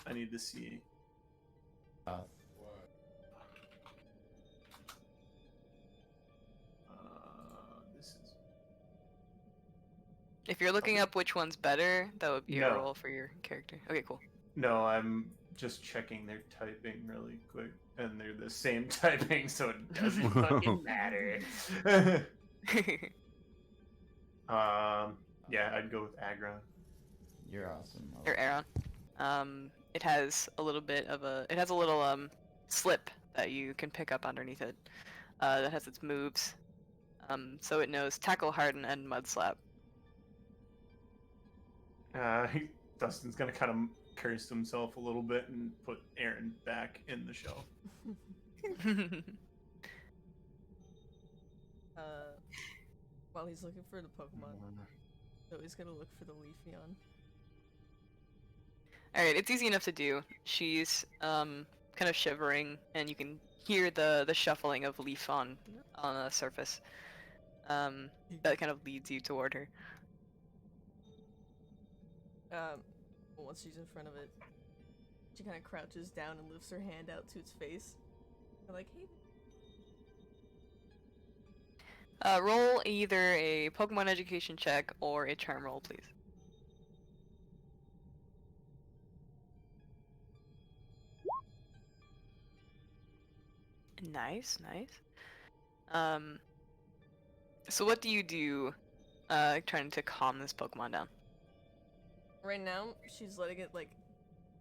I need to see. This is If you're looking up which one's better, that would be a No. roll for your character. Okay, cool. no. I'm just checking their typing really quick, and they're the same typing, so it doesn't fucking matter. Yeah, I'd go with Aggron. You're awesome. Or Aeron. It has a little bit of it has a little slip that you can pick up underneath it. That has its moves. So it knows Tackle, Harden, and Mud Slap. Dustin's gonna kind of curse himself a little bit and put Aaron back in the shelf. While he's looking for the Pokemon, so he's gonna look for the Leafeon. Alright, it's easy enough to do. She's kind of shivering, and you can hear the shuffling of leaf on the surface. That kind of leads you toward her. Well, once she's in front of it, she kind of crouches down and lifts her hand out to its face. They're like, hey. Roll either a Pokemon education check or a charm roll, please. Nice, nice. So what do you do, trying to calm this Pokemon down? Right now, she's letting it, like,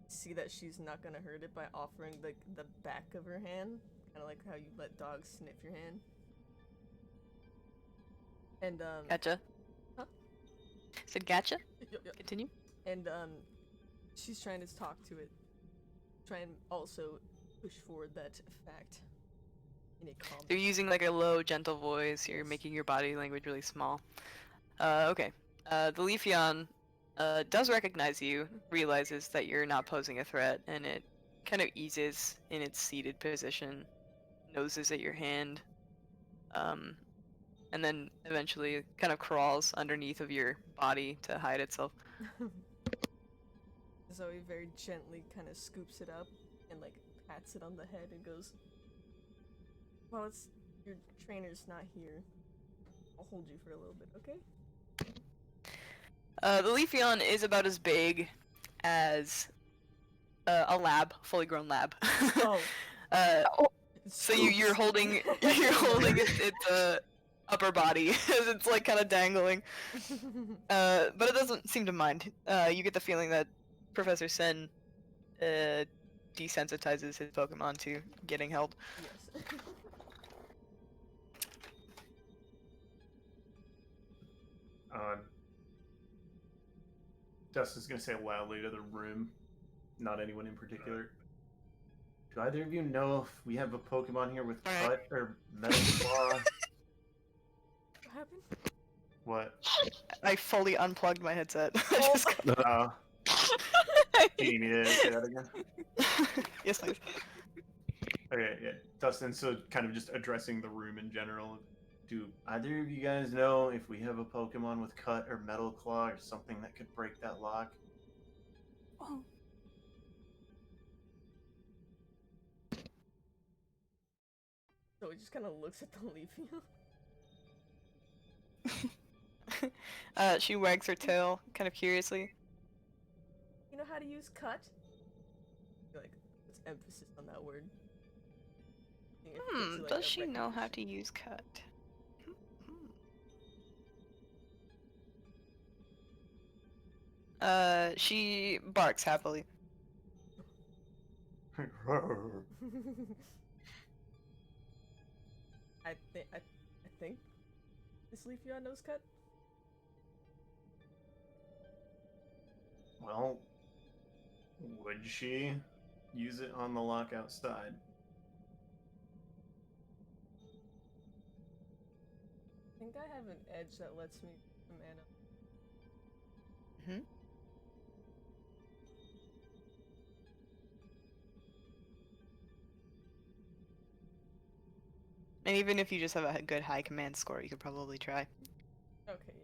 see that she's not gonna hurt it by offering, like, the back of her hand. Kind of like how you let dogs sniff your hand. And, Gotcha. Huh? Said gotcha? Yep. Continue. And, she's trying to talk to it. Try and also push forward that fact in a calm. You're using like a low, gentle voice. You're Yes. making your body language really small. Okay. The Leafeon does recognize you, realizes that you're not posing a threat, and it kind of eases in its seated position, noses at your hand, and then eventually kind of crawls underneath of your body to hide itself. Zoe very gently kind of scoops it up and like pats it on the head and goes, "Well, it's your trainer's not here. I'll hold you for a little bit, okay?" The Leafeon is about as big as a lab, fully grown lab. Oh. So you're holding its upper body as it's like kind of dangling. But it doesn't seem to mind. You get the feeling that Professor Sen desensitizes his Pokemon to getting held. Yes. Dustin's gonna say loudly to the room, not anyone in particular. Do either of you know if we have a Pokemon here with Alright. cut or metal claw? What happened? What? I fully unplugged my headset. Oh Just Oh, do you need me to say that again? yes, please. Okay, yeah. Dustin, so kind of just addressing the room in general. Do either of you guys know if we have a Pokemon with cut or metal claw or something that could break that lock? Oh, So it just kind of looks at the Leafeon. She wags her tail, kind of curiously. You know how to use cut? Like, puts emphasis on that word. Seeing if it gives you, like, Does a she know how to recognition. use cut? She barks happily. I think this Leafeon knows cut. Well, would she use it on the lock outside? I think I have an edge that lets me the mana. And even if you just have a good high command score, you could probably try. Okay, yeah.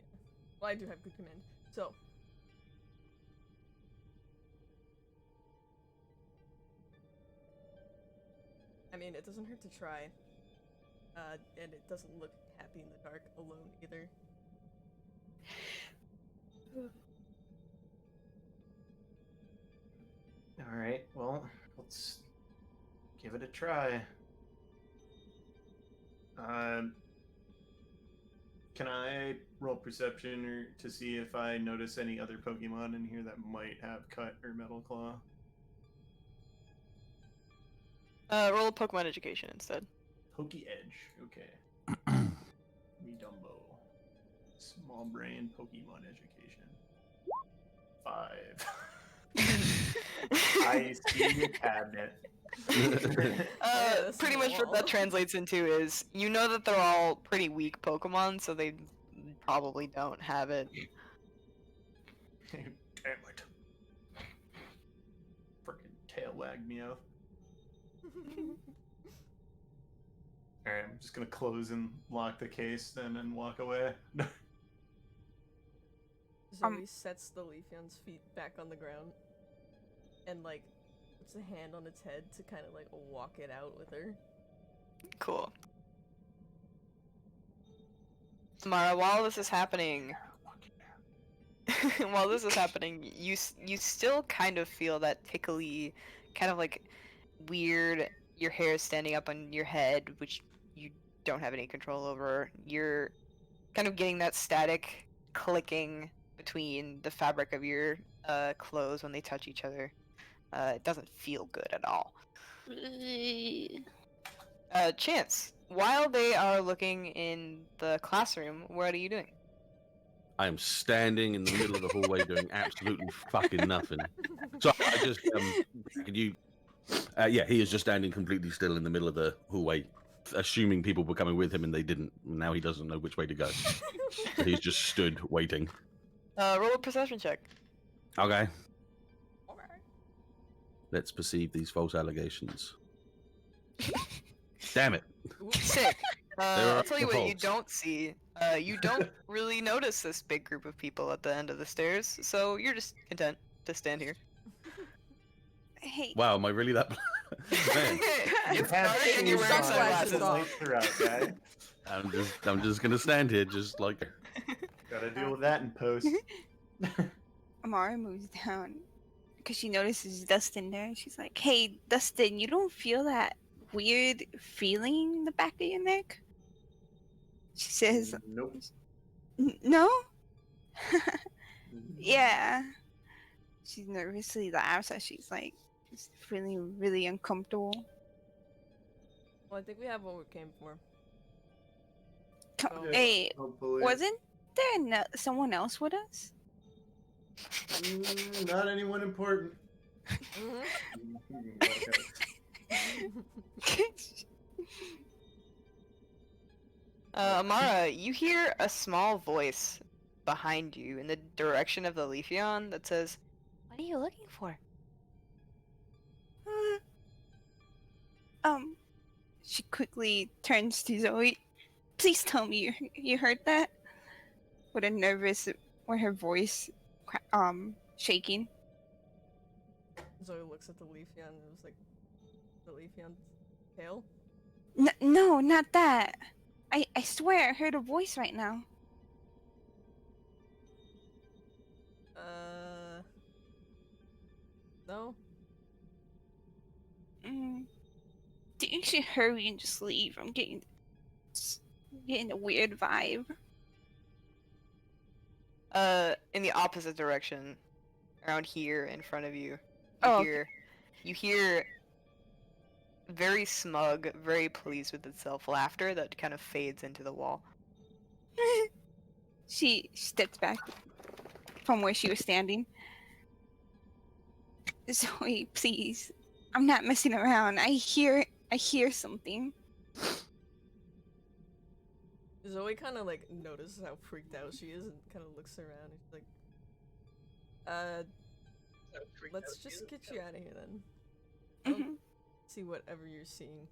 Well, I do have good command. So. I mean, it doesn't hurt to try. And it doesn't look happy in the dark alone either. Alright, well, let's give it a try. Can I roll perception or to see if I notice any other Pokemon in here that might have cut or metal claw? Roll a Pokemon education instead. Pokey Edge, okay. Me Dumbo. Small brain Pokemon education. 5. I see a cabinet. that's Pretty much what wall. that translates into is you know that they're all pretty weak Pokemon, so they probably don't have it. Damn it. Frickin' tail wagged me out. Alright, I'm just gonna close and lock the case then and walk away. Zoe sets the Leafeon's feet back on the ground and, like, puts a hand on its head to kind of, like, walk it out with her. Cool. Amara, while this is happening, you still kind of feel that tickly, kind of like weird. Your hair is standing up on your head, which you don't have any control over. You're kind of getting that static clicking between the fabric of your clothes when they touch each other. It doesn't feel good at all. Chance, while they are looking in the classroom, what are you doing? I am standing in the middle of the hallway doing absolutely fucking nothing. So I just can you? Yeah, he is just standing completely still in the middle of the hallway, assuming people were coming with him and they didn't. Now he doesn't know which way to go. So he's just stood waiting. Roll a perception check. Okay. Let's perceive these false allegations. Damn it. Sick. There I'll are tell you what you faults. don't see. You don't really notice this big group of people at the end of the stairs, so you're just content to stand here. Hey, Wow, am I really that? Man, It's have dark and you're shoes wearing on, sunglasses it's sunglasses. light throughout, guy. I'm just gonna stand here, just like. Gotta deal with that in post. Amara moves down because she notices Dustin there. She's like, "Hey, Dustin, you don't feel that weird feeling in the back of your neck?" She says, Nope. "No." Yeah. She nervously laughs as she's like, just feeling really uncomfortable. Well, I think we have what we came for. Yeah, Hey, hopefully. wasn't there someone else with us? Not anyone important. Amara, you hear a small voice behind you in the direction of the Leafeon that says, "What are you looking for?" She quickly turns to Zoe. Please tell me you heard that? With a nervous, with her voice, shaking. Zoe looks at the Leafeon and was like, the Leafeon's tail? No, not that. I swear I heard a voice right now. No? Do you should hurry and just leave. I'm getting a weird vibe. In the opposite direction, around here in front of you, Oh, you hear very smug, very pleased with itself laughter that kind of fades into the wall. She steps back from where she was standing. Zoe, please. I'm not messing around. I hear something. Zoe kind of like notices how freaked out she is and kind of looks around and she's like, let's just get you out of here then. I don't see whatever you're seeing.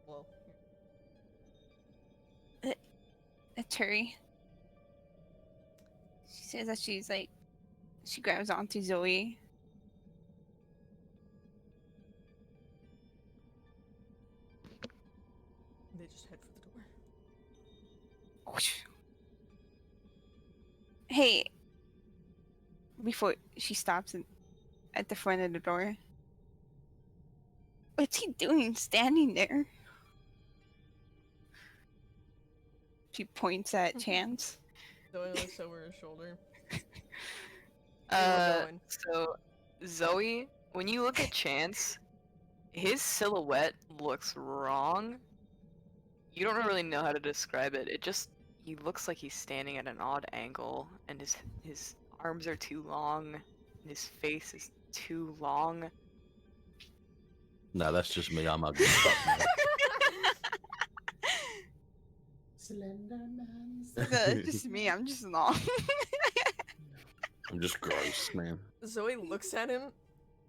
Well, That's her. She says that she grabs onto Zoe. they just head for the door. Hey, before she stops at the front of the door. What's he doing standing there? She points at Chance. Zoe looks over her shoulder. So Zoe, when you look at Chance, his silhouette looks wrong. You don't really know how to describe it. He looks like he's standing at an odd angle, and his arms are too long, and his face is too long. No, that's just me. I'm ugly. Slender Man. That's just me. I'm just long. I'm just gross, man. Zoe looks at him,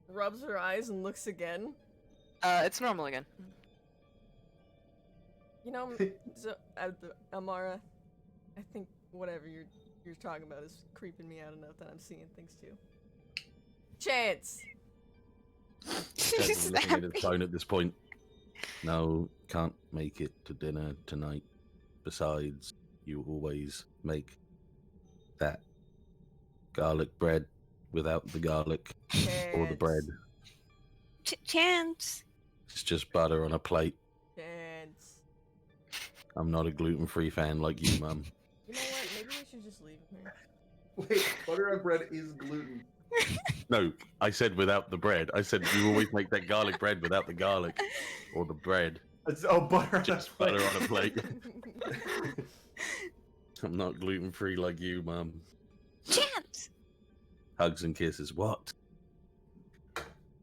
rubs her eyes, and looks again. It's normal again. You know, Amara, I think whatever you're talking about is creeping me out enough that I'm seeing things too. Chance! She's Looking at his snappy. phone at this point. No, can't make it to dinner tonight. Besides, you always make that garlic bread without the garlic or the bread. Chance. It's just butter on a plate. Chance. I'm not a gluten-free fan like you, Mum. You know what? Maybe we should just leave him here. Wait, butter on bread is gluten. No, I said without the bread. I said you always make that garlic bread without the garlic or the bread. Butter on Just a plate. butter on a plate. I'm not gluten-free like you, Mum. Chance. Hugs and kisses. What?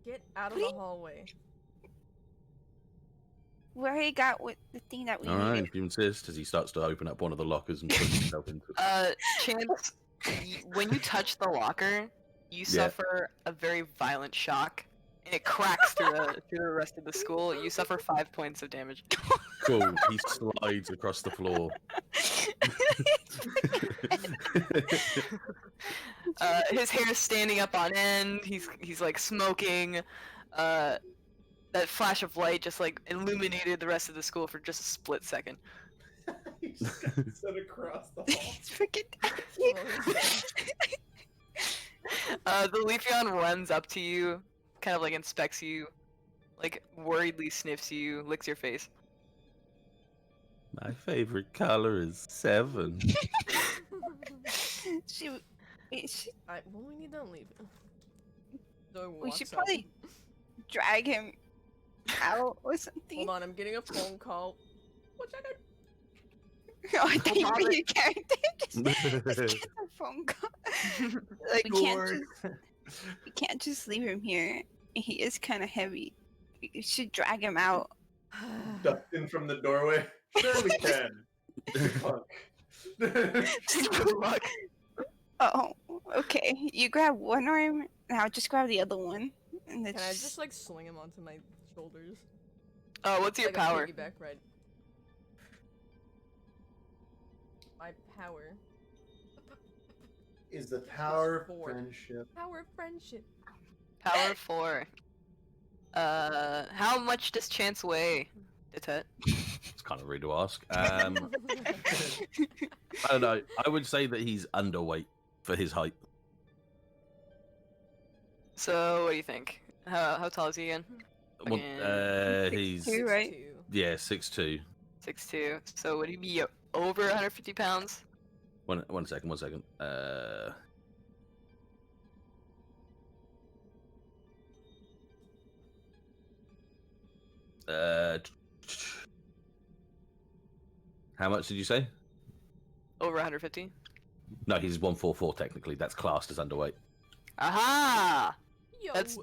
Get out of the hallway. We already got with the thing that we All right, needed. if you insist, as he starts to open up one of the lockers and put himself into it. Chance, when you touch the locker, you suffer a very violent shock, and it cracks through the rest of the school. You suffer 5 points of damage. Cool. He slides across the floor. His hair is standing up on end. He's like smoking. That flash of light just like illuminated the rest of the school for just a split second. He just got set across the hall. He's freaking The Leafeon runs up to you, kind of like inspects you, like worriedly sniffs you, licks your face. My favorite color is 7. Well, We need to leave him. So we should probably drag him out or something. Hold on, I'm getting a phone call. What should I do? Oh, I thought you were your character. Just get a phone call. Like, we can't just leave him here. He is kind of heavy. We should drag him out. Dustin from the doorway. Sure we can. Fuck. Good luck. Oh, okay. You grab one arm, and I'll just grab the other one. And Can I just like swing him onto my shoulders? What's your Like a power? piggyback ride. My power. Is the power +4. of friendship. Power of friendship. Power 4. How much does Chance weigh, Dettet? It's kind of rude to ask. I don't know. I would say that he's underweight for his height. So, what do you think? How tall is he again? Well, he's 6'2", right? 6'2". 6'2". So, would he be over 150 pounds? One second. How much did you say? Over 150? No, he's 144 technically. That's classed as underweight. Aha! Yo. That's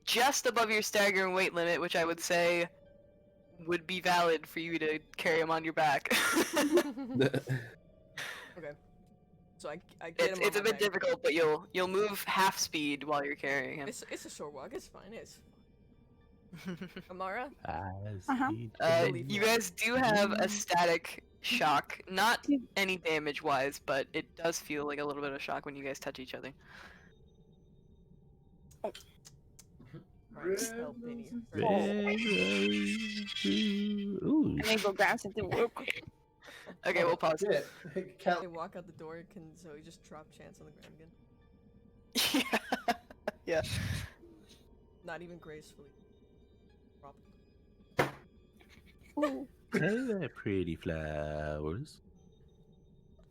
just above your staggering weight limit, which I would say would be valid for you to carry him on your back. Okay. So I get him. It's on a my bit back. difficult, but you'll move half speed while you're carrying him. It's a short walk. It's fine. It's Amara. You guys do have a static shock, not any damage wise, but it does feel like a little bit of shock when you guys touch each other. Help Penny. Ooh. I need to go grab something real quick. Okay, we'll pause. Shit. They walk out the door. Can Zoe just drop Chance on the ground again? Yeah. Not even gracefully. Drop. Ooh. Hey there, pretty flowers.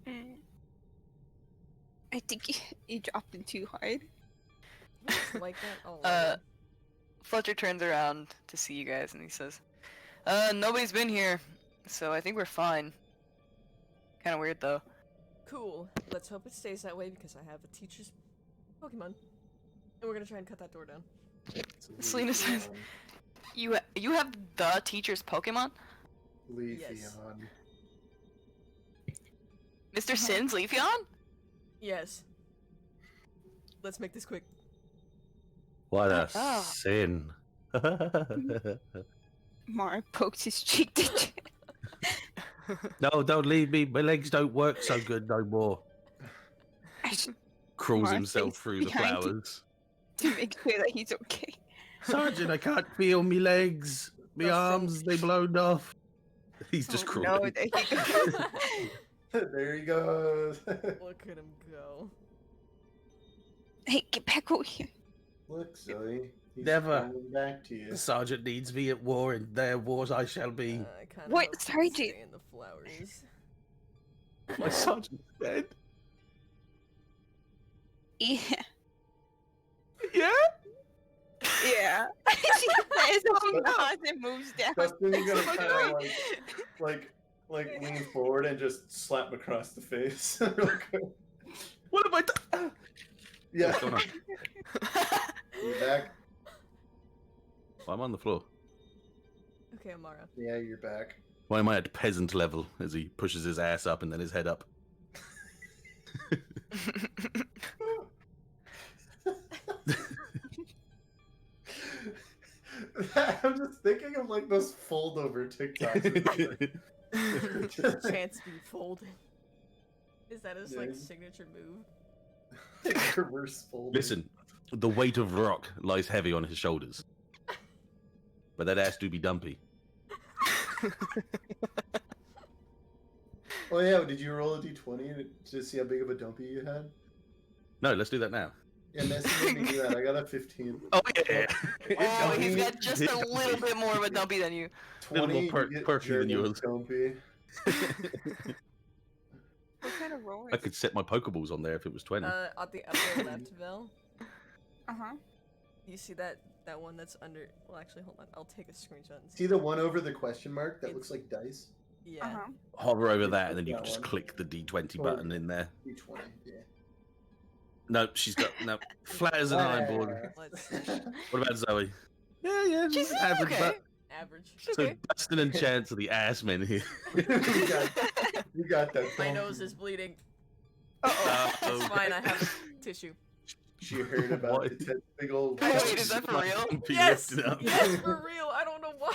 I think you dropped it too hard. Like that. Oh. Fletcher turns around to see you guys and he says, nobody's been here, so I think we're fine. Kinda weird though. Cool. Let's hope it stays that way because I have a teacher's Pokemon, and we're gonna try and cut that door down. Selena says, you have the teacher's Pokemon? Leafeon. Mr. Sin's Leafeon? Yes. Let's make this quick. What a Oh. sin. Mara pokes his cheek to No, don't leave me. My legs don't work so good no more. Crawls Mark himself thinks through the behind you. flowers. to make sure that he's okay. Sergeant, I can't feel me legs. Me Dustin. arms, they blown off. He's just Oh, crawling. no, there he goes. There he goes. Look at him go. Hey, get back over here. Look, Zoe. He's Never. coming back to you. The sergeant needs me at war, and their wars I shall be. I kind of What? hope he Sergeant? stay in the flowers. My sergeant's dead. Yeah. Yeah? Yeah. She says he nods and moves down. Dustin's gonna kind of like lean forward and just slap him across the face. Real quick. What have I done? Yeah. What's going on? You back? Well, I'm on the floor. Okay, Amara. Yeah, you're back. Why am I at peasant level as he pushes his ass up and then his head up? I'm just thinking of like those fold over TikToks. Chance be folded. Is that his like Yeah. signature move? Reverse fold. Listen, the weight of rock lies heavy on his shoulders. But that ass do be dumpy. Oh yeah, did you roll a d20 to see how big of a dumpy you had? No, let's do that now. Yeah, Messi made me do that. I got a 15. Oh, yeah. Oh, he's got just a little bit more of a dumpy than you. Little 20, more you get perky than German yours. Dumpy. What kind of roll I is could set my Pokeballs on there if it was 20. At the upper left, Vel. Uh-huh. You see that one that's under? Well, actually, hold on. I'll take a screenshot. And See the one over the question mark that It's- looks like dice? Yeah. Uh-huh. Hover over that and then you That can just one. click the D20 Or- button in there. D20, yeah. No, she's got no flat as an iron board. Let's see. What about Zoe? Yeah, She's average. okay. But, Average. She's so okay. Dustin and Chance are the ass men here. you got that. My Tom. nose is bleeding. Uh-oh. Oh, It's fine. I have a tissue. She heard about What? the big old. Wait, is that for real? Dumpy Yes. lifted up. Yes, for real. I don't know why.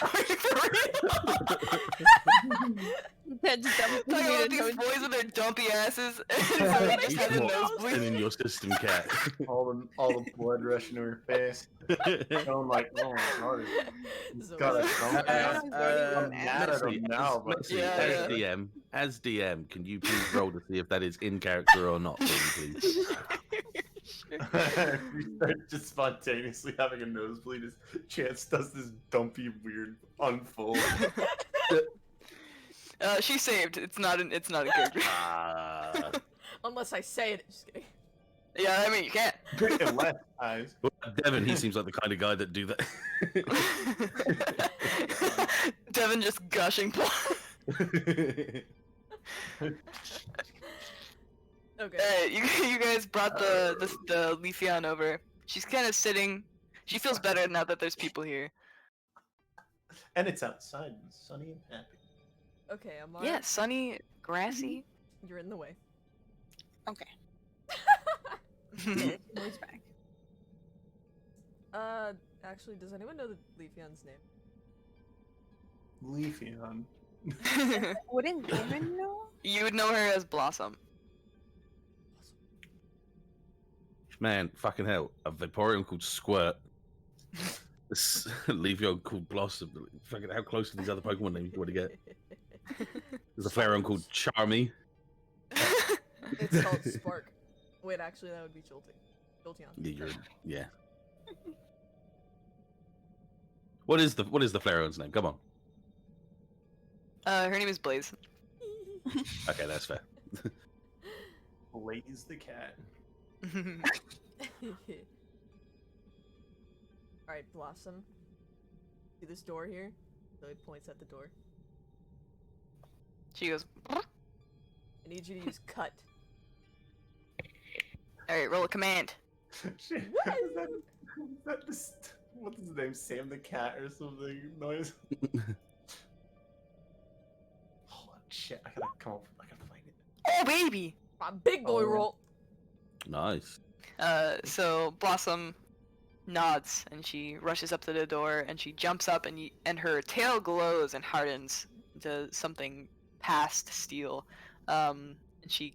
That's dumb. Talking about these boys with their dumpy asses, and Zoe just had a Equal nosebleed. in your system, cat. all the blood rushing to her face. I'm like, oh my god. So Got it. it's- I'm mad at him now, but Messi, Yeah, as DM, can you please roll to see if that is in character or not, please? we start just spontaneously having a nosebleed as Chance does this dumpy weird unfold. She saved. It's not in character. Unless I say it. Just kidding. Yeah, I mean you can't. And less eyes. Devin, he seems like the kind of guy that do that. Devin just gushing blood. Okay. You guys brought the Leafeon over. She's kind of sitting. She feels better now that there's people here. And it's outside and sunny and happy. Okay, Amara. Yeah, sunny, grassy. You're in the way. Okay. Yeah, Moves back. Actually, does anyone know the Leafeon's name? Leafeon. Wouldn't Devin know? You would know her as Blossom. Man, fucking hell. A Vaporeon called Squirt. This Leafeon called Blossom. Fucking how close to these other Pokemon names you want to get? There's a Flareon called Charmy. It's called Spark. Wait, actually, that would be Jolteon. Yeah. What is the Flareon's name? Come on. Her name is Blaze. Okay, that's fair. Blaze the cat. Alright, Blossom. See this door here? So he points at the door. She goes. I need you to use cut. All right, roll a command. What's his name? Sam the cat or something? Noise. Hold on, shit! I gotta come up. I gotta find it. Oh baby. My big boy Oh. roll. Nice. So Blossom nods and she rushes up to the door and she jumps up and her tail glows and hardens into something past steel. And she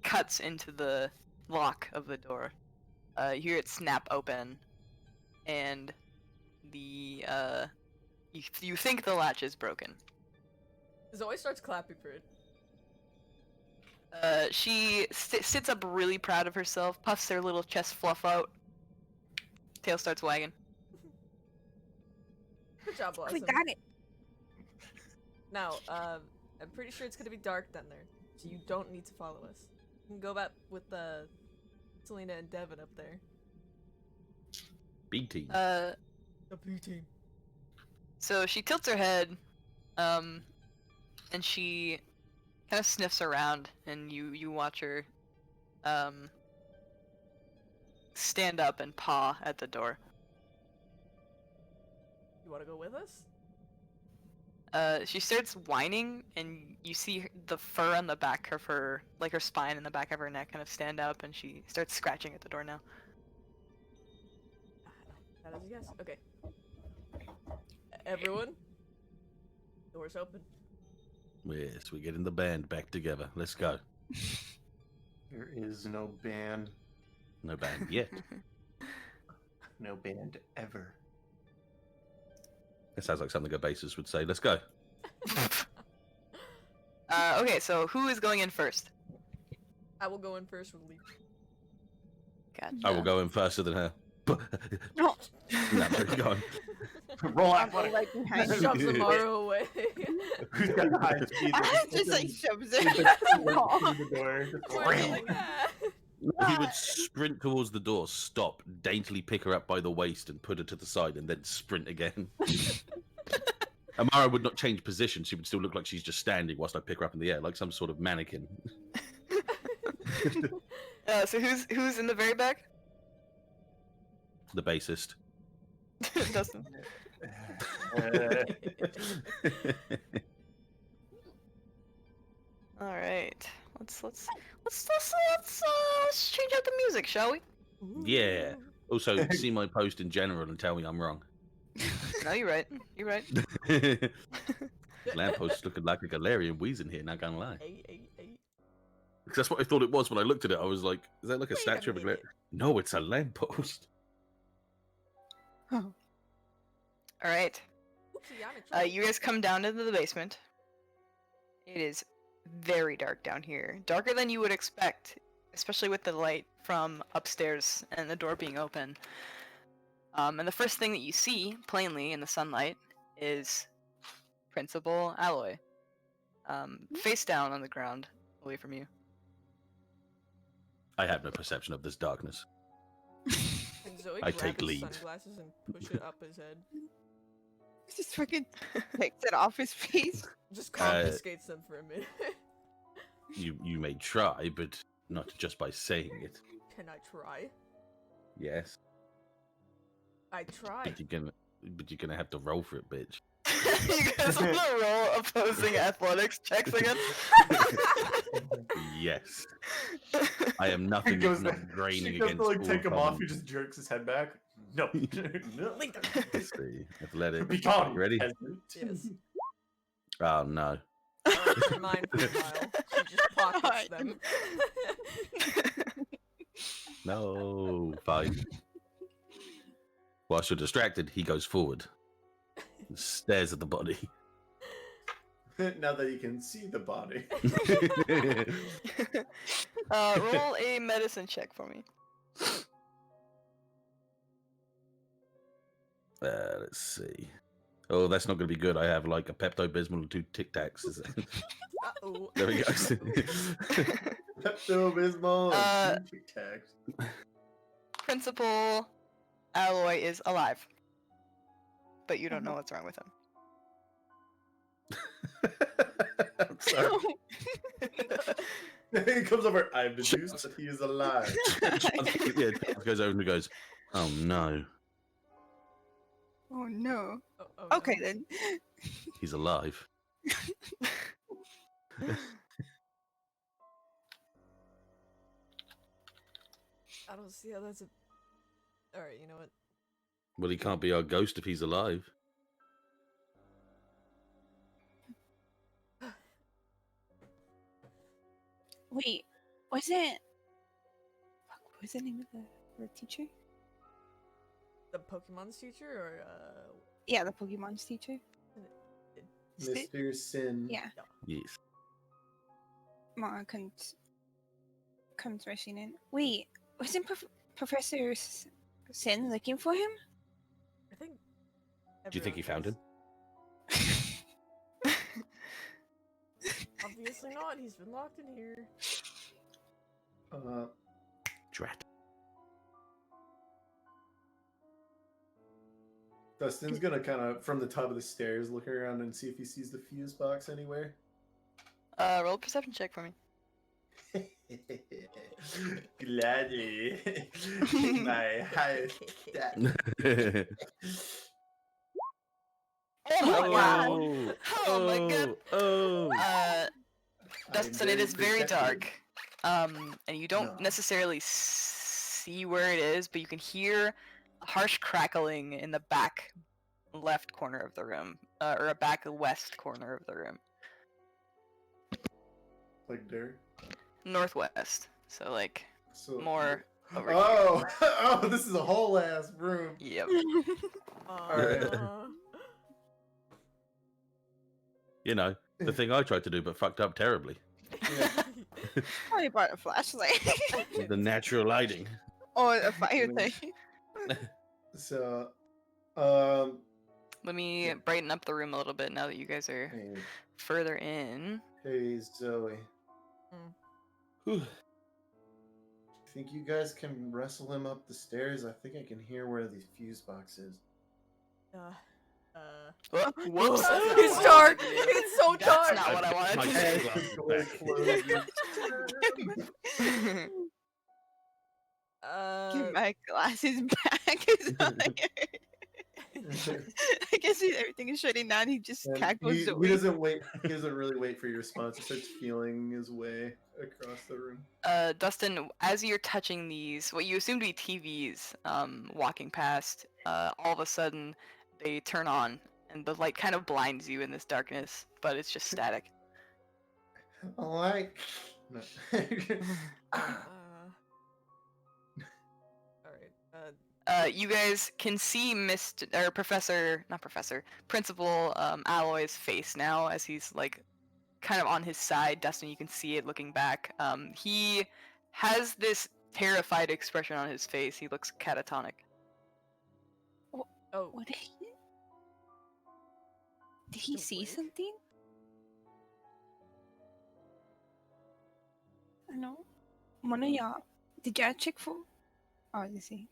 cuts into the lock of the door. You hear it snap open, and the you think the latch is broken. Zoe starts clapping for it. She sits up really proud of herself, puffs her little chest fluff out. Tail starts wagging. Good job, We Blossom. got it. Now, I'm pretty sure it's gonna be dark down there, so you don't need to follow us. You can go back with Selena and Devin up there. B team. The B team. So she tilts her head, and she kind of sniffs around, and you watch her, stand up and paw at the door. You wanna go with us? She starts whining, and you see the fur on the back of her, like her spine and the back of her neck, kind of stand up, and she starts scratching at the door now. That is a yes. Okay. Everyone, doors open. Yes, we're getting the band back together. Let's go. There is no band. No band yet. No band ever. That sounds like something a bassist would say. Let's go. Okay, so who is going in first? I will go in first with Lee. Gotcha. I will go in faster than her. No. No, go on. Roll I'm athletic. right behind you. Shoves Amara away. Who's got the high speed? Just like shoves it. Through the door. Why are you like that? He would sprint towards the door, stop, daintily pick her up by the waist and put her to the side, and then sprint again. Amara would not change position. She would still look like she's just standing whilst I pick her up in the air, like some sort of mannequin. So who's in the very back? The bassist. Dustin. All right. Let's change out the music, shall we? Yeah. Also, see my post in general and tell me I'm wrong. No, you're right. You're right. Lamppost looking like a Galarian wheezing here, not gonna lie. Hey. Because that's what I thought it was when I looked at it. I was like, is that like a Wait a statue of a Galarian? minute. No, it's a lamppost. All right. Oopsie, You guys come down into the basement. It is very dark down here. Darker than you would expect, especially with the light from upstairs and the door being open. And the first thing that you see, plainly in the sunlight, is Principal Alloy. Face down on the ground, away from you. I have no perception of this darkness. And Zoe I grab take his lead. sunglasses and push it up his head. Just fucking takes it off his face. Just confiscates them for a minute. You may try, but not just by saying it. Can I try? Yes. I try. But you're gonna have to roll for it, bitch. You guys want to roll opposing athletics checks again? Yes. I am nothing if goes not back. draining She goes against to like all take him off. common. He just jerks his head back. No. No. Let's see. Athletic. Be gone. You ready? peasant. Yes. Oh no. Mine for a while. She just pockets them. No. Fine. Whilst you're distracted, he goes forward. And stares at the body. Now that you can see the body. Roll a medicine check for me. Let's see. Oh, that's not going to be good. I have like a Pepto-Bismol and 2 Tic Tacs. Uh-oh. There we go. Pepto-Bismol and Tic Tacs. Principal Alloy is alive, but you don't know what's wrong with him. I'm sorry. He comes over. I've deduced that he is alive. Yeah, Charles goes over and goes, "Oh no, Oh no. Oh, Okay no. then. he's alive." I don't see how that's a. Alright, you know what? Well, he can't be our ghost if he's alive. Wait, was it? Fuck, what was the name of the teacher? The Pokemon's teacher or Yeah, the Pokemon's teacher. Mr. Sin. Yeah. Yes. Amara comes rushing in. Wait, wasn't Professor Sin looking for him? I think. Do you think he found everyone him? does. Obviously not. He's been locked in here. Drat. Dustin's gonna kind of, from the top of the stairs, look around and see if he sees the fuse box anywhere. Roll a perception check for me. Gladly. My highest stat. Oh my god! Oh, Oh my god! Oh. Dustin, it is very dark. And you don't No. necessarily see where it is, but you can hear a harsh crackling in the back left corner of the room, or a back west corner of the room. Like there. Northwest. So, like, So more over here. Oh, oh, this is a whole ass room. Yep. Alright. You know, the thing I tried to do but fucked up terribly. Yeah. Probably brought a flashlight The natural lighting. or a fire thing. So, Let me brighten up the room a little bit now that you guys are hey, further in. hey, Zoe. Whew. Think you guys can wrestle him up the stairs? I think I can hear where the fuse box is. Whoops! It's dark. It's so That's dark. not what I wanted My to glasses do. back. Give my glasses back. I guess everything is shutting down. He just And cackles he away. doesn't wait. He doesn't really wait for your response. He starts feeling his way across the room. Dustin, as you're touching these, what you assume to be TVs, walking past, all of a sudden they turn on, and the light kind of blinds you in this darkness, but it's just static. Like, no. Alright. You guys can see Principal Alloy's face now as he's like kind of on his side. Dustin, you can see it looking back. He has this terrified expression on his face. He looks catatonic. Oh. What did he? Did he see Awake? something? I know. One of y'all. Did y'all check for? Oh, let's see.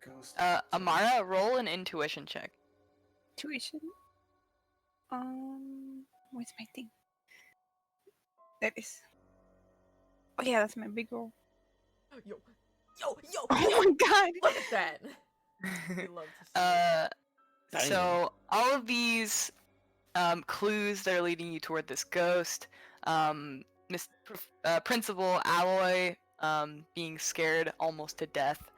Ghost. Amara, roll an intuition check. Tuition. Where's my thing? That is. Oh yeah, that's my big roll. Yo. Oh my god! Look at that. We love to see it. So all of these clues that are leading you toward this ghost, Principal Alloy being scared almost to death,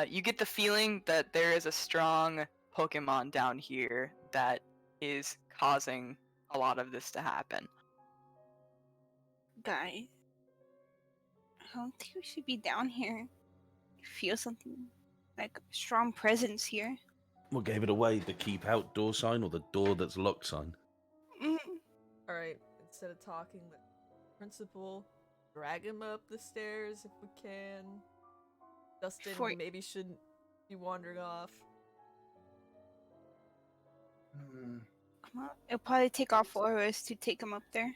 you get the feeling that there is a strong Pokemon down here that is causing a lot of this to happen. Guys, I don't think we should be down here. I feel something like a strong presence here. What gave it away? The keep out door sign or the door that's locked sign? Alright, instead of talking, the principal, drag him up the stairs if we can. Dustin Before- maybe shouldn't be wandering off. Come on. It'll probably take all four of us to take him up there.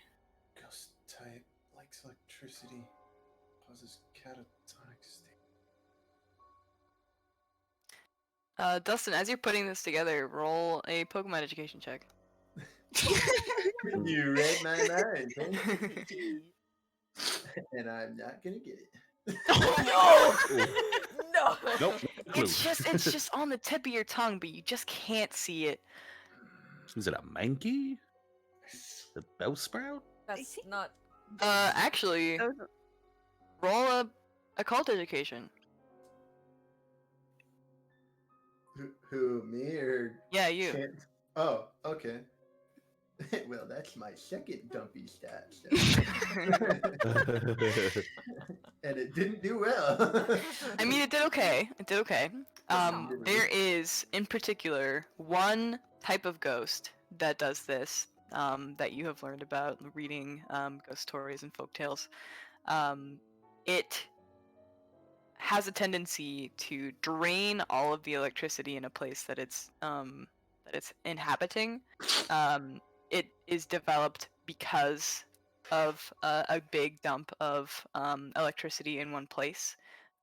Ghost type likes electricity. Causes catatonic state. Dustin, as you're putting this together, roll a Pokemon education check. You read my mind, didn't you? And I'm not gonna get it. No! No! Nope. Clue. It's just on the tip of your tongue, but you just can't see it. Is it a Mankey? The Bellsprout? That's think- not. Actually, Those- roll a occult education. Who, me or? Yeah, you. Can't... Oh, okay. Well, that's my second dumpy stat. So. And it didn't do well. I mean, it did okay. It did okay. not. There is, in particular, one type of ghost that does this. that you have learned about reading ghost stories and folktales. It has a tendency to drain all of the electricity in a place that it's inhabiting. It is developed because of a big dump of electricity in one place.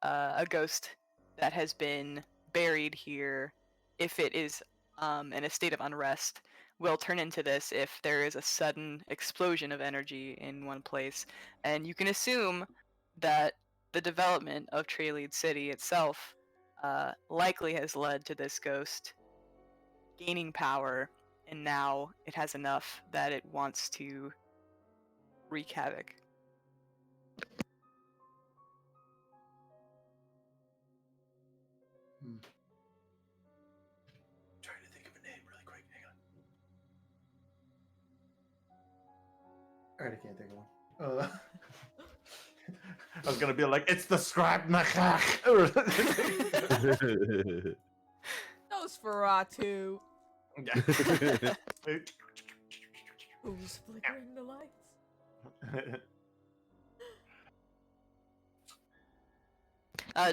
A ghost that has been buried here, if it is in a state of unrest, will turn into this if there is a sudden explosion of energy in one place. And you can assume that the development of Trelead City itself likely has led to this ghost gaining power, and now it has enough that it wants to wreak havoc. Trying to think of a name really quick. Hang on. Alright, I can't think of one. I was gonna be like, it's the scribe macaque. Nosferatu. Who's flickering the lights?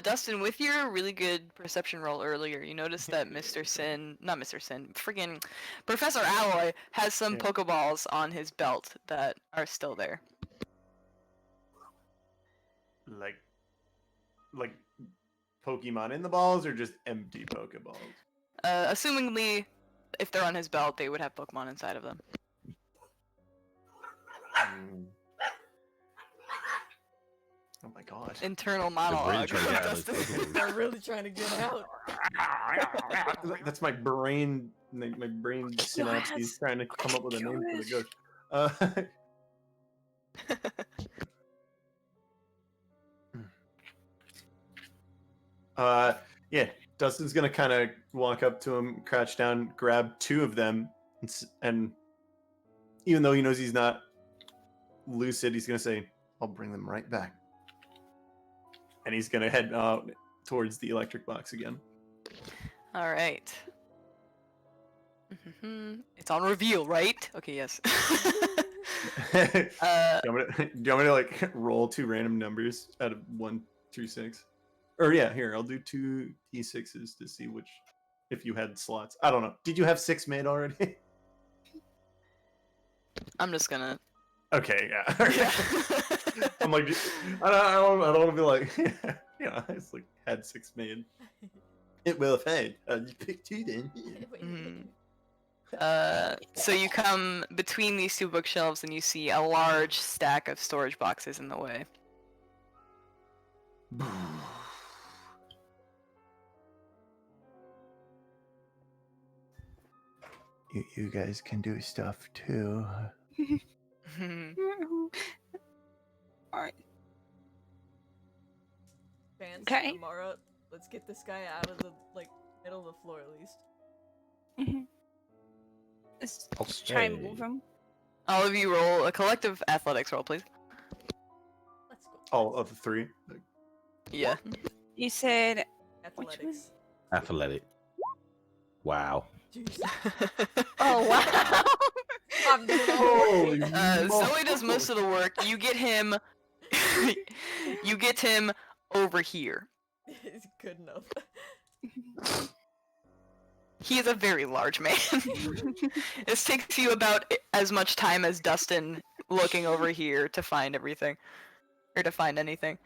Dustin, with your really good perception roll earlier, you noticed that friggin' Professor Alloy has some Yeah. Pokeballs on his belt that are still there. like Pokemon in the balls or just empty Pokeballs? Assumingly, if they're on his belt, they would have Pokemon inside of them. Oh my god. Internal monologue. trying to get out of Dustin. those Pokeballs. They're really trying to get out. That's my brain. My brain synapses Yes. trying to come up with a name for the Gosh. ghost. Yeah. Dustin's gonna kind of walk up to him, crouch down, grab two of them, and even though he knows he's not lucid, he's gonna say, "I'll bring them right back." And he's gonna head out towards the electric box again. All right. It's on reveal, right? Okay, yes. Do you want me to like roll two random numbers out of 1 through 6? Or yeah, here, I'll do 2 d6s to see which, if you had slots. I don't know. Did you have 6 made already? I'm just gonna. Okay, yeah. Yeah. I'm like, I don't want to be like, yeah, I just like had 6 made. It will have had. You picked 2 then. So you come between these two bookshelves and you see a large stack of storage boxes in the way. You guys can do stuff too. Alright. Vance, Okay. Amara, let's get this guy out of the middle of the floor at least. Let's try and Okay. move him. All of you roll a collective athletics roll, please. Let's go. All of the 3. Yeah. You said Which Athletics. Athletic. Wow. Jeez. oh wow. I'm doing all Holy Zoe does most of the work. You get him. You get him over here. It's good enough. He is a very large man. This takes you about as much time as Dustin looking over here to find everything. Or to find anything.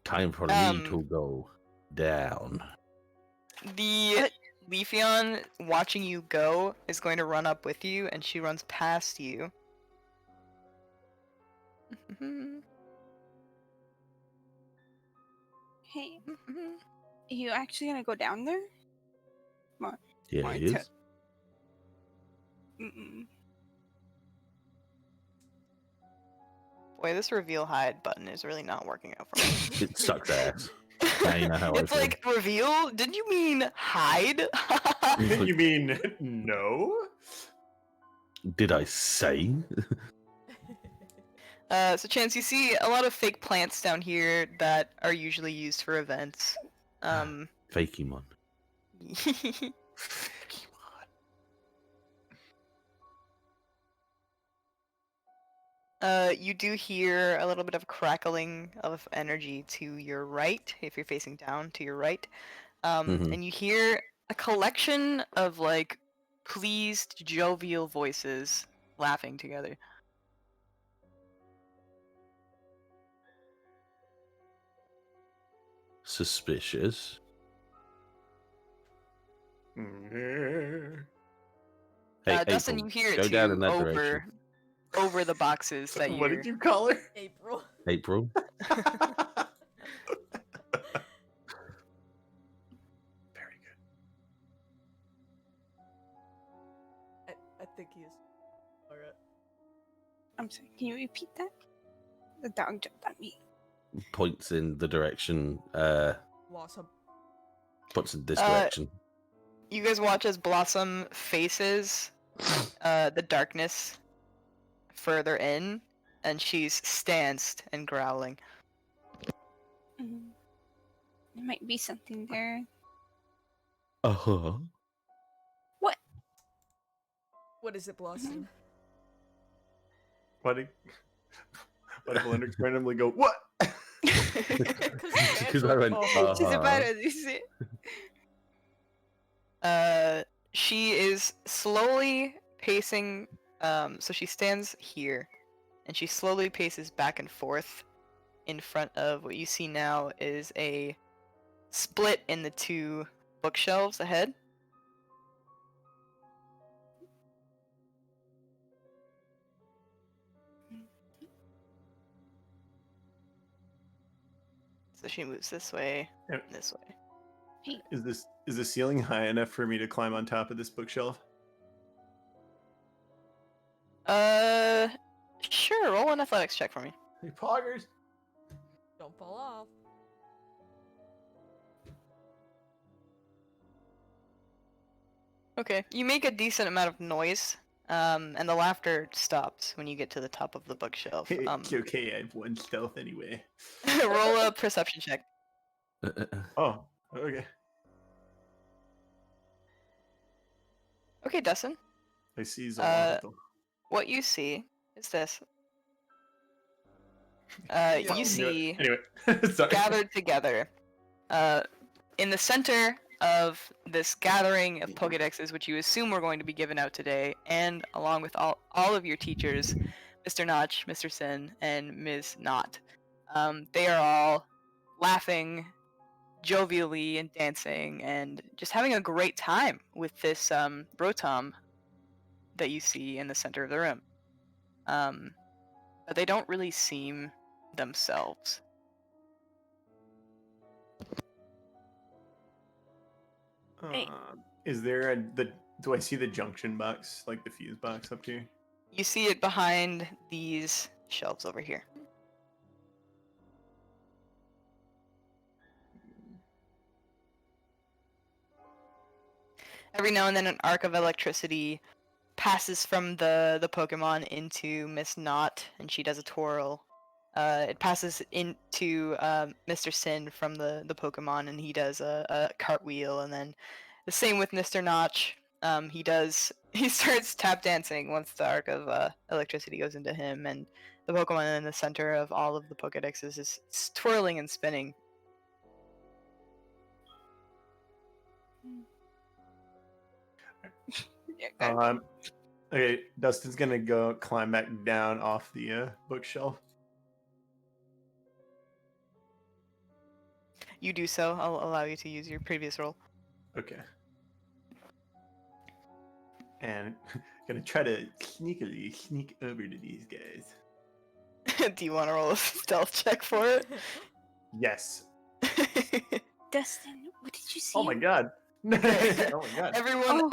Time for me to go down. The Leafeon, watching you go, is going to run up with you, and she runs past you. Hey, you actually gonna go down there? Yeah, Mine he too. is. Mm-mm. Boy, this reveal hide button is really not working out for me. It sucks ass. Now you know how I It's feel. like, reveal? Did you mean hide? You mean no? Did I say? So Chance, you see a lot of fake plants down here that are usually used for events. Fakemon. You do hear a little bit of crackling of energy to your right, if you're facing down to your right. Mhm. And you hear a collection of like pleased, jovial voices laughing together. Suspicious. Hey, Dustin, April, you hear it go down in too that direction. over the boxes that What you're. did you call her? April. April. Very good. I think he is. Alright. I'm sorry. Can you repeat that? The dog jumped at me. Points in the direction. Blossom. Points in this Uh, direction. You guys watch as Blossom faces the darkness further in, and she's stanced and growling. Mm. There might be something there. Uh-huh. What is it, Blossom? What did Lennox randomly go, what? Because I went, She's about uh-huh. to lose it. She is slowly pacing. So she stands here, and she slowly paces back and forth in front of what you see now is a split in the two bookshelves ahead. So she moves this way, Yep. this way. Is the ceiling high enough for me to climb on top of this bookshelf? Sure. Roll an athletics check for me. Hey, poggers. Don't fall off. Okay, you make a decent amount of noise, and the laughter stops when you get to the top of the bookshelf. Okay, I have one stealth anyway. Roll a perception check. Oh, okay. Okay, Dustin. I see Zolotl. What you see is this. Yeah. You see Anyway, sorry. gathered together, in the center of this gathering of Pokedexes, which you assume were going to be given out today, and along with all of your teachers, Mr. Notch, Mr. Sin, and Ms. Knot. They are all laughing jovially and dancing and just having a great time with this Rotom that you see in the center of the room. But they don't really seem themselves. Hey. Is there do I see the junction box, like the fuse box up here? You see it behind these shelves over here. Every now and then an arc of electricity passes from the Pokemon into Miss Knot, and she does a twirl. It passes into Mr. Sin from the Pokemon, and he does a cartwheel, and then the same with Mr. Notch. He starts tap dancing once the arc of electricity goes into him, and the Pokemon in the center of all of the Pokedexes is twirling and spinning. Okay, Dustin's gonna go climb back down off the bookshelf. You do so. I'll allow you to use your previous roll. Okay. And gonna try to sneakily sneak over to these guys. Do you want to roll a stealth check for it? Yes. Dustin, what did you see? Oh my god. Oh my god.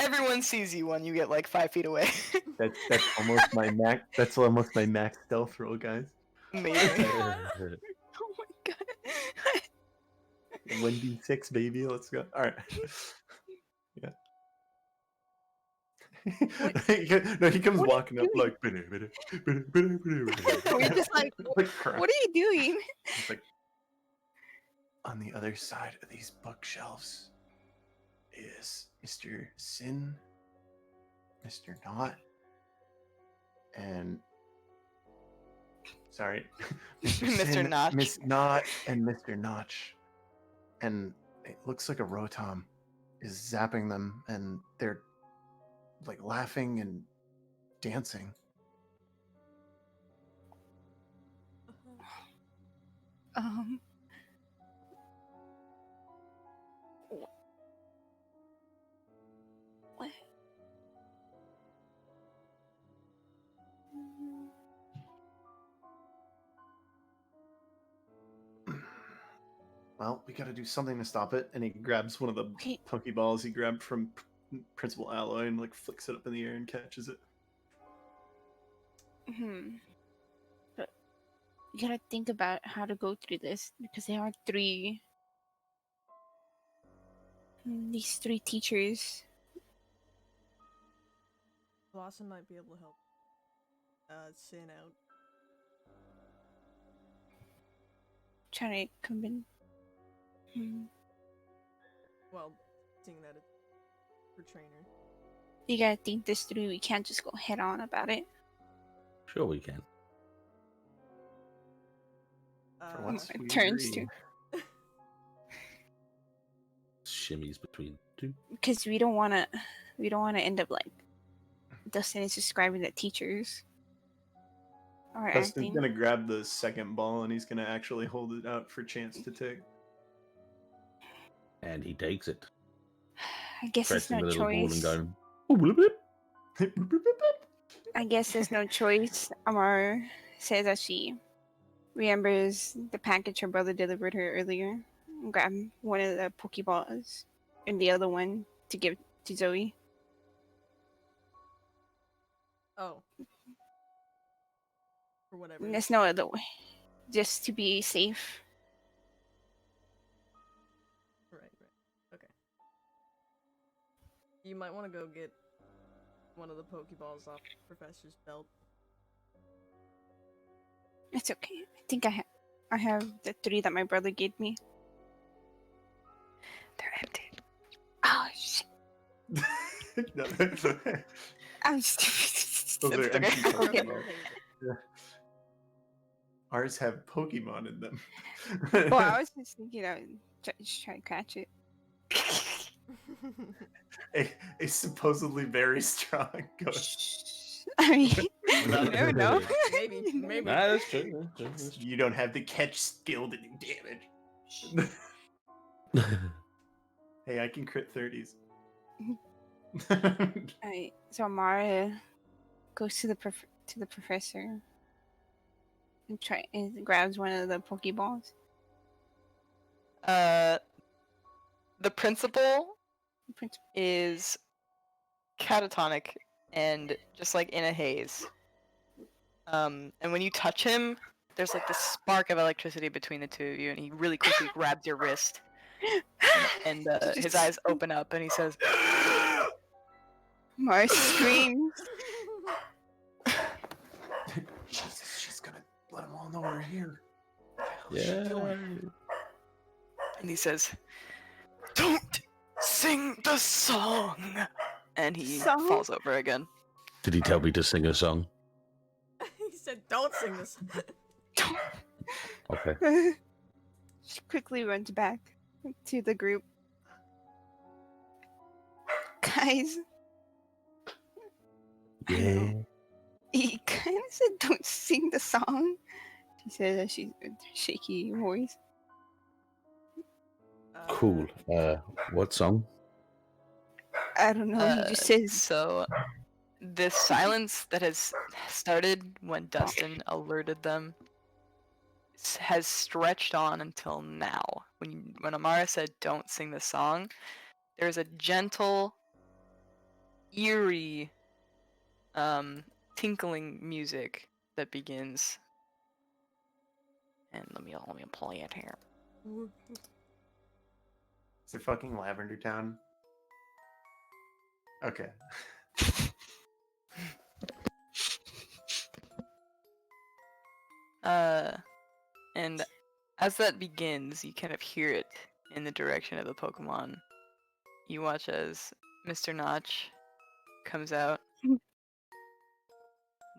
Everyone sees you when you get like 5 feet away. That's almost my max. That's almost my max stealth roll, guys. Amazing. Oh my god. 1d6, baby. Let's go. All right. Yeah. No, he comes What are walking you up doing? like. We're just like, crap. what are you doing? It's like on the other side of these bookshelves is Mr. Sin, Mr. Knot, and Sorry. Mr. Sin, Notch. Miss Knot, and Mr. Notch. And it looks like a Rotom is zapping them, and they're like laughing and dancing. Um. What? Well, we got to do something to stop it. And he grabs one of the Okay. Pokeballs he grabbed from Principal Alloy and like flicks it up in the air and catches it. But you gotta think about how to go through this because there are these three teachers. Blossom might be able to help Sin out. Trying to convince. Well, seeing that it's her trainer. You gotta think this through. We can't just go head on about it. Sure, we can. For Uh, once, it we turns agree. Shimmies between two. Because we don't wanna end up like Dustin is describing the teachers. Or Dustin's acting. gonna grab the second ball and he's gonna actually hold it out for Chance to take. And he takes it, I guess there's pressing no the little ball and choice. going. "Ooh, bloop, bloop." I guess there's no choice. Amara says that she remembers the package her brother delivered her earlier and grabbed one of the Pokeballs and the other one to give to Zoe. oh. For whatever. And there's no other way. Just to be safe. Right. Okay. You might want to go get one of the Pokeballs off the professor's belt. It's okay. I think I have the 3 that my brother gave me. They're empty. Oh shit. No. I'm stupid. Those are It's empty okay. Okay. Pokeballs. Yeah. Ours have Pokemon in them. Well, I was just thinking I would just try to catch it. a supposedly very strong ghost. I mean, you never know. Maybe. Nah, that's true. You don't have the catch skill to do damage. Hey, I can crit 30s. Alright, so Amara goes to the professor and grabs one of the Pokeballs. The principal Prince- is catatonic and just like in a haze. And when you touch him, there's like this spark of electricity between the two of you, and he really quickly grabs your wrist, and his eyes open up, and he says, Amara screams. Jesus, she's gonna let them all know we're here. Yeah. and he says, "Don't sing the song," and he Song? falls over again. Did he tell me to sing a song? He said, "Don't sing this." Okay. She quickly runs back to the group. Guys, Yeah. he kind of said, "Don't sing the song." She said that she's with a shaky voice. Cool. What song? I don't know. He just says, So, the silence that has started when Dustin alerted them has stretched on until now. When Amara said, "Don't sing the song," there's a gentle, eerie, tinkling music that begins. And let me play it here. Is it fucking Lavender Town? Okay. And as that begins, you kind of hear it in the direction of the Pokemon. You watch as Mr. Notch comes out,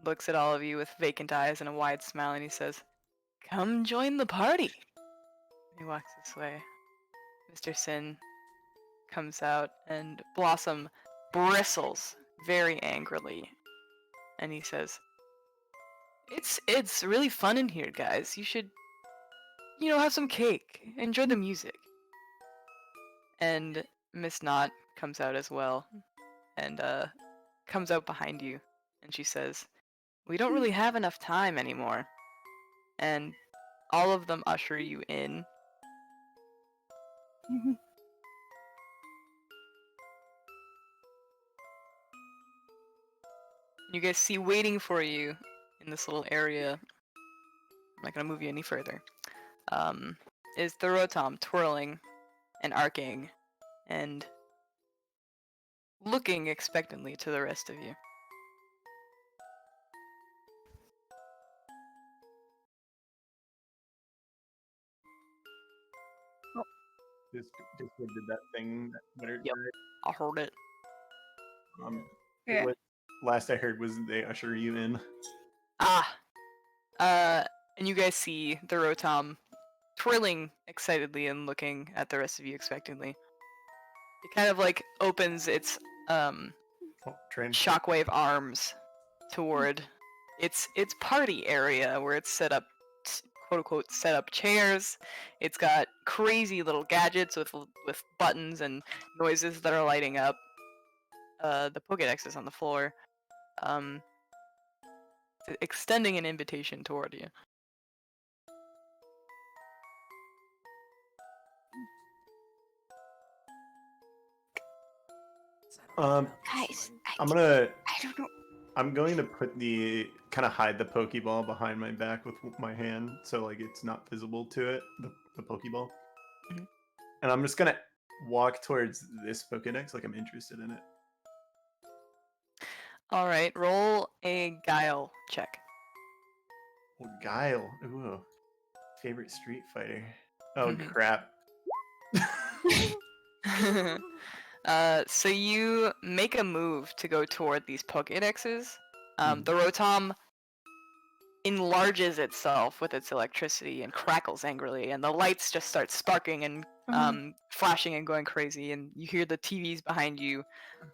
looks at all of you with vacant eyes and a wide smile, and he says, "Come join the party." He walks this way. Mr. Sin comes out, and Blossom bristles very angrily, and he says, "It's really fun in here, guys. You should, have some cake, enjoy the music." And Miss Knot comes out as well, and comes out behind you, and she says, "We don't really have enough time anymore." And all of them usher you in. You guys see waiting for you in this little area, I'm not gonna move you any further, is the Rotom twirling and arcing and looking expectantly to the rest of you. Just did that thing that Winter Yep. I heard it. Yeah. Last I heard was they usher you in. And you guys see the Rotom twirling excitedly and looking at the rest of you expectantly. It kind of like opens its shockwave arms toward its party area where it's set up, quote unquote, set up chairs. It's got crazy little gadgets with buttons and noises that are lighting up. The Pokédex is on the floor, extending an invitation toward you. Guys, I'm I don't know. I'm going to put the kind of hide the Pokeball behind my back with my hand, so like it's not visible to it, the Pokeball. Mhm. And I'm just gonna walk towards this Pokédex like I'm interested in it. All right, roll a guile check. Oh, Guile. Ooh. Favorite Street Fighter. Oh Mhm. crap. So you make a move to go toward these Pokédexes. Mhm. The Rotom enlarges itself with its electricity and crackles angrily, and the lights just start sparking and flashing and going crazy, and you hear the TVs behind you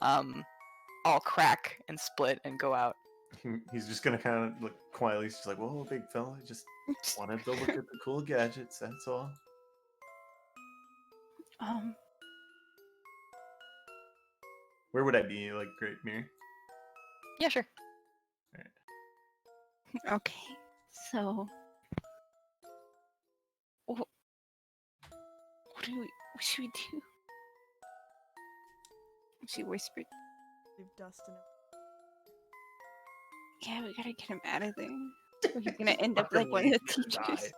all crack and split and go out. He's just gonna kind of look quietly. He's just like, "Whoa, big fella! I just wanted to look at the cool gadgets. That's all." Where would I be? Like Great Mirror? Yeah, sure. Okay, so what should we do? She whispered. Leave Dustin. Yeah, we gotta get him out of there. Or he's gonna end up like one of the teachers.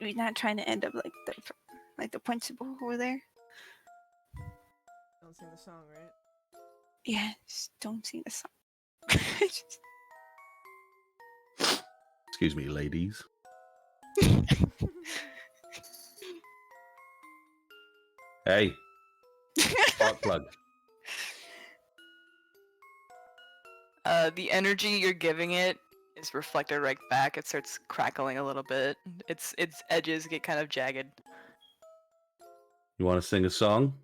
We're not trying to end up like the principal over there. Don't sing the song, right? Yeah, just don't sing the song. Excuse me, ladies. Hey, spark plug. The energy you're giving it is reflected right back. It starts crackling a little bit. Its edges get kind of jagged. You want to sing a song?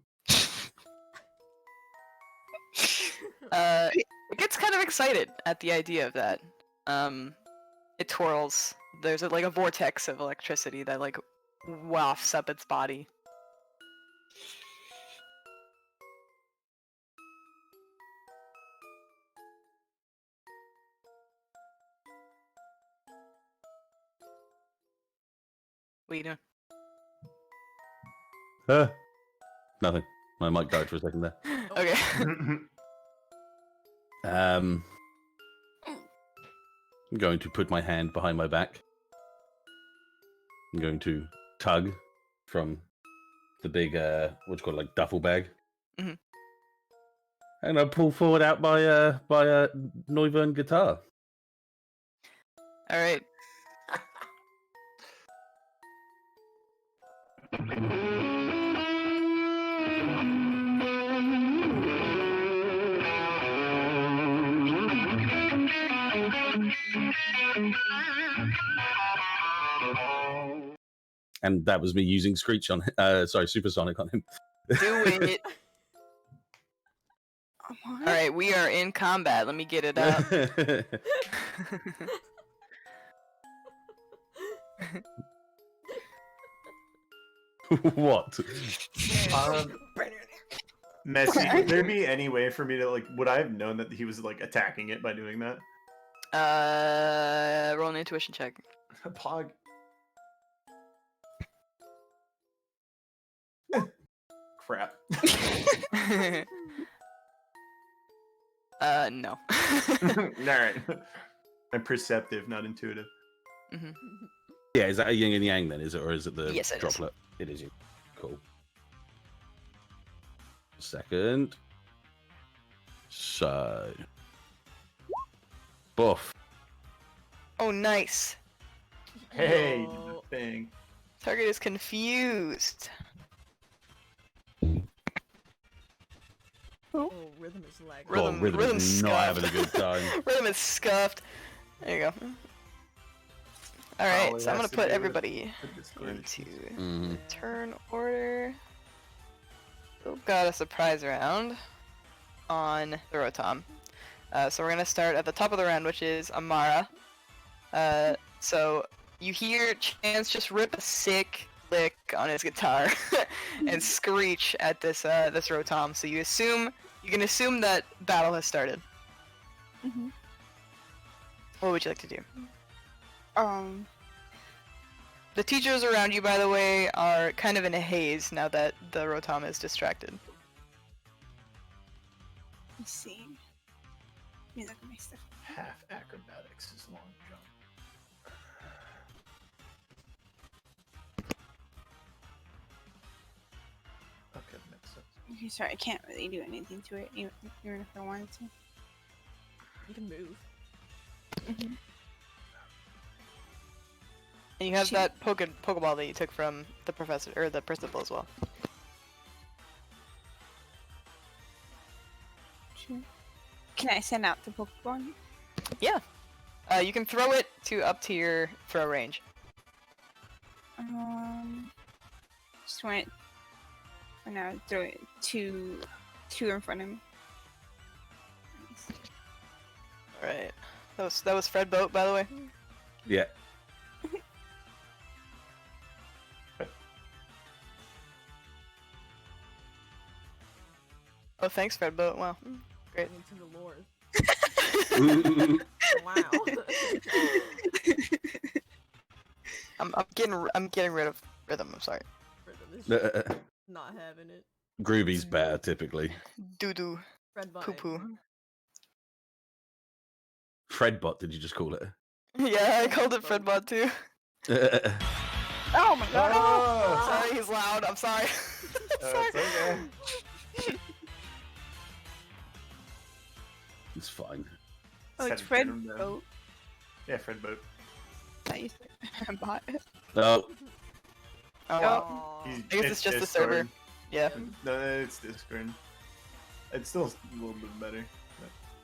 It gets kind of excited at the idea of that. It twirls. There's like a vortex of electricity that like wafts up its body. What are you doing? Nothing. My mic died for a second there. Okay. I'm going to put my hand behind my back. I'm going to tug from the big, what's it called, like duffel bag. Mhm. And I pull forward out my Neuburn guitar. All right. And that was me using Screech on, Supersonic on him. Do it. What? All right, we are in combat. Let me get it up. What? Messi, would there be any way for me to like? Would I have known that he was like attacking it by doing that? Roll an intuition check. Pog. Crap. No. All right. I'm perceptive, not intuitive. Mhm. Yeah, is that a yin and yang then? Is it, or is it the Yes, it is. droplet? It is. Cool. Second. So. Buff. Oh, nice. Hey, No. thing. Target is confused. Oh, rhythm is lagging. Rhythm is not having a scuffed. good time. Rhythm is scuffed. There you go. Alright, Oh, so I'm gonna that's to put do with everybody the Discord. into Mhm. turn order. We've got a surprise round on the Rotom. So we're gonna start at the top of the round, which is Amara. So you hear Chance just rip a sick lick on his guitar and screech at this this Rotom. So you can assume that battle has started. Mm-hmm. What would you like to do? The teachers around you, by the way, are kind of in a haze now that the Rotom is distracted. Let's see. Let me look at my stuff. Half acrobatics is long jump. Okay, makes sense. Okay, sorry, I can't really do anything to it, even if I wanted to. You can move. Mm-hmm. And you have Shoot. that Pokeball that you took from the professor or the principal as well. Sure. Can I send out the Pokemon? Yeah. You can throw it up to your throw range. Just want it for now. Throw it two in front of me. Nice. All right. That was Fred Boat, by the way. Yeah. Oh, thanks, Fred Boat. Wow. Great. Into the lore. Ooh. Wow. I'm getting rid of rhythm. I'm sorry. Rhythm is not having it. Groovy's better typically. Doo doo. Fred Poo Vine. poo. Fredbot, did you just call it? Yeah, I called it Fred Bot too. Oh my god! Oh! Sorry, he's loud. I'm sorry. Sorry. It's okay. It's fine. Oh, it's Set Fred him down. Boat. Yeah, Fred Boat. I used to bought it. Oh, Oh, wow. Aw. He's- I guess it's just the server. Yeah. No, it's Discord. It's still a little bit better.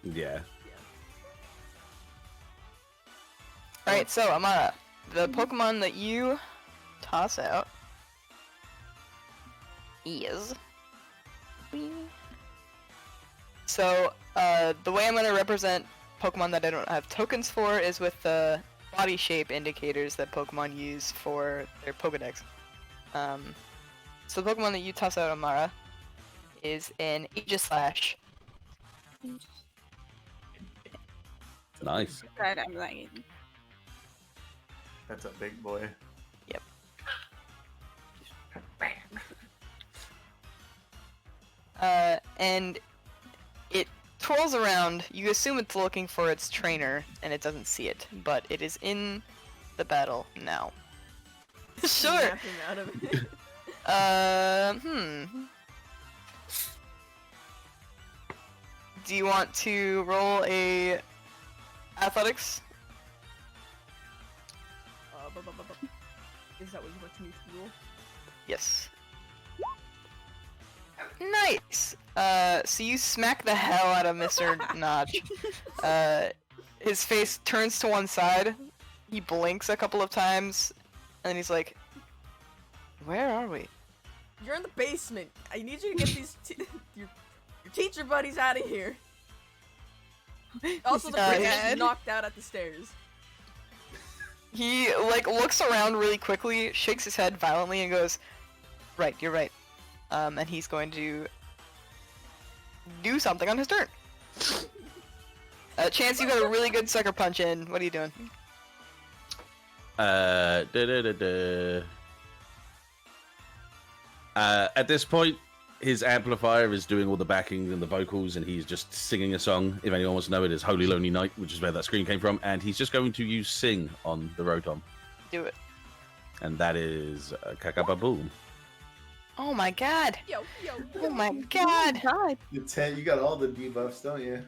yeah. Alright, so Amara, the Pokemon that you toss out is. So, the way I'm going to represent Pokemon that I don't have tokens for is with the body shape indicators that Pokemon use for their Pokedex. So the Pokemon that you toss out, Amara, is an Aegislash. Nice. God, I'm lagging. That's a big boy. Yep. And it twirls around. You assume it's looking for its trainer, and it doesn't see it, but it is in the battle now. Sure. Snapping out of it. Do you want to roll a athletics? Is that what you want me to roll? Yes. Nice! So you smack the hell out of Mr. Notch. His face turns to one side, he blinks a couple of times, and then he's like, Where are we? You're in the basement. I need you to get these your teacher buddies out of here. Also, the bridge is knocked out at the stairs. He like looks around really quickly, shakes his head violently, and goes, "Right, you're right." And he's going to do something on his turn. Chance, you got a really good sucker punch in. What are you doing? At this point, his amplifier is doing all the backing and the vocals, and he's just singing a song. If anyone wants to know, it is "Holy Lonely Night," which is where that scream came from, and he's just going to use "Sing" on the Rotom. Do it. And that is Kakababoom. Oh my god! Yo. Oh my god! You got all the debuffs, don't you?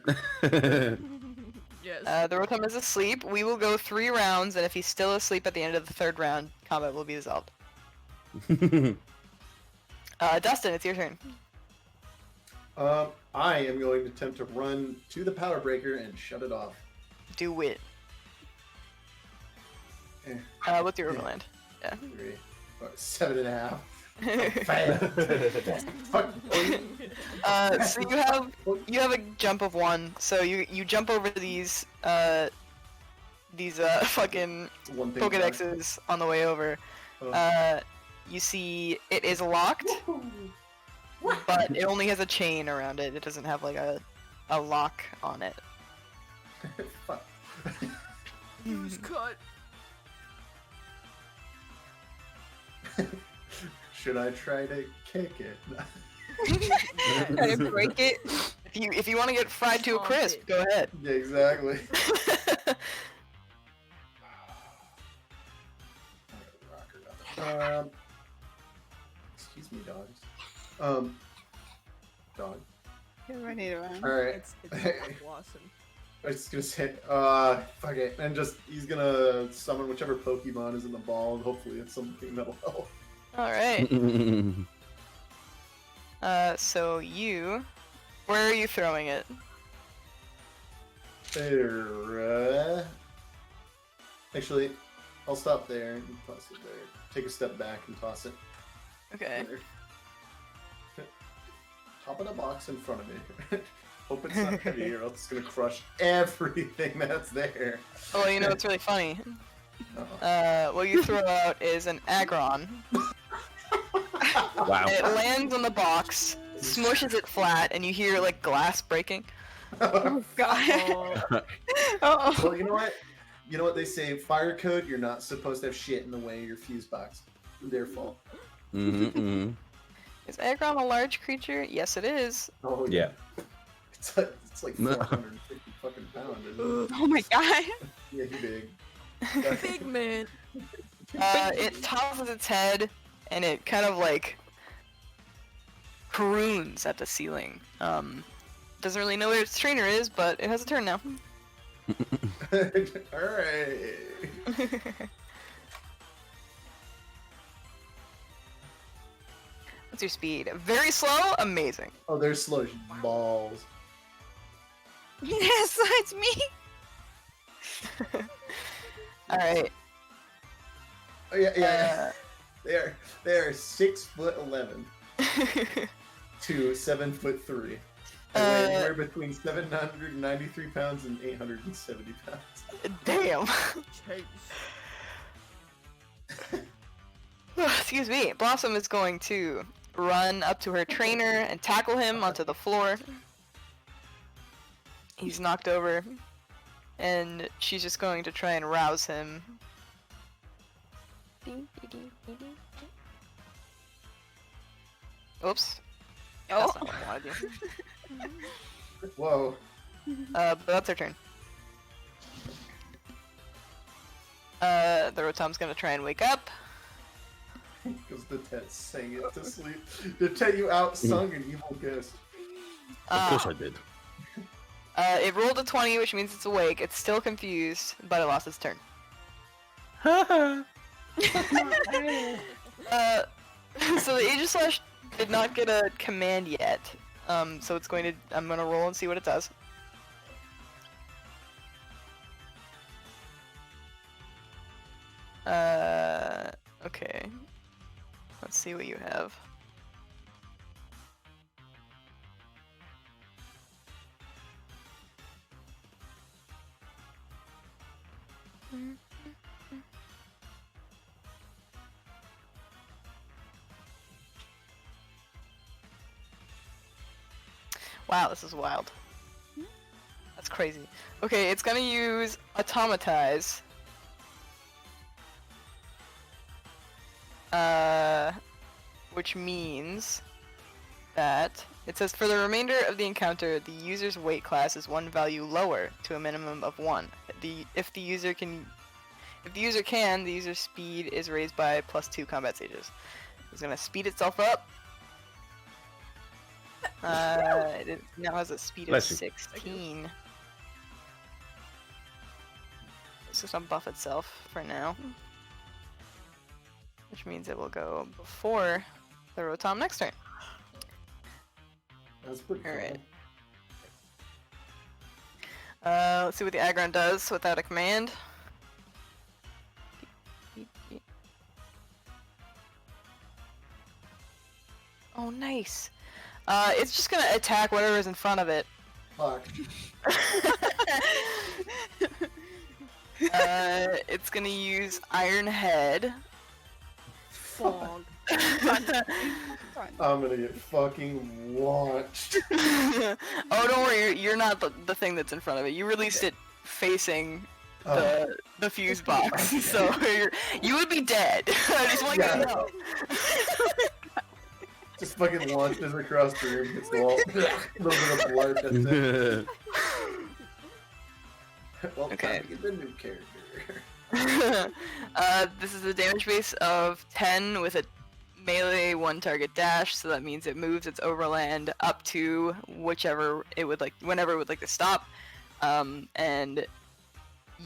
Yes. The Rotom is asleep. We will go 3 rounds, and if he's still asleep at the end of the 3rd round, combat will be dissolved. Dustin, it's your turn. I am going to attempt to run to the power breaker and shut it off. Do it. What's your overland? Yeah. 7.5. So you have a jump of 1. So you jump over these fucking Pokedexes on the way over. You see it is locked, but it only has a chain around it. It doesn't have like a lock on it. Fuck. Who's cut? Should I try to kick it? Try to break it. If you want to get fried to a crisp, go ahead. Yeah, exactly. Excuse me, dogs. Dog. You're ready to run. Alright. It's awesome. I was just gonna say, fuck it. And he's gonna summon whichever Pokemon is in the ball, and hopefully it's something that'll help. Alright. So where are you throwing it? There, actually, I'll stop there and toss it there. Take a step back and toss it. Okay. There. Top of the box in front of me. Hope it's not heavy or else it's gonna crush everything that's there. Oh, you know what's really funny? Uh-oh. What you throw out is an Aggron. Wow. And it lands on the box, smushes it flat, and you hear like glass breaking. Oh god. Oh. Well, you know what? You know what they say? Fire code. You're not supposed to have shit in the way of your fuse box. Their fault. Is Aggron a large creature? Yes, it is. Oh Yeah. It's like 450 fucking pounds. Isn't it? Oh my god. Yeah, he big. Big man. It tosses its head, and it kind of like croons at the ceiling. Doesn't really know where its trainer is, but it has a turn now. Alright. What's your speed? Very slow? Amazing. Oh, they're slow as balls. Yes, that's me. Alright. Oh yeah. They are 6'11" to 7'3". And weigh anywhere between 793 pounds and 870 pounds. Damn. Chase. Excuse me. Blossom is going to run up to her trainer and tackle him onto the floor. He's knocked over, and she's just going to try and rouse him. Oops. That's not what I wanted to do. Whoa. But that's her turn. The Rotom's gonna try and wake up. Because Dettet sang it to sleep. Dettet, you outsung an evil ghost. Of course I did. It rolled a 20, which means it's awake. It's still confused, but it lost its turn. So the Aegislash did not get a command yet. So it's going to. I'm gonna roll and see what it does. Okay. Let's see what you have. Wow, this is wild. That's crazy. Okay, it's gonna use Automatize. Which means that it says for the remainder of the encounter, the user's weight class is one value lower to a minimum of 1. If the user can, the user's speed is raised by +2 combat stages. It's gonna speed itself up. It now has a speed of Bless you. 16. It's just gonna buff itself for now. Which means it will go before the Rotom next turn. That's pretty cool. Alright. Let's see what the Aggron does without a command. Oh, nice. It's just gonna attack whatever's in front of it. Fuck. It's gonna use Iron Head. Fog. I'm gonna get fucking launched. Oh, don't worry, you're not the thing that's in front of it. You released it facing the fuse box, so you would be dead. I just want you to know. Just fucking launches across the room, hits the wall. A little bit of blood, that's it. Well, Okay. time to get the new character. This is a damage base of 10 with a melee 1 target dash, so that means it moves its overland up to whichever it would like, whenever it would like to stop, and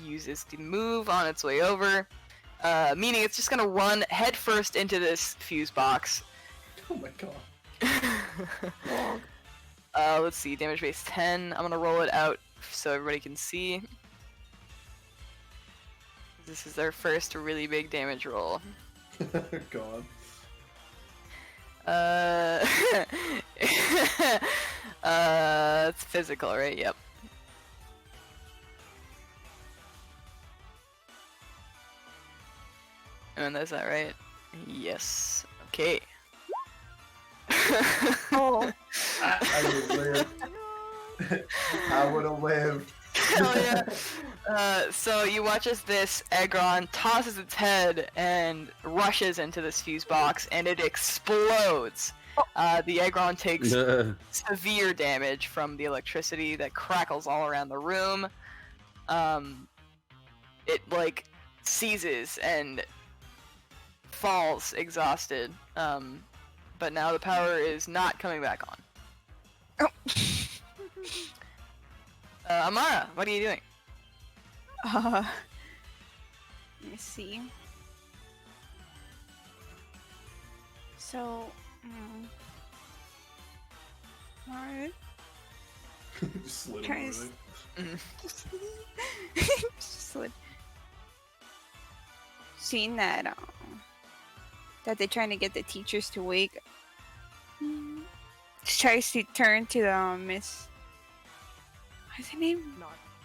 uses the move on its way over, meaning it's just gonna run headfirst into this fuse box. Oh my god. Let's see, damage base 10. I'm gonna roll it out so everybody can see. This is their first really big damage roll. God. It's physical, right? Yep. And is that right? Yes. Okay. Oh, I would live. I would have lived. Hell yeah. So you watch as this Aggron tosses its head and rushes into this fuse box, and it explodes. The Aggron takes severe damage from the electricity that crackles all around the room. It like seizes and falls exhausted. But now the power is not coming back on. Amara, what are you doing? let me see. So, alright. Just slid Guys. over there. Just slid. Seeing that, that they're trying to get the teachers to wake. Tries to turn to the Miss. What's her name?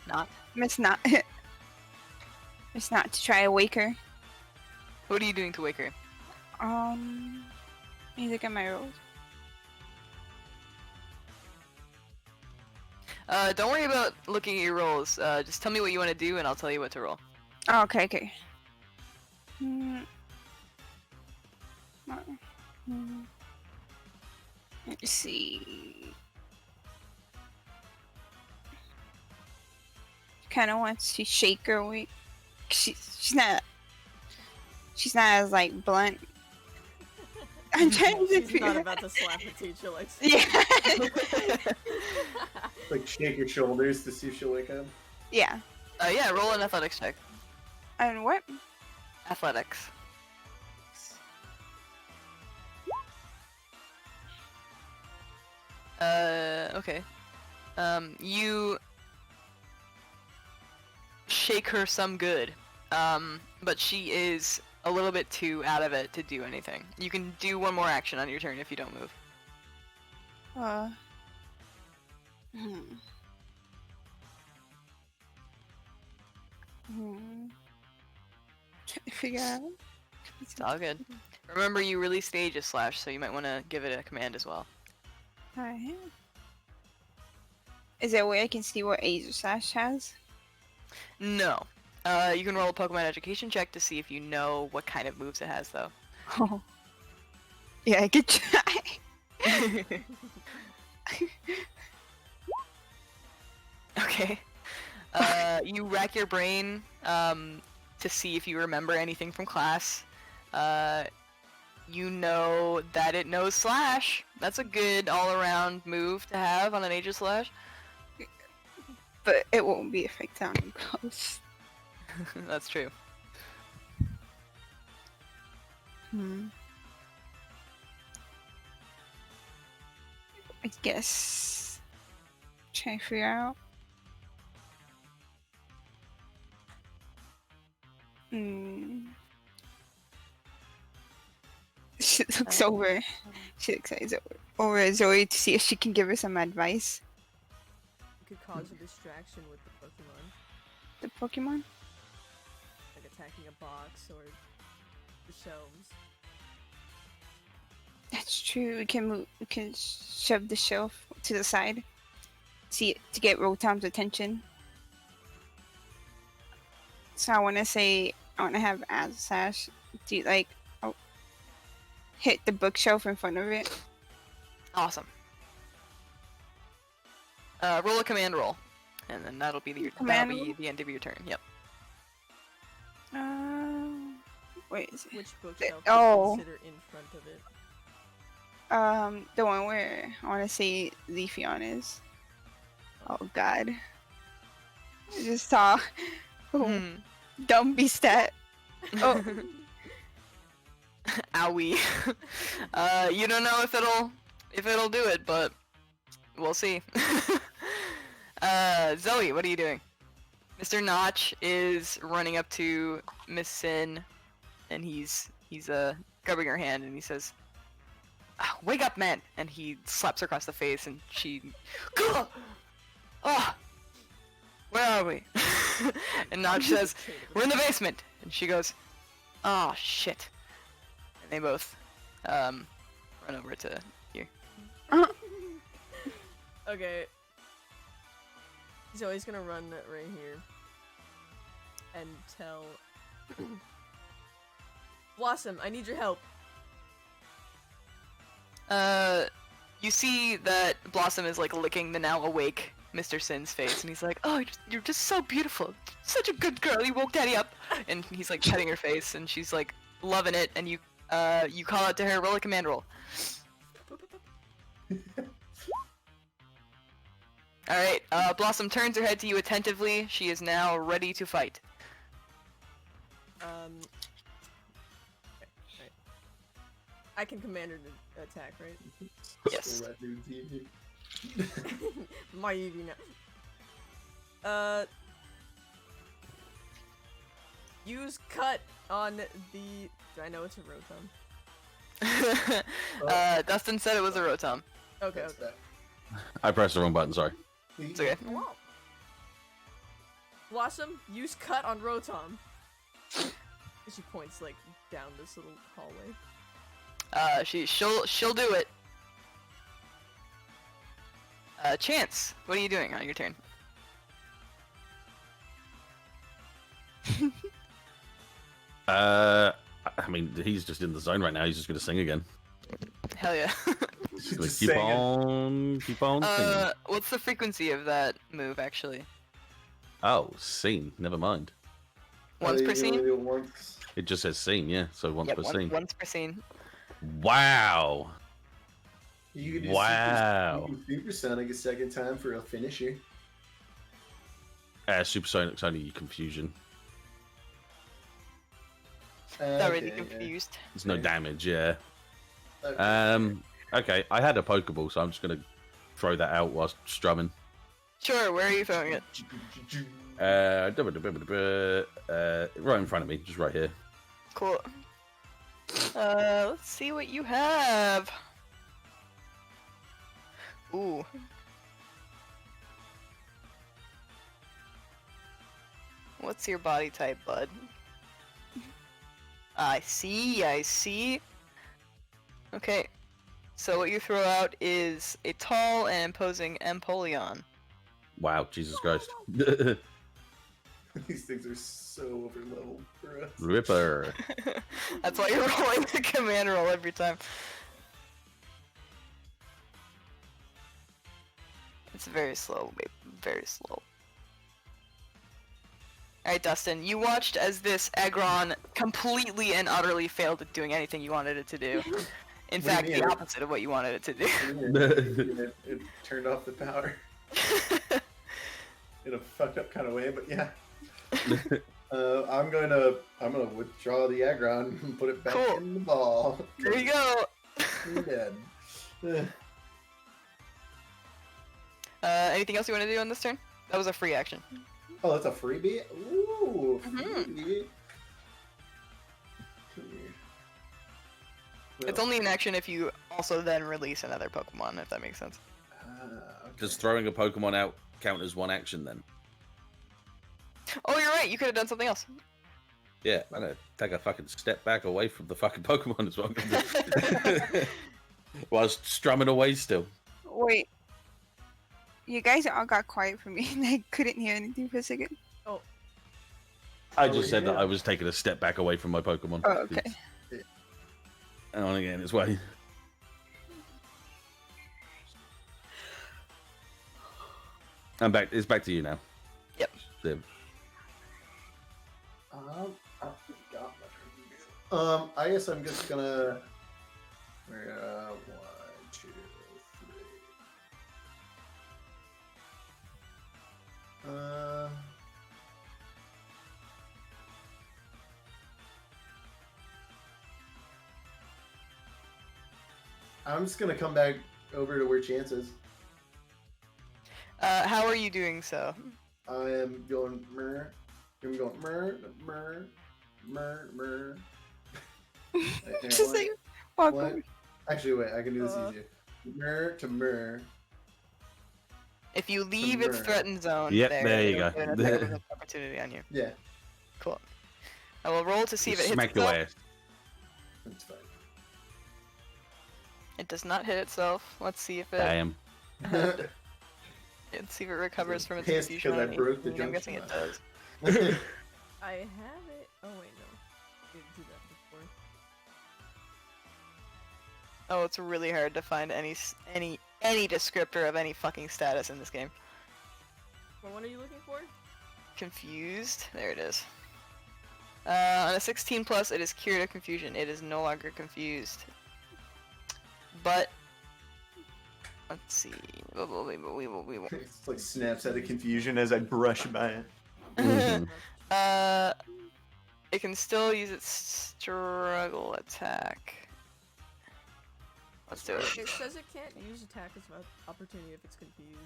Not. Miss Not. Miss Not to try to wake her. What are you doing to wake her? Let me look at my rolls. Don't worry about looking at your rolls. Just tell me what you want to do, and I'll tell you what to roll. Oh, okay. Let's see. Kind of wants to shake her awake. She's not as like blunt. I'm trying to She's figure not out. about to slap the teacher like. Yeah. Like shake your shoulders to see if she'll wake up. Yeah. Yeah, roll an athletics check. And what? Athletics. Okay. You shake her some good. But she is a little bit too out of it to do anything. You can do one more action on your turn if you don't move. Hmm. Trying to figure out. It's all good. Remember, you released Aegis Slash, so you might want to give it a command as well. Alright. Is there a way I can see what Aegis Slash has? No. You can roll a Pokemon Education check to see if you know what kind of moves it has, though. Oh. Yeah, I could try. Okay. You rack your brain to see if you remember anything from class. You know that it knows Slash. That's a good all-around move to have on an Aegis Slash. But it won't be effective on close. That's true. I guess. Try to figure out. She looks over. She looks over at Zoe to see if she can give her some advice. You could cause a distraction with the Pokemon, The Pokemon? like attacking a box or the shelves. That's true. We can move. We can shove the shelf to the side. See to get Rotom's attention. So I want to say I want to have Azasash do like hit the bookshelf in front of it. Awesome. Roll a command roll, and then that'll be the end of your turn. Yep. Wait, is it? Which bookshelf oh. would you consider in front of it? The one where I want to say Leafeon is. Oh God. I just saw. Oh, dumb stat. Oh. Owie. You don't know if it'll do it, but we'll see. Zoe, what are you doing? Mr. Notch is running up to Miss Sin, and he's grabbing her hand, and he says, "Wake up, man!" And he slaps her across the face, and she, "Oh, where are we?" And Notch says, "We're in the basement." And she goes, "Oh shit." And they both run over to you. Okay. Zoe's gonna run right here and tell Blossom, I need your help. You see that Blossom is like licking the now awake Mr. Sin's face, and he's like, "Oh, you're just so beautiful, such a good girl. You woke Daddy up." And he's like petting her face, and she's like loving it. And you call out to her, roll a command roll. All right. Blossom turns her head to you attentively. She is now ready to fight. Okay, right. I can command her to attack, right? Yes. My EV now. Use cut on the. Do I know it's a Rotom? Dustin said it was a Rotom. Okay. I pressed the wrong button, sorry. It's okay. Blossom, use cut on Rotom. She points like down this little hallway. She'll do it. Chance, what are you doing on your turn? I mean, he's just in the zone right now. He's just gonna sing again. Hell yeah. He's gonna Just keep singing. on singing. What's the frequency of that move actually? Oh, scene. Never mind. Once per scene? It just says scene, yeah. So once per scene. Once per scene. Wow. You could do Wow. Supersonic a second time for a finisher. Supersonic's only confusion. Already confused. There's no damage, yeah. Okay. Okay, I had a Pokeball, so I'm just gonna throw that out whilst strumming. Sure, where are you throwing it? Right in front of me, just right here. Cool. Let's see what you have. Ooh. What's your body type, bud? I see. Okay. So what you throw out is a tall and imposing Empoleon. Wow, Jesus Christ. These things are so over leveled for us. Ripper. That's why you're rolling the command roll every time. It's very slow, babe. Very slow. Alright, Dustin, you watched as this Aggron completely and utterly failed at doing anything you wanted it to do. In What do you fact, the mean? opposite of what you wanted it to do. It turned off the power in a fucked up kind of way, but yeah. I'm gonna withdraw the Aggron and put it back Cool. in the ball. There you go. You're dead. Anything else you want to do on this turn? That was a free action. Oh, that's a freebie? Ooh, Mhm. freebie. It's only an action if you also then release another Pokemon, if that makes sense. Okay. Does throwing a Pokemon out count as one action then? Oh, you're right. You could have done something else. Yeah, I'm gonna take a fucking step back away from the fucking Pokemon as well. While I was strumming away still. Wait. You guys all got quiet for me and I couldn't hear anything for a second. I Oh, just said that yeah. I was taking a step back away from my Pokemon. Oh, okay. And on again its way. I'm back. It's back to you now. Yep. Liv. I forgot what I guess I'm just gonna. One, two, three. I'm just gonna come back over to where Chance is. How are you doing so? I am going mer. I'm going mer. Just like, walk What? over. Actually, wait. I can do this easier. Mer to mer. If you leave its Mer. threatened zone, Yep, there you it'll go. get an attack of opportunity on you. Yeah, Cool. I will roll to see if it hits Smack your itself. ass. that's fine. It does not hit itself. Let's see if it. Damn. Let's see if it recovers from its Pissed confusion. 'cause I on broke the anything. I'm junction guessing it box. does. I have it. Oh wait, no. Didn't do that before. Oh, it's really hard to find any descriptor of any fucking status in this game. Well, what are you looking for? Confused. There it is. On a 16 plus, it is cured of confusion. It is no longer confused. But let's see. It's like snaps out of confusion as I brush by it. Mhm. It can still use its struggle attack. Let's do it. It says it can't use attack as an opportunity if it's confused.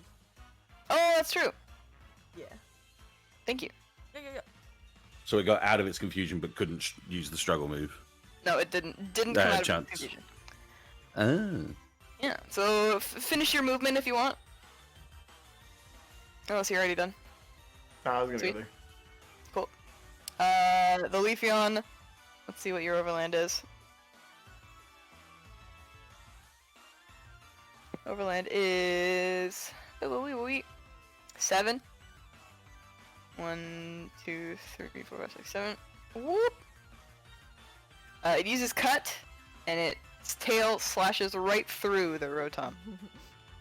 Oh, that's true. Yeah. Thank you. Yeah. So it got out of its confusion but couldn't use the struggle move. No, it didn't. Didn't come out of chance. confusion. Oh. Yeah. So finish your movement if you want. Unless you're already done. No, I was gonna Sweet. go there. Cool. The Leafeon. Let's see what your overland is. Overland is 7. 1, 2, 3, 4, 5, 6, 7. Whoop! It uses cut, and its tail slashes right through the Rotom.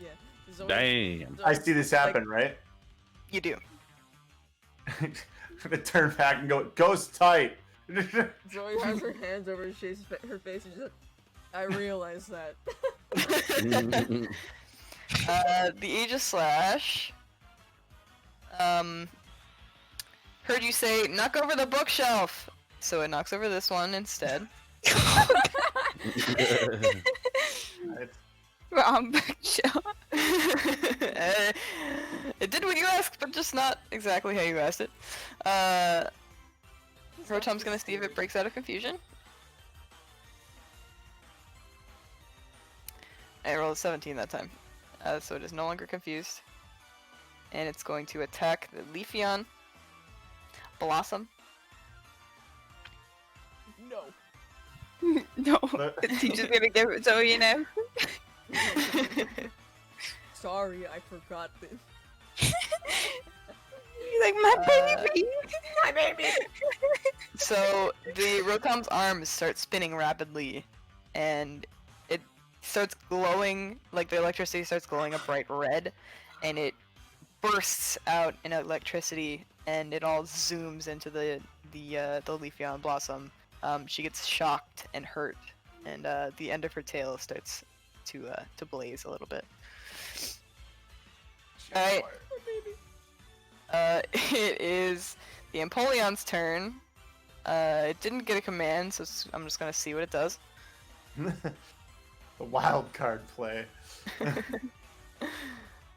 Yeah. There's always- Damn. there's I see this like- happen, right? You do. I'm gonna turn back and go, ghost tight. Zoe has her hands over her face and she's like, I realize that. The Aegis Slash. Heard you say, knock over the bookshelf! So it knocks over this one instead. Wrong bookshelf. It did what you asked, but just not exactly how you asked it. Rotom's gonna see if it breaks out of confusion. I rolled a 17 that time, so it is no longer confused. And it's going to attack the Leafeon. Blossom. No. No, the teacher's gonna give it to you now. Sorry, I forgot this. You're like, my baby! My baby! So the Rotom's arms start spinning rapidly, and it starts glowing, like the electricity starts glowing a bright red, and it bursts out in electricity, and it all zooms into the Leafeon Blossom. She gets shocked and hurt, and the end of her tail starts to blaze a little bit. All right. It is the Empoleon's turn. It didn't get a command, so I'm just gonna see what it does. A wild card play.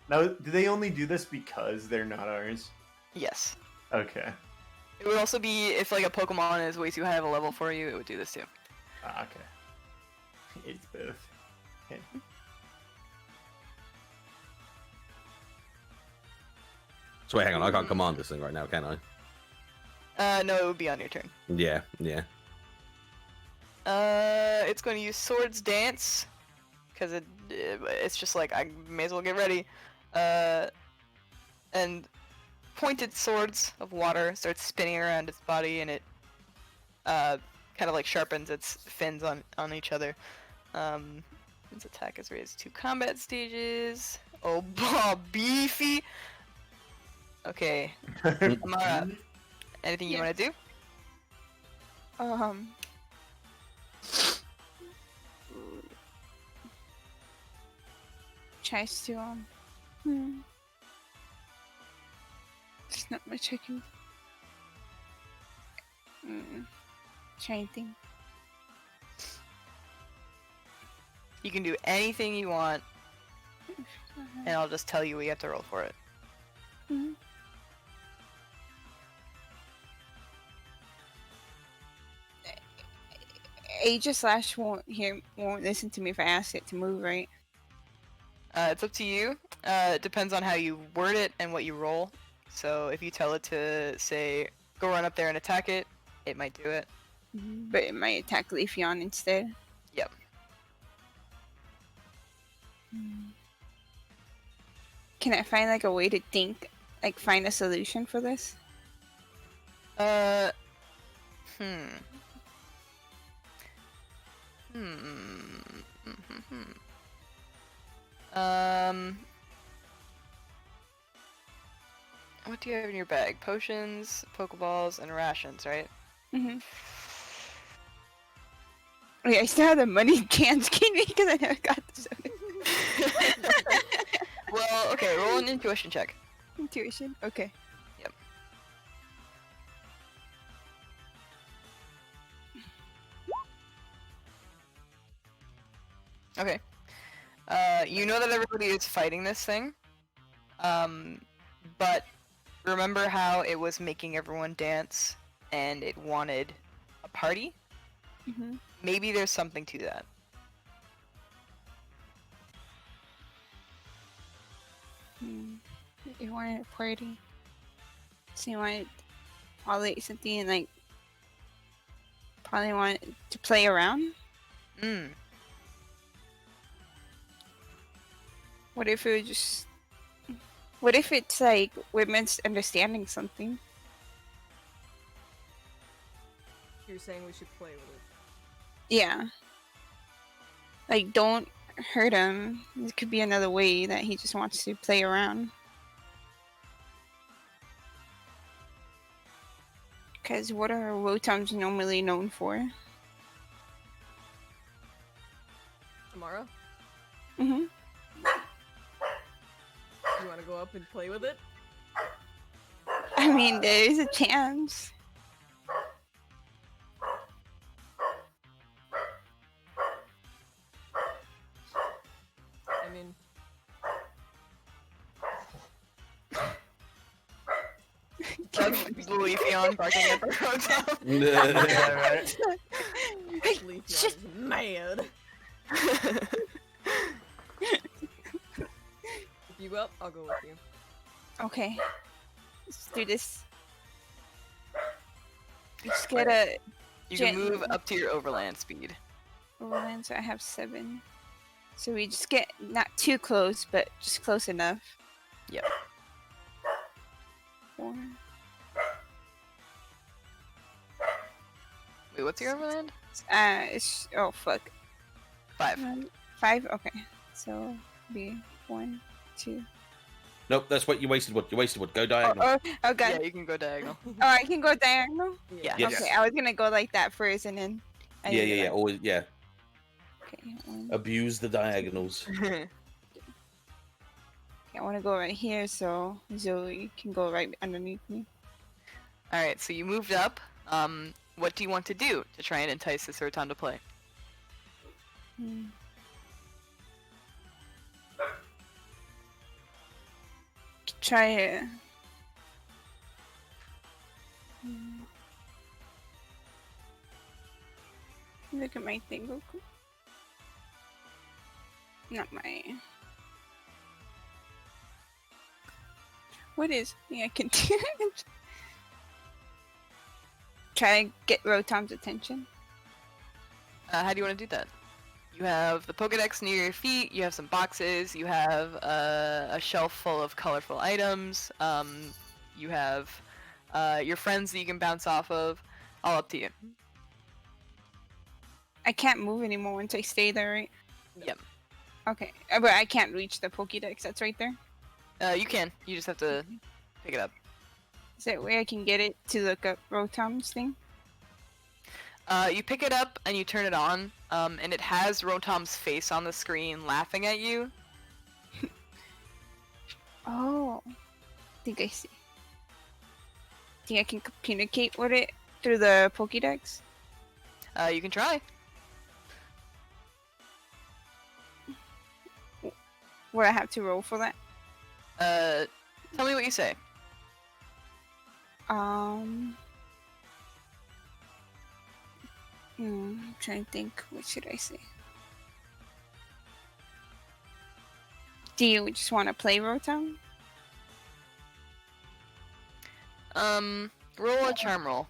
Now, do they only do this because they're not ours? Yes. Okay. It would also be if like a Pokemon is way too high of a level for you, it would do this too. Okay. It's both. Okay. So wait, hang on. I can't command this thing right now, can I? No, it would be on your turn. Yeah, yeah. It's going to use Swords Dance, because it's just like, I may as well get ready. And pointed swords of water starts spinning around its body, and it kind of like sharpens its fins on each other. Its attack is raised to combat stages. Oh, beefy! Okay, Amara, anything you want to do? Tries to it's not much I can trying to think. You can do anything you want, and I'll just tell you we have to roll for it. Aegis won't listen to me if I ask it to move, right? It's up to you. It depends on how you word it and what you roll. So if you tell it to, say, go run up there and attack it, it might do it. But it might attack Leafeon instead. Yep. Can I find like a way to think, like find a solution for this? What do you have in your bag? Potions, Pokeballs, and rations, right? Wait, I still have the money cans because I never got this. Well, okay, roll an intuition check. Intuition? Okay. Yep. Okay. You know that everybody is fighting this thing. But remember how it was making everyone dance and it wanted a party? Maybe there's something to that. It wanted a party. So you wanted probably something like probably wanted to play around? What if it was just what if it's like we're misunderstanding something? You're saying we should play with it. Yeah. Like, don't hurt him. It could be another way that he just wants to play around. Because what are Rotoms normally known for? Amara, Mm-hmm. you want to go up and play with it? I mean, there is a chance. I mean, That's Leafeon barking at the Rotom. Yeah, right. Leafeon shit. is mad. If you go up, I'll go with you. Okay. Let's do this. We just get a You can Gently. move up to your overland speed. overland, so I have 7. So we just get not too close, but just close enough. Yep. 4. Wait, what's your overland? It's oh fuck. 5. 5. Okay. So be 1, 2. Nope, that's what you wasted wood. You wasted wood. Go Oh, diagonal. oh god. Yeah, you can go diagonal. Oh, I can go diagonal. Yeah. Yes. Okay, I was gonna go like that first, and then. I Yeah, did yeah, it yeah. like- Always, yeah. Okay. 1. Abuse the diagonals. Okay, I want to go right here, so Zoe can go right underneath me. Alright, so you moved up. What do you want to do to try and entice this Rotom to play? Try it. Look at my thing, Goku. Not my. What is thing I can do? Try to get Rotom's attention. How do you want to do that? You have the Pokedex near your feet, you have some boxes, you have a shelf full of colorful items, you have your friends that you can bounce off of. All up to you. I can't move anymore once I stay there, right? Yep. Okay, but I can't reach the Pokédex that's right there. You can. You just have to pick it up. Is that where I can get it to look up Rotom's thing? You pick it up and you turn it on, and it has Rotom's face on the screen laughing at you. Oh, I think I see. Think I can communicate with it through the Pokédex? You can try. Would I have to roll for that? Tell me what you say. I'm trying to think. What should I say? Do you just want to play Rotom? Roll a charm roll.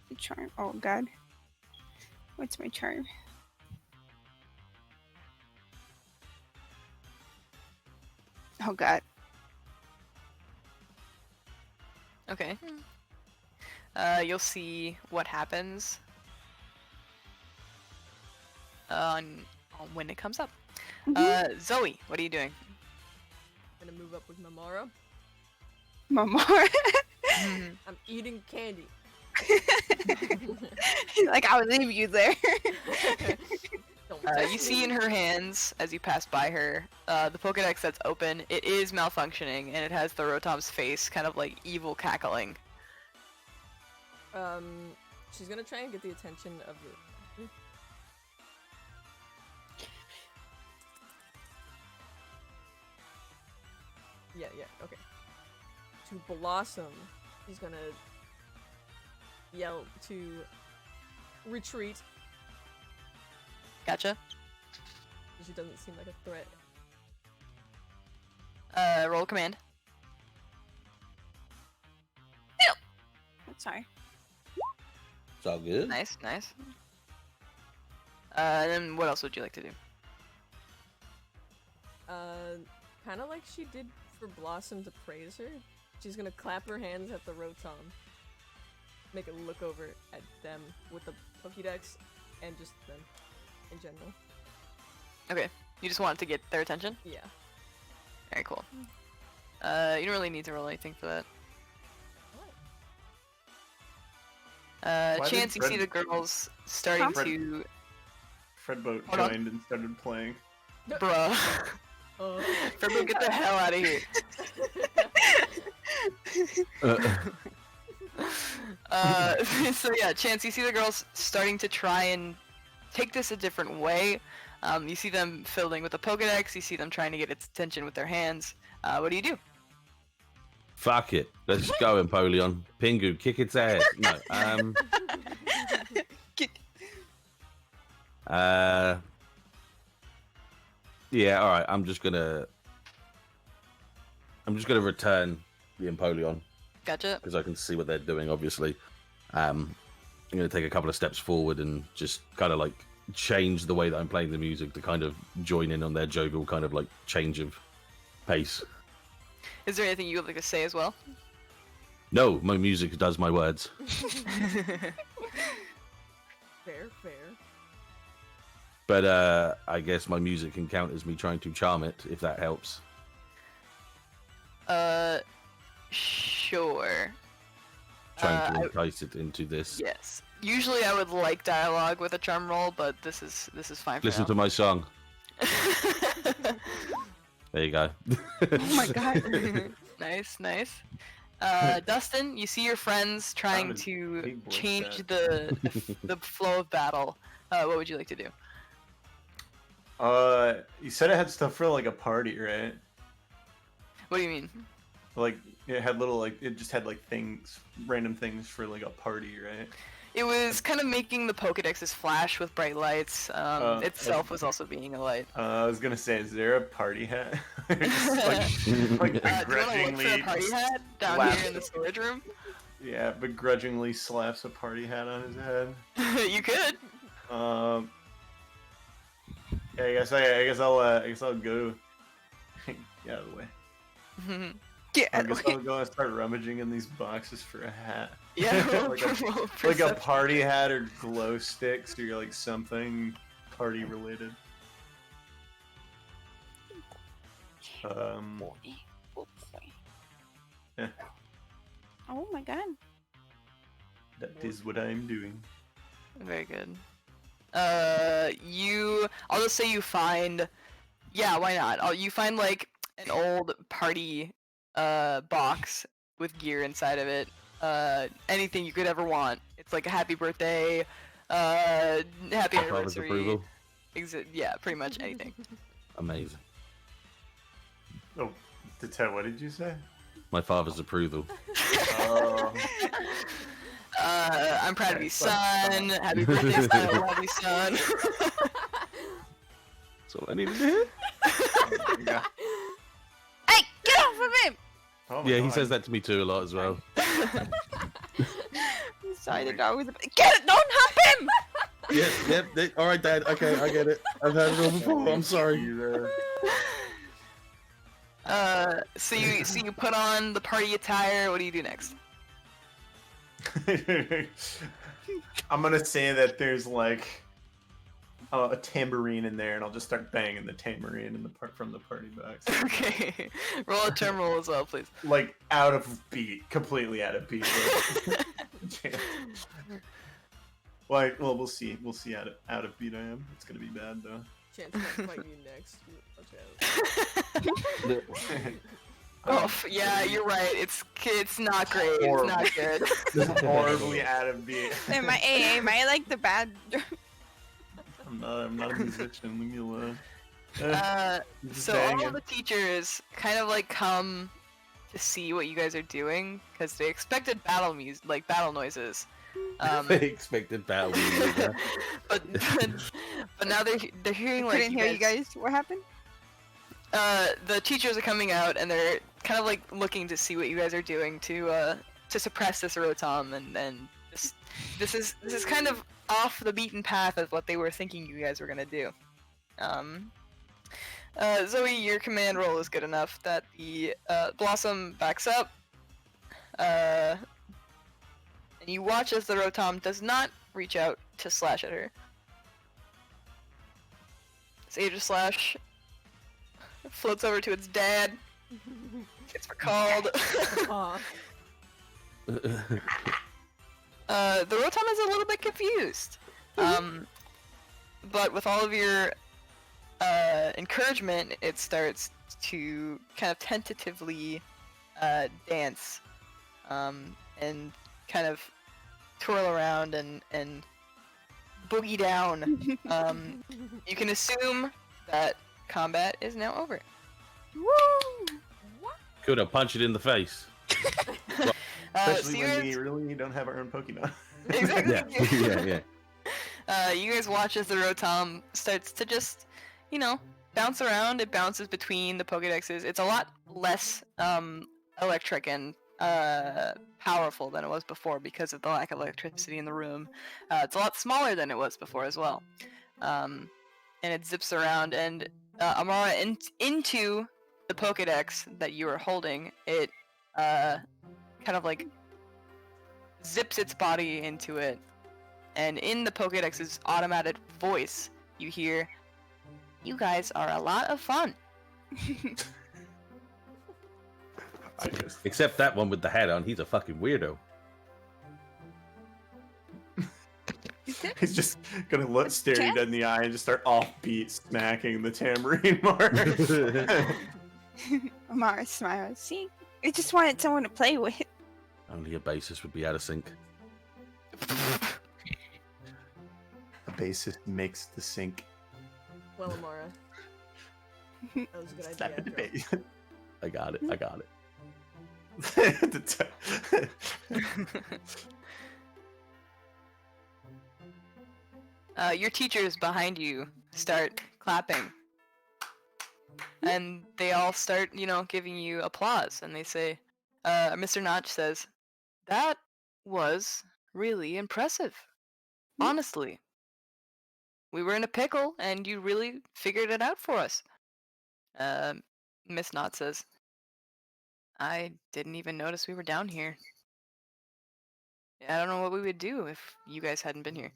The charm. Oh god. What's my charm? Oh god. Okay. You'll see what happens on when it comes up. Zoe, what are you doing? I'm gonna move up with Amara. Mamar. I'm eating candy. Like I would leave you there. Don't You see in her hands, as you pass by her, the Pokedex that's open, it is malfunctioning, and it has the Rotom's face kind of like evil cackling. She's gonna try and get the attention of the. Yeah, okay. To Blossom, she's gonna yell to retreat. Gotcha. She doesn't seem like a threat. Roll a command. Sorry. It's all good. Nice, nice. And then what else would you like to do? Kind of like she did for Blossom to praise her. She's gonna clap her hands at the Rotom. Make it look over at them with the Pokédex and just them in general. Okay, you just want to get their attention? Yeah. Very cool. You don't really need to roll anything for that. Why Chance, did you see Fred- the girls starting Fred- to... Fredboat Hold on. joined and started playing. Bruh. Oh. Fredbo, get the hell out of here. So yeah, Chance, you see the girls starting to try and take this a different way. You see them fiddling with the Pokedex, you see them trying to get its attention with their hands. What do you do? Fuck it. Let's go, Empoleon. Pingu, kick its ass. No. Yeah, alright. I'm just gonna return the Empoleon. Gotcha. Because I can see what they're doing, obviously. I'm gonna take a couple of steps forward and just kind of like change the way that I'm playing the music to kind of join in on their jovial kind of like change of pace. Is there anything you would like to say as well? No, my music does my words. Fair. But I guess my music can count as me trying to charm it, if that helps. Sure. Trying to entice it into this. Yes. Usually I would like dialogue with a charm roll, but this is fine for Listen now. to my song. There you go. Oh my god. Nice. Dustin, you see your friends trying Found a to big boy change stat. the flow of battle. What would you like to do? You said it had stuff for like a party, right? What do you mean? Like it had little like it just had like things, random things for like a party, right? It was kind of making the Pokedexes flash with bright lights. Itself was also being a light. I was gonna say, is there a party hat? Just, like Do you want to look for a begrudgingly, party hat down slap- here in the storage room? yeah, begrudgingly slaps a party hat on his head. You could. Yeah, I guess I'll go. Get out of the way. Yeah. I guess I'll go and start rummaging in these boxes for a hat. Yeah, like a perception. party hat or glow sticks or like something party related. Yeah. Oh my god. That is what I'm doing. Very good. I'll just say you find, yeah, why not? You find like an old party box with gear inside of it. Anything you could ever want. It's like a happy birthday, happy Father's anniversary. approval. Yeah, pretty much anything. Amazing. Oh, Dettet, what did you say? My father's approval. Oh, I'm proud of you, son. Happy birthday, son. I love you, son. That's all I needed to hear. yeah. Hey, get off of him! Oh my Yeah, he God. says that to me too a lot as well. I'm sorry, the dog was. Get it! Don't hump him! Yep. All right, Dad. Okay, I get it. I've had it all before. I'm sorry. So you put on the party attire. What do you do next? I'm gonna say that there's like a tambourine in there, and I'll just start banging the tambourine in the from the party box. Okay, roll a term roll as well, please. Like out of beat, completely out of beat. Like, well, we'll see. We'll see out of beat I am. It's gonna be bad though. Chance might fight you next. Watch out. Oh, yeah, you're right. It's not great. Horrible. It's not good. Just horribly out of beat. Am I like the bad? I'm not a musician. Leave me alone. Just So all banging. of the teachers kind of like come to see what you guys are doing because they expected battle noises. They expected battle. but now they're hearing like Couldn't hear you guys. What happened? the teachers are coming out and they're kind of like looking to see what you guys are doing to suppress this Rotom, and then this is kind of off the beaten path of what they were thinking you guys were gonna do. Zoe, your command roll is good enough that the Blossom backs up, and you watch as the Rotom does not reach out to slash at her. Sage Slash floats over to its dad. Gets recalled. Aw. The Rotom is a little bit confused. But with all of your encouragement, it starts to kind of tentatively dance and kind of twirl around and boogie down. You can assume that combat is now over. Woo! Could have punched it in the face. Especially so when you we really don't have our own Pokemon. Exactly. yeah. You guys watch as the Rotom starts to just, bounce around. It bounces between the Pokedexes. It's a lot less electric and powerful than it was before because of the lack of electricity in the room. It's a lot smaller than it was before as well. And it zips around, and Amara, into the Pokedex that you are holding, it kind of like zips its body into it. And in the Pokedex's automated voice, you hear, "You guys are a lot of fun." Except that one with the hat on. He's a fucking weirdo. He's just gonna stare you dead in the eye and just start offbeat smacking the tambourine mark. Amara smiles. See, I just wanted someone to play with. Only a bassist would be out of sync. A bassist makes the sync. Well, Amara. That was a good idea. Slap the girl. bass. I got it. Your teachers behind you start clapping. And they all start, giving you applause. And they say, Mr. Notch says, "That was really impressive. Honestly. We were in a pickle, and you really figured it out for us." Miss Knott says, "I didn't even notice we were down here. I don't know what we would do if you guys hadn't been here."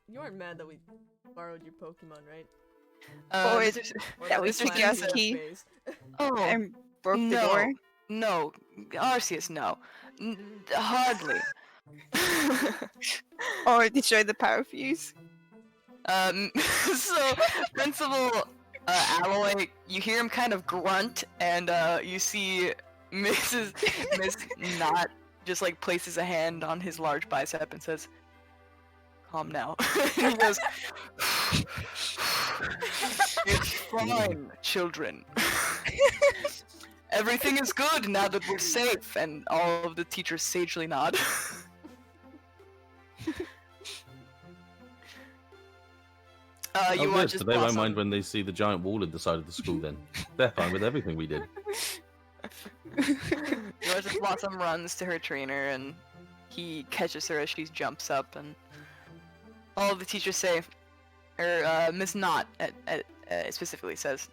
You aren't mad that we borrowed your Pokemon, right? Or Or that we Mr. took your Slander's key. face? Oh, And broke the no. door. No, Arceus, no. Hardly. Or destroy the power fuse. So, Principal Alloy, you hear him kind of grunt, and you see Miss Knott just like places a hand on his large bicep and says, "Calm now." And he goes, "It's fine, children. Everything is good now that we're safe." And all of the teachers sagely nod. You watch as so they won't Blossom. mind when they see the giant wall at the side of the school then. They're fine with everything we did. You watch as Blossom runs to her trainer, and he catches her as she jumps up, and all of the teachers say, or Miss Knott specifically says,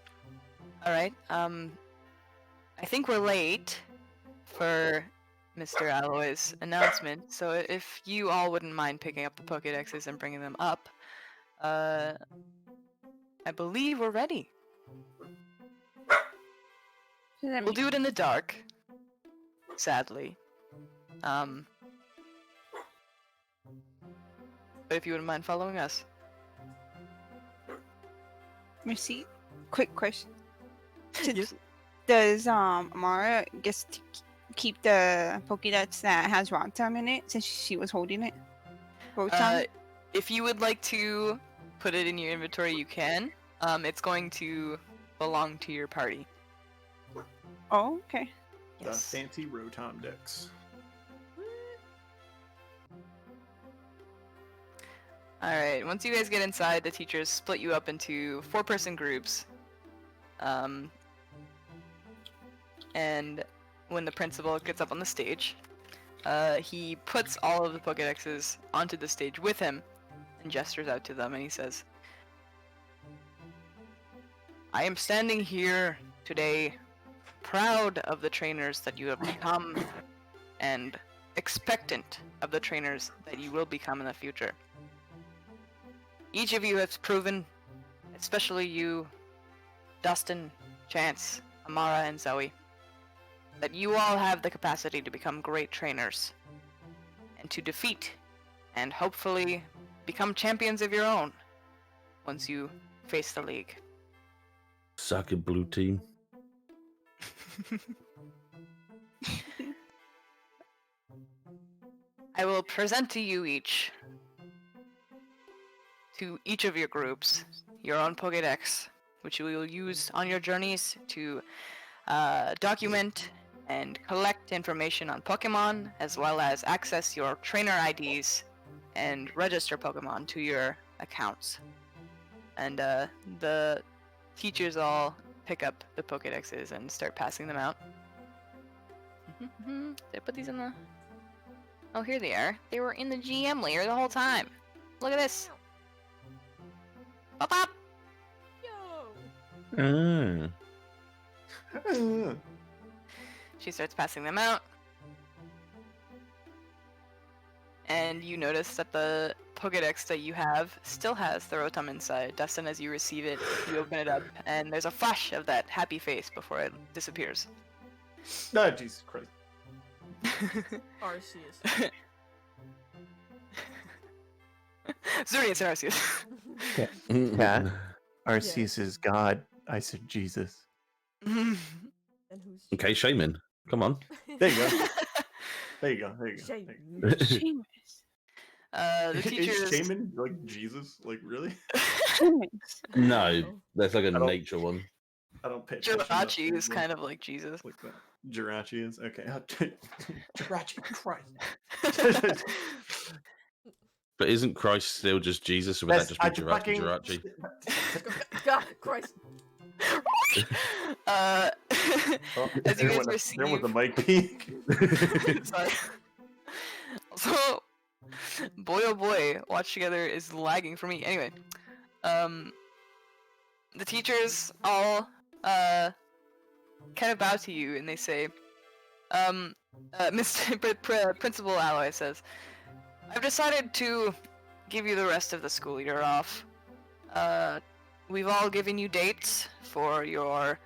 "All right, I think we're late for Mr. Alloy's announcement, so if you all wouldn't mind picking up the Pokédexes and bringing them up, I believe we're ready. We'll do it in the dark, sadly. But if you wouldn't mind following us." Mercy. Quick question. Yes. Does Amara gets to keep the Pokédex that has Rotom in it since she was holding it? Rotom? If you would like to put it in your inventory, you can. It's going to belong to your party. Oh, okay. The Yes. fancy Rotom decks. Alright, once you guys get inside, the teachers split you up into 4-person groups. And when the principal gets up on the stage, he puts all of the Pokédexes onto the stage with him and gestures out to them, and he says, "I am standing here today, proud of the trainers that you have become, and expectant of the trainers that you will become in the future. Each of you has proven, especially you, Dustin, Chance, Amara, and Zoe, that you all have the capacity to become great trainers, and to defeat, and hopefully become champions of your own, once you face the league." Suck it, blue team. I will present to you each, to each of your groups, your own Pokédex, which you will use on your journeys to document and collect information on Pokemon, as well as access your trainer IDs and register Pokemon to your accounts. And the teachers all pick up the Pokédexes and start passing them out. Did I put these in the... Oh, here they are. They were in the GM layer the whole time. Look at this. Pop up! Yo! She starts passing them out. And you notice that the Pokédex that you have still has the Rotom inside. Dustin, as you receive it, you open it up, and there's a flash of that happy face before it disappears. No, Jesus Christ. Arceus. Zurius and Arceus. Cat. Arceus is God. I said Jesus. And who's Okay, Shaman, come on. There you go. There you go. There you go. There you go. Shaman. The Is teachers... Shaman like Jesus? Like really? No, that's like a I don't- nature one. I don't pay attention. enough Jirachi to is kind of like Jesus. like that. Jirachi is okay. Jirachi Christ. But isn't Christ still just Jesus, or would that just be Jirachi? God, Christ. As you guys There receive... was a mic peak. Sorry. Also, boy oh boy, Watch Together is lagging for me. Anyway, the teachers all kind of bow to you and they say, Mr. Principal Alloy says, I've decided to give you the rest of the school year off. We've all given you dates for your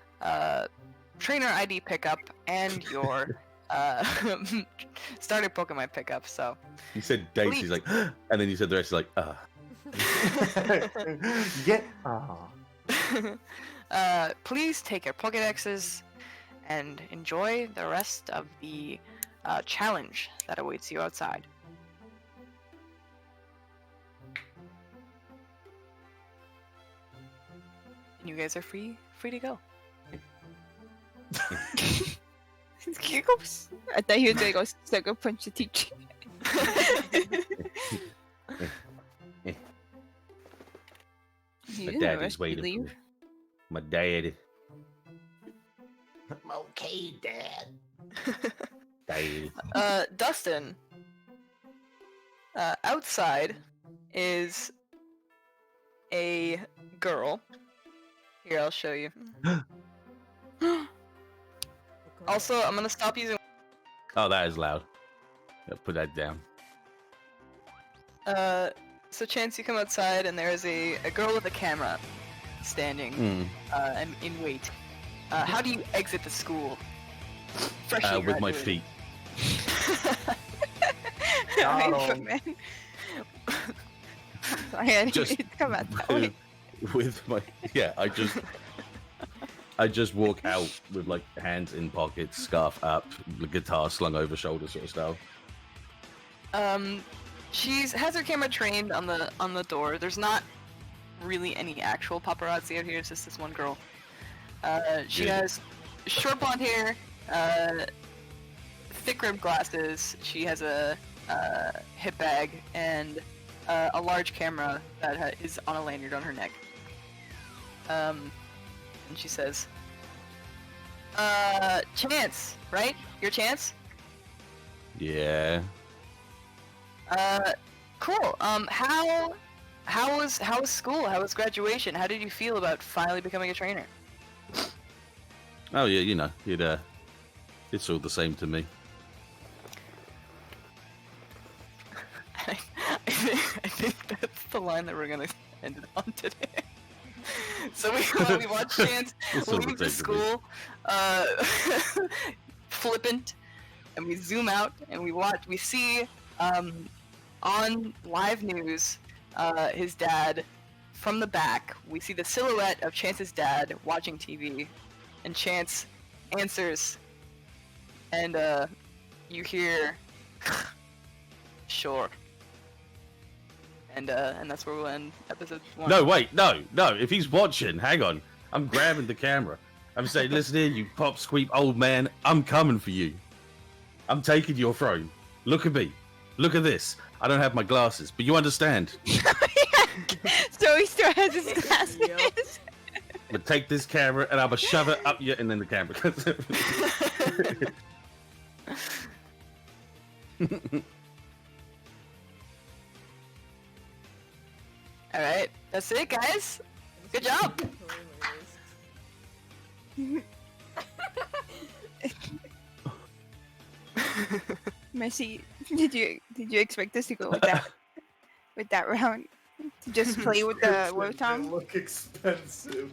trainer ID pickup and your starter Pokemon pickup, so... You said dates, he's like, and then you said the rest, he's like, Yeah. Please take your Pokédexes and enjoy the rest of the challenge that awaits you outside. And you guys are free to go. Giggles. I thought he was gonna go sucker punch the teacher. my daddy's waiting for me. My dad. I'm okay, Dad. Dad. Dustin. Outside is a girl. Here, I'll show you. Also, I'm gonna stop using... Oh, that is loud. Yeah, put that down. So Chance, you come outside and there is a girl with a camera standing and in wait. How do you exit the school? Freshly With my graduated. feet. Man. Sorry, I didn't Just mean to come out that way. With my I just walk out with like hands in pockets, scarf up, the guitar slung over shoulder sort of style. She's has her camera trained on the door. There's not really any actual paparazzi out here. It's just this one girl. She has short blonde hair, thick rimmed glasses. She has a hip bag and a large camera that is on a lanyard on her neck. And she says, Chance, right? Your Chance? Yeah. Cool. How was school? How was graduation? How did you feel about finally becoming a trainer? Oh yeah, you know, it's all the same to me. I think that's the line that we're gonna end it on today. So we watch Chance It's all leave the the same to me. school, flippant, and we zoom out and we see on live news his dad from the back. We see the silhouette of Chance's dad watching TV, and Chance answers, and you hear, sure. And that's where we'll end episode 1. No, wait, no. If he's watching, hang on. I'm grabbing the camera. I'm saying, listen here, you pop squeak old man. I'm coming for you. I'm taking your throne. Look at me. Look at this. I don't have my glasses, but you understand. So he still has his glasses. Yep. I'm gonna take this camera and I'm gonna shove it up you, and then the camera. All right, that's it, guys. Good job. Messi, did you expect us to go with that round? To just play with the They Wotom? look expensive.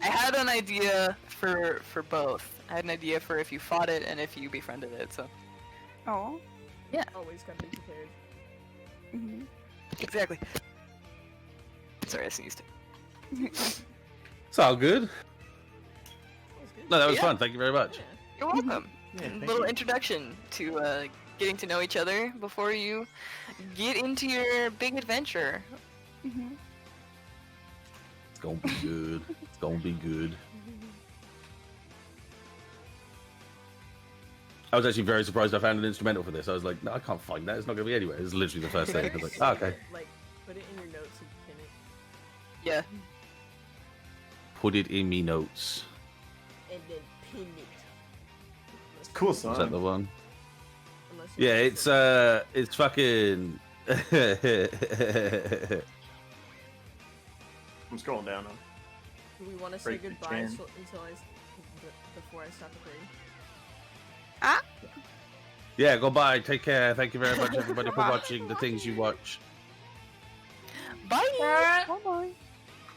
I had an idea for both. I had an idea for if you fought it and if you befriended it. So Oh. Always gotta be prepared. Mhm. exactly. Sorry, I sneezed. It's all good. That was good. No, that was Yeah. fun. Thank you very much. You're welcome. Yeah, A thank little you. introduction to getting to know each other before you get into your big adventure. Mhm. It's gonna be good. It's gonna be good. I was actually very surprised I found an instrumental for this. I was like, no, I can't find that. It's not gonna be anywhere. It's literally the first thing. I was like, oh, okay. Like, put it in your notes and pin it. Yeah. Put it in me notes. And then pin it. Cool Is that the song. one? Unless you Yeah, want it's fucking. I'm scrolling down. Do we want to say break the goodbye chain. before I stop recording? Yeah, goodbye. Take care. Thank you very much, everybody, for Bye. watching the things you watch. Bye. Bye bye.